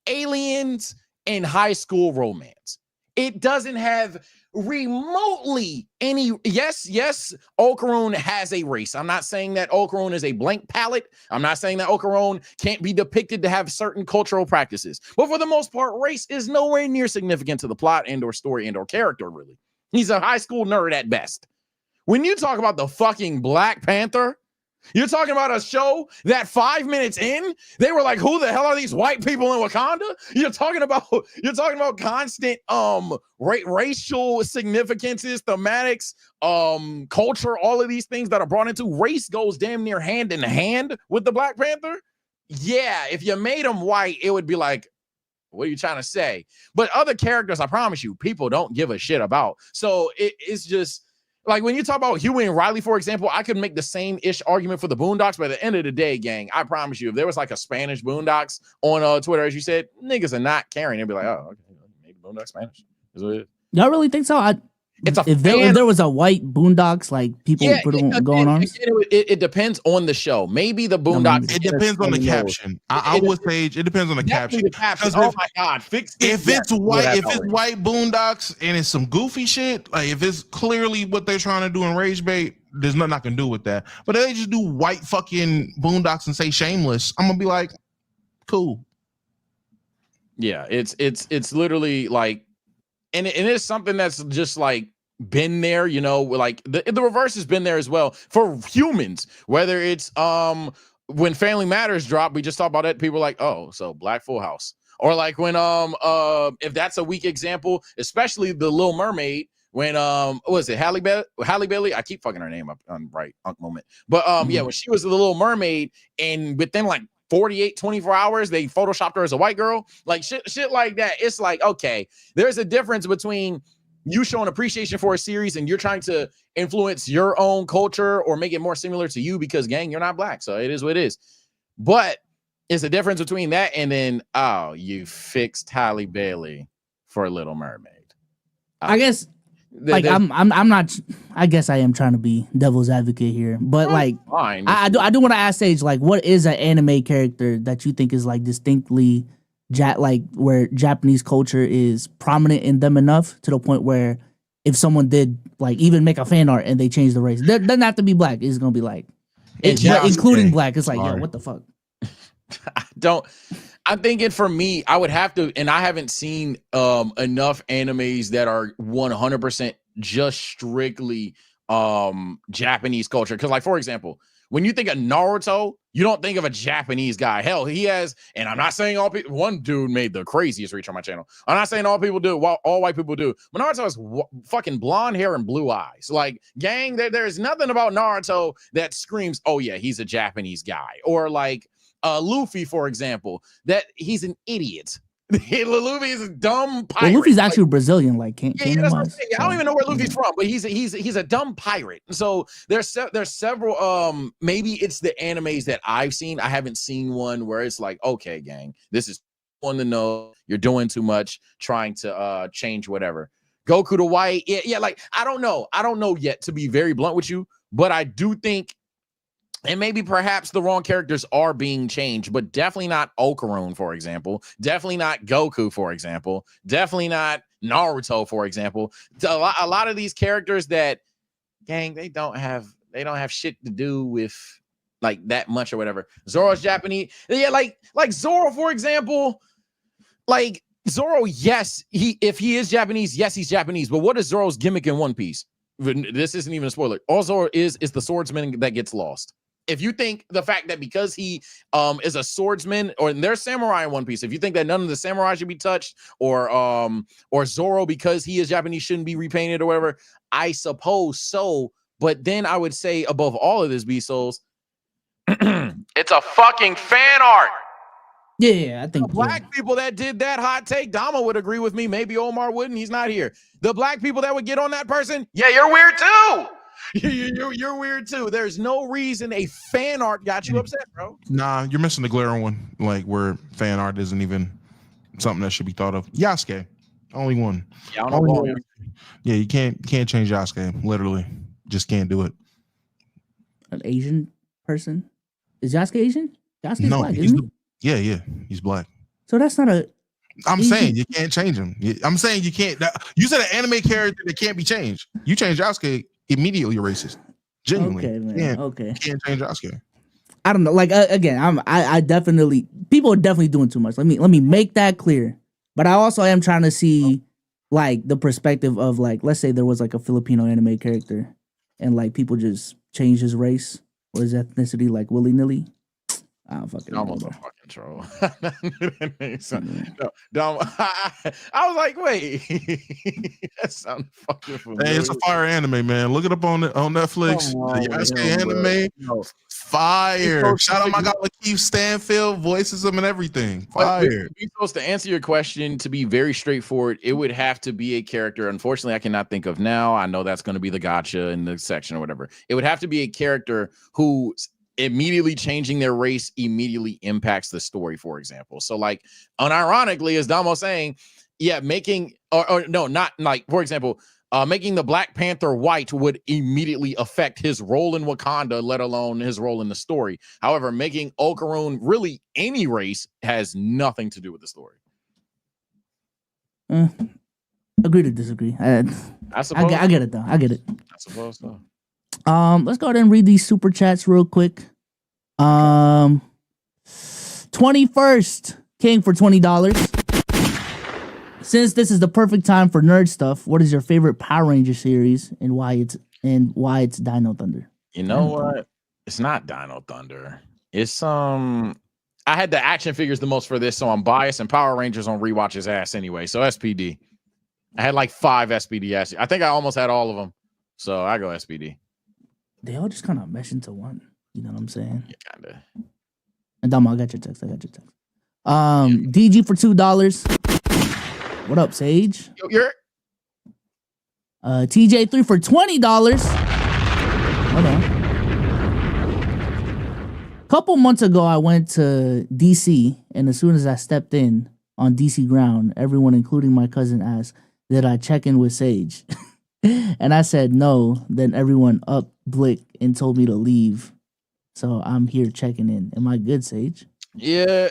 aliens, and high school romance. It doesn't have remotely any. Yes, Okaron has a race. I'm not saying that Okaron is a blank palette. I'm not saying that Okaron can't be depicted to have certain cultural practices. But for the most part, race is nowhere near significant to the plot and or story and or character, really. He's a high school nerd at best. When you talk about the fucking Black Panther, you're talking about a show that 5 minutes in, they were like, who the hell are these white people in Wakanda? You're talking about constant racial significances, thematics, culture, all of these things that are brought into. Race goes damn near hand in hand with the Black Panther. Yeah, if you made them white, it would be like, what are you trying to say? But other characters, I promise you, people don't give a shit about. So it's just like when you talk about Huey and Riley, for example, I could make the same-ish argument for the Boondocks, but at the end of the day, gang, I promise you, if there was like a Spanish Boondocks on Twitter, as you said, niggas are not caring. They'd be like, oh, okay, maybe Boondocks Spanish. Is what it is. Y'all really think so? If there was a white Boondocks, like people going on, it depends on the show. Maybe the Boondocks. It depends on the caption. I would say it depends on the caption. Oh my god, fix it. If it's white Boondocks and it's some goofy shit, like if it's clearly what they're trying to do in rage bait, there's nothing I can do with that. But if they just do white fucking Boondocks and say shameless, I'm gonna be like, cool. Yeah, it's literally like, and it's something that's just like been there, you know, like the reverse has been there as well for humans, whether it's when Family Matters dropped, we just talked about it, people were like, oh, so Black Full House, or like when if that's a weak example, especially the Little Mermaid, when what was it, Halle Bailey, I keep fucking her name up on right moment, but yeah, when she was the Little Mermaid, and within like 24 hours they photoshopped her as a white girl, like shit like that. It's like, okay, there's a difference between you showing appreciation for a series and you're trying to influence your own culture or make it more similar to you because, gang, you're not black, so it is what it is. But it's a difference between that and then, oh, you fixed Halle Bailey for Little Mermaid. I guess, like, I'm not. I guess I am trying to be devil's advocate here, but like, fine. I do want to ask Sage, like, what is an anime character that you think is like distinctly like where Japanese culture is prominent in them enough to the point where if someone did like even make a fan art and they change the race, it doesn't have to be black. It's gonna be like, including black. It's like, yo, what the fuck? I'm thinking for me, I would have to, and I haven't seen enough animes that are 100% just strictly Japanese culture. Because, like, for example, when you think of Naruto, you don't think of a Japanese guy. Hell, he has, and I'm not saying all people, one dude made the craziest reach on my channel. I'm not saying all people do, all white people do. But Naruto has fucking blonde hair and blue eyes. Like, gang, there's nothing about Naruto that screams, oh yeah, he's a Japanese guy. Or like Luffy, for example, that he's an idiot. Luffy is a dumb pirate. Well, Luffy's actually Brazilian, like I don't even know where Luffy's from, but he's a dumb pirate. So there's several. Maybe it's the animes that I've seen. I haven't seen one where it's like, okay, gang, this is one to know. You're doing too much, trying to change whatever. Goku to white, yeah. Like I don't know yet. To be very blunt with you, but I do think. And maybe perhaps the wrong characters are being changed, but definitely not Okarun, for example. Definitely not Goku, for example. Definitely not Naruto, for example. A lot of these characters that, gang, they don't have shit to do with like that much or whatever. Zoro's Japanese. Yeah, like Zoro, for example. Like Zoro, yes, if he is Japanese, yes, he's Japanese. But what is Zoro's gimmick in One Piece? This isn't even a spoiler. All Zoro is the swordsman that gets lost. If you think the fact that because he is a swordsman, or there's samurai in One Piece, if you think that none of the samurai should be touched, or Zoro because he is Japanese shouldn't be repainted or whatever, I suppose so. But then I would say above all of this, B Souls, it's a fucking fan art. Yeah, I think the black people that did that hot take, Dama would agree with me. Maybe Omar wouldn't. He's not here. The black people that would get on that person, yeah, you're weird too. You're weird too. There's no reason a fan art got you upset, bro. Nah, you're missing the glaring one, like where fan art isn't even something that should be thought of. Yasuke, only one. Yeah, I don't know. Yeah, you can't change Yasuke. Literally, just can't do it. An Asian person? Is Yasuke Asian? Yasuke's no, black, isn't he? Yeah, he's black. So that's not a. I'm saying you can't change him. I'm saying you can't. You said an anime character that can't be changed. You change Yasuke, immediately you're racist. Genuinely. Okay, man. Okay. You can't change Yasuke. I don't know. Like again, I definitely, people are definitely doing too much. Let me make that clear. But I also am trying to see like the perspective of like, let's say there was like a Filipino anime character and like people just change his race or his ethnicity like willy-nilly. I don't fucking know. Almost a fucking troll. No, I was like, wait, that sounds fucking familiar. Hey, it's a fire anime, man. Look it up on Netflix. The Yasuke anime, fire. Shout out my guy Lakeith Stanfield, voices him and everything. Fire. Supposed to answer your question, to be very straightforward, it would have to be a character. Unfortunately, I cannot think of now. I know that's going to be the gotcha in the section or whatever. It would have to be a character who immediately changing their race immediately impacts the story, for example. So like unironically, as Damo saying, yeah, making or no, not like, for example, making the Black Panther white would immediately affect his role in Wakanda, let alone his role in the story. However, making Okarun really any race has nothing to do with the story. Agree to disagree. I suppose I get it though. I get it. I suppose so. Let's go ahead and read these super chats real quick. 21st King for $20. Since this is the perfect time for nerd stuff, what is your favorite Power Ranger series and why it's Dino Thunder? You know what? It's not Dino Thunder. It's I had the action figures the most for this, so I'm biased, and Power Rangers on rewatch his ass anyway. So SPD. I had like 5 SPD ass. I think I almost had all of them. So I go SPD. They all just kind of mesh into one. You know what I'm saying? Yeah, kind of. And Damo, I got your text. DG for $2. What up, Sage? Yo, you're TJ3 for $20. Hold on. A couple months ago, I went to DC, and as soon as I stepped in on DC ground, everyone, including my cousin, asked, "Did I check in with Sage?" And I said no. Then everyone up blicked and told me to leave. So I'm here checking in. Am I good, Sage? Yeah.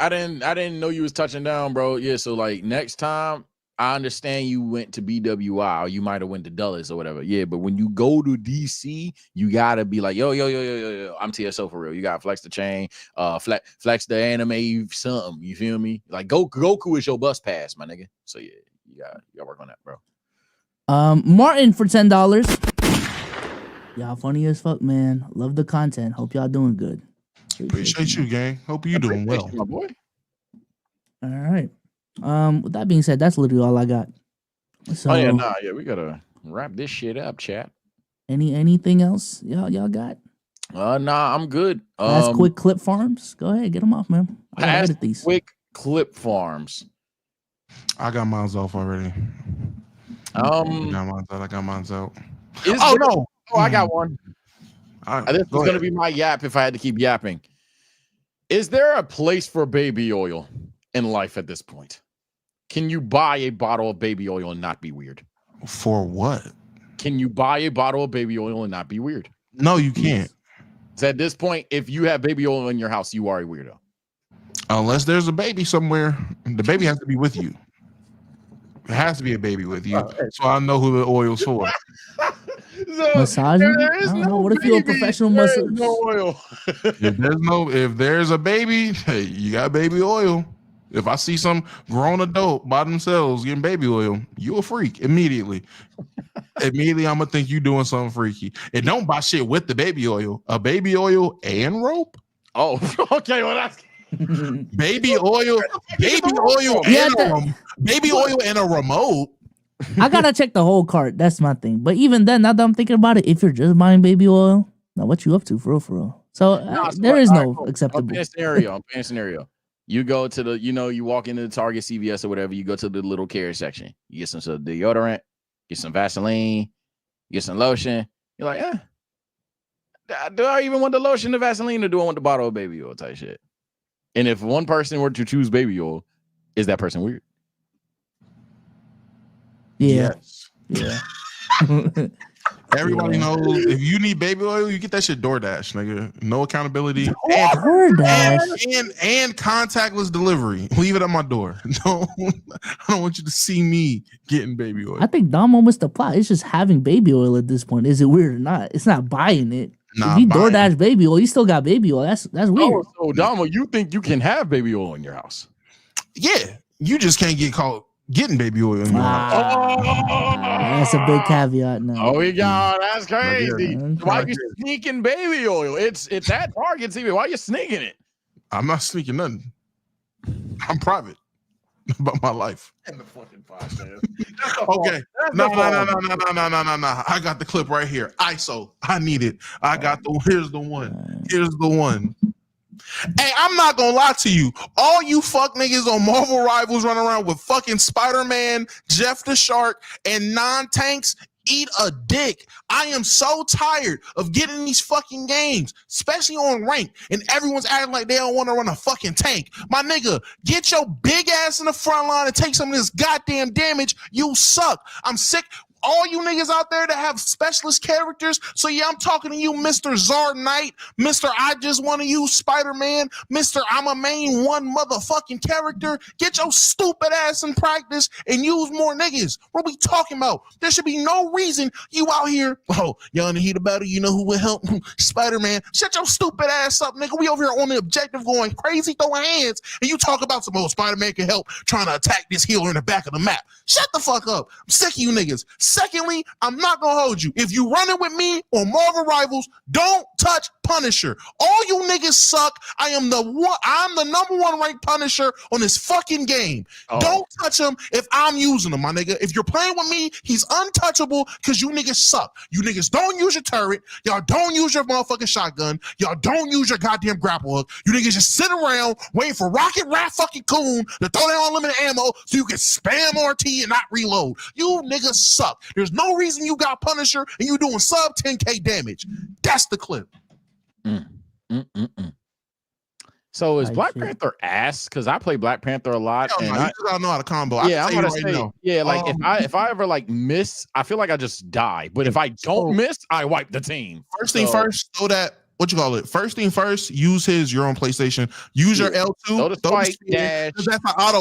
I didn't know you was touching down, bro. Yeah, so like next time, I understand you went to BWI or you might have went to Dulles or whatever. Yeah, but when you go to DC, you gotta be like, yo, I'm TSO for real. You gotta flex the chain, flex the anime something. You feel me? Like Goku is your bus pass, my nigga. So yeah, you gotta work on that, bro. Martin for $10. Y'all funny as fuck, man. Love the content. Hope y'all doing good. Appreciate you, gang. Hope you doing well, my boy. All right. With that being said, that's literally all I got. So, we gotta wrap this shit up, chat. Anything else y'all got? I'm good. Last quick clip farms. Go ahead, get them off, man. I gotta edit these. Quick clip farms. I got mine off already. I got mine out. I got one. This is gonna be my yap if I had to keep yapping. Is there a place for baby oil in life at this point? Can you buy a bottle of baby oil and not be weird? For what? Can you buy a bottle of baby oil and not be weird? No, you can't. So at this point, if you have baby oil in your house, you are a weirdo. Unless there's a baby somewhere, the baby has to be with you. It has to be a baby with you, so I know who the oil's for. Massaging? I don't know. What if you're a professional masseuse? No oil. if there's a baby, hey, you got baby oil. If I see some grown adult by themselves getting baby oil, you a freak immediately. Immediately, I'm gonna think you doing something freaky. And don't buy shit with the baby oil. A baby oil and rope. Oh, okay. Well, that's baby oil, baby oil, and a remote. I gotta check the whole cart. That's my thing. But even then, now that I'm thinking about it, if you're just buying baby oil, now what you up to for real? So there is no acceptable scenario. You go to the, you walk into the Target, CVS, or whatever. You go to the little care section. You get some sort of deodorant, get some Vaseline, get some lotion. You're like, do I even want the lotion, the Vaseline, or do I want the bottle of baby oil type shit? And if one person were to choose baby oil, is that person weird? Yeah. Yes. Yeah. Everybody knows if you need baby oil, you get that shit DoorDash, nigga. No accountability. DoorDash and contactless delivery. Leave it at my door. No, I don't want you to see me getting baby oil. I think Dom almost the plot. It's just having baby oil at this point. Is it weird or not? It's not buying it. If you DoorDash baby oil, you still got baby oil. That's weird. So Dom, you think you can have baby oil in your house? Yeah, you just can't get caught getting baby oil in your house. That's a big caveat now. Oh, that's crazy. Why you sneaking baby oil? It's at Target TV. Why you sneaking it? I'm not sneaking nothing. I'm private about my life. In the fucking podcast. Okay. No. I got the clip right here. ISO. I need it. Here's the one. Hey, I'm not gonna lie to you. All you fuck niggas on Marvel Rivals running around with fucking Spider-Man, Jeff the Shark, and non-tanks, eat a dick. I am so tired of getting these fucking games, especially on rank, and everyone's acting like they don't want to run a fucking tank. My nigga, get your big ass in the front line and take some of this goddamn damage. You suck. I'm sick. All you niggas out there that have specialist characters. So yeah, I'm talking to you, Mr. Zard Knight, Mr. I just want to use Spider-Man, Mr. I'm a main one motherfucking character. Get your stupid ass in practice and use more niggas. What we talking about? There should be no reason you out here. Oh, y'all in the heat of battle, you know who will help? Spider-Man. Shut your stupid ass up, nigga. We over here on the objective going crazy, throwing hands, and you talk about some old Spider-Man can help trying to attack this healer in the back of the map. Shut the fuck up. I'm sick of you niggas. Secondly, I'm not gonna hold you. If you running with me on Marvel Rivals, don't touch Punisher. All you niggas suck. I'm the number one ranked Punisher on this fucking game. Don't touch him if I'm using him, my nigga. If you're playing with me, he's untouchable because you niggas suck. You niggas don't use your turret. Y'all don't use your motherfucking shotgun. Y'all don't use your goddamn grapple hook. You niggas just sit around waiting for Rocket Rat fucking Coon to throw down unlimited ammo so you can spam RT and not reload. You niggas suck. There's no reason you got Punisher and you doing sub 10k damage. That's the clip. So is Black Panther ass? Because I play Black Panther a lot, and I don't know how to combo. Yeah, I'm gonna say, yeah, like if I ever like miss, I feel like I just die. But if I don't miss, I wipe the team. First thing first, throw that. What you call it? First thing first, use you're on PlayStation. Use your L2. Throw the spike dash. That's an auto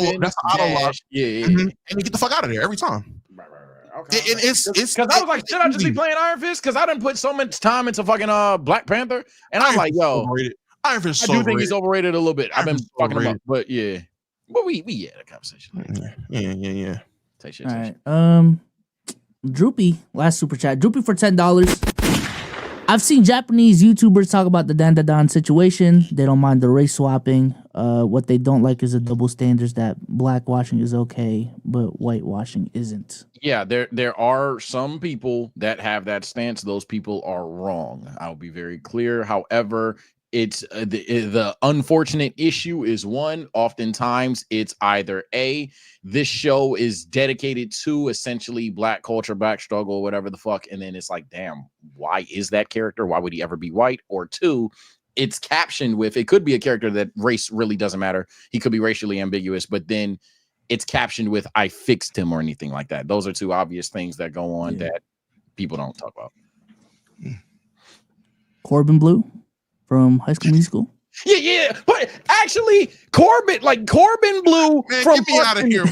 lock. Yeah. And you get the fuck out of there every time. Okay. It's because I was like, should I just be playing Iron Fist? Because I didn't put so much time into fucking Black Panther, and I'm like, yo, Iron Fist. I do think he's overrated a little bit. I've been fucking him up, but yeah. But we had a conversation. Yeah. Take shit. All right. Droopy, last super chat. Droopy for $10. I've seen Japanese YouTubers talk about the dandadan situation. They don't mind the race swapping. What they don't like is the double standards that blackwashing is okay, but whitewashing isn't. Yeah, there are some people that have that stance. Those people are wrong. I'll be very clear. However, it's the unfortunate issue is one. Oftentimes, it's either A, this show is dedicated to essentially black culture, black struggle, whatever the fuck, and then it's like, damn, why is that character? Why would he ever be white? Or two, it's captioned with, it could be a character that race really doesn't matter. He could be racially ambiguous, but then it's captioned with "I fixed him" or anything like that. Those are two obvious things that go on that people don't talk about. Corbin Blue from High School Musical. Yeah, but actually, Corbin Blue from get me out of here.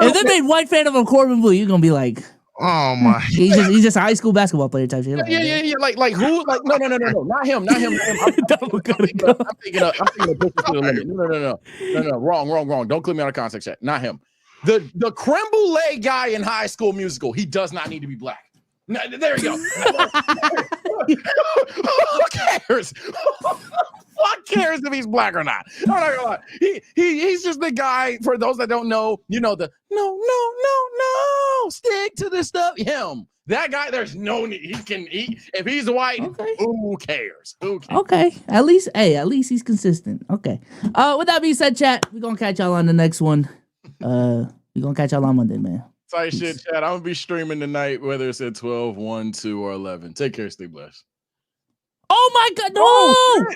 If they made white Phantom of Corbin Blue, you're gonna be like, oh my, he's just a high school basketball player type shit. Yeah. Like who? Like no, not him. I'm thinking of pushing to the limit. No, wrong. Don't clip me out of context yet. Not him. The creme brulee guy in High School Musical. He does not need to be black. No, there you go. Who cares? Fuck cares if he's black or not? I'm not gonna lie. He's just the guy. For those that don't know, you know the no, stick to this stuff. Him, that guy. There's no need. He can eat if he's white. Okay. Who cares? Okay, at least he's consistent. Okay. With that being said, chat, we're gonna catch y'all on the next one. We're gonna catch y'all on Monday, man. Sorry, shit, chat. I'm gonna be streaming tonight, whether it's at 12, 1, 2, or 11. Take care. Stay blessed. Oh my God, no!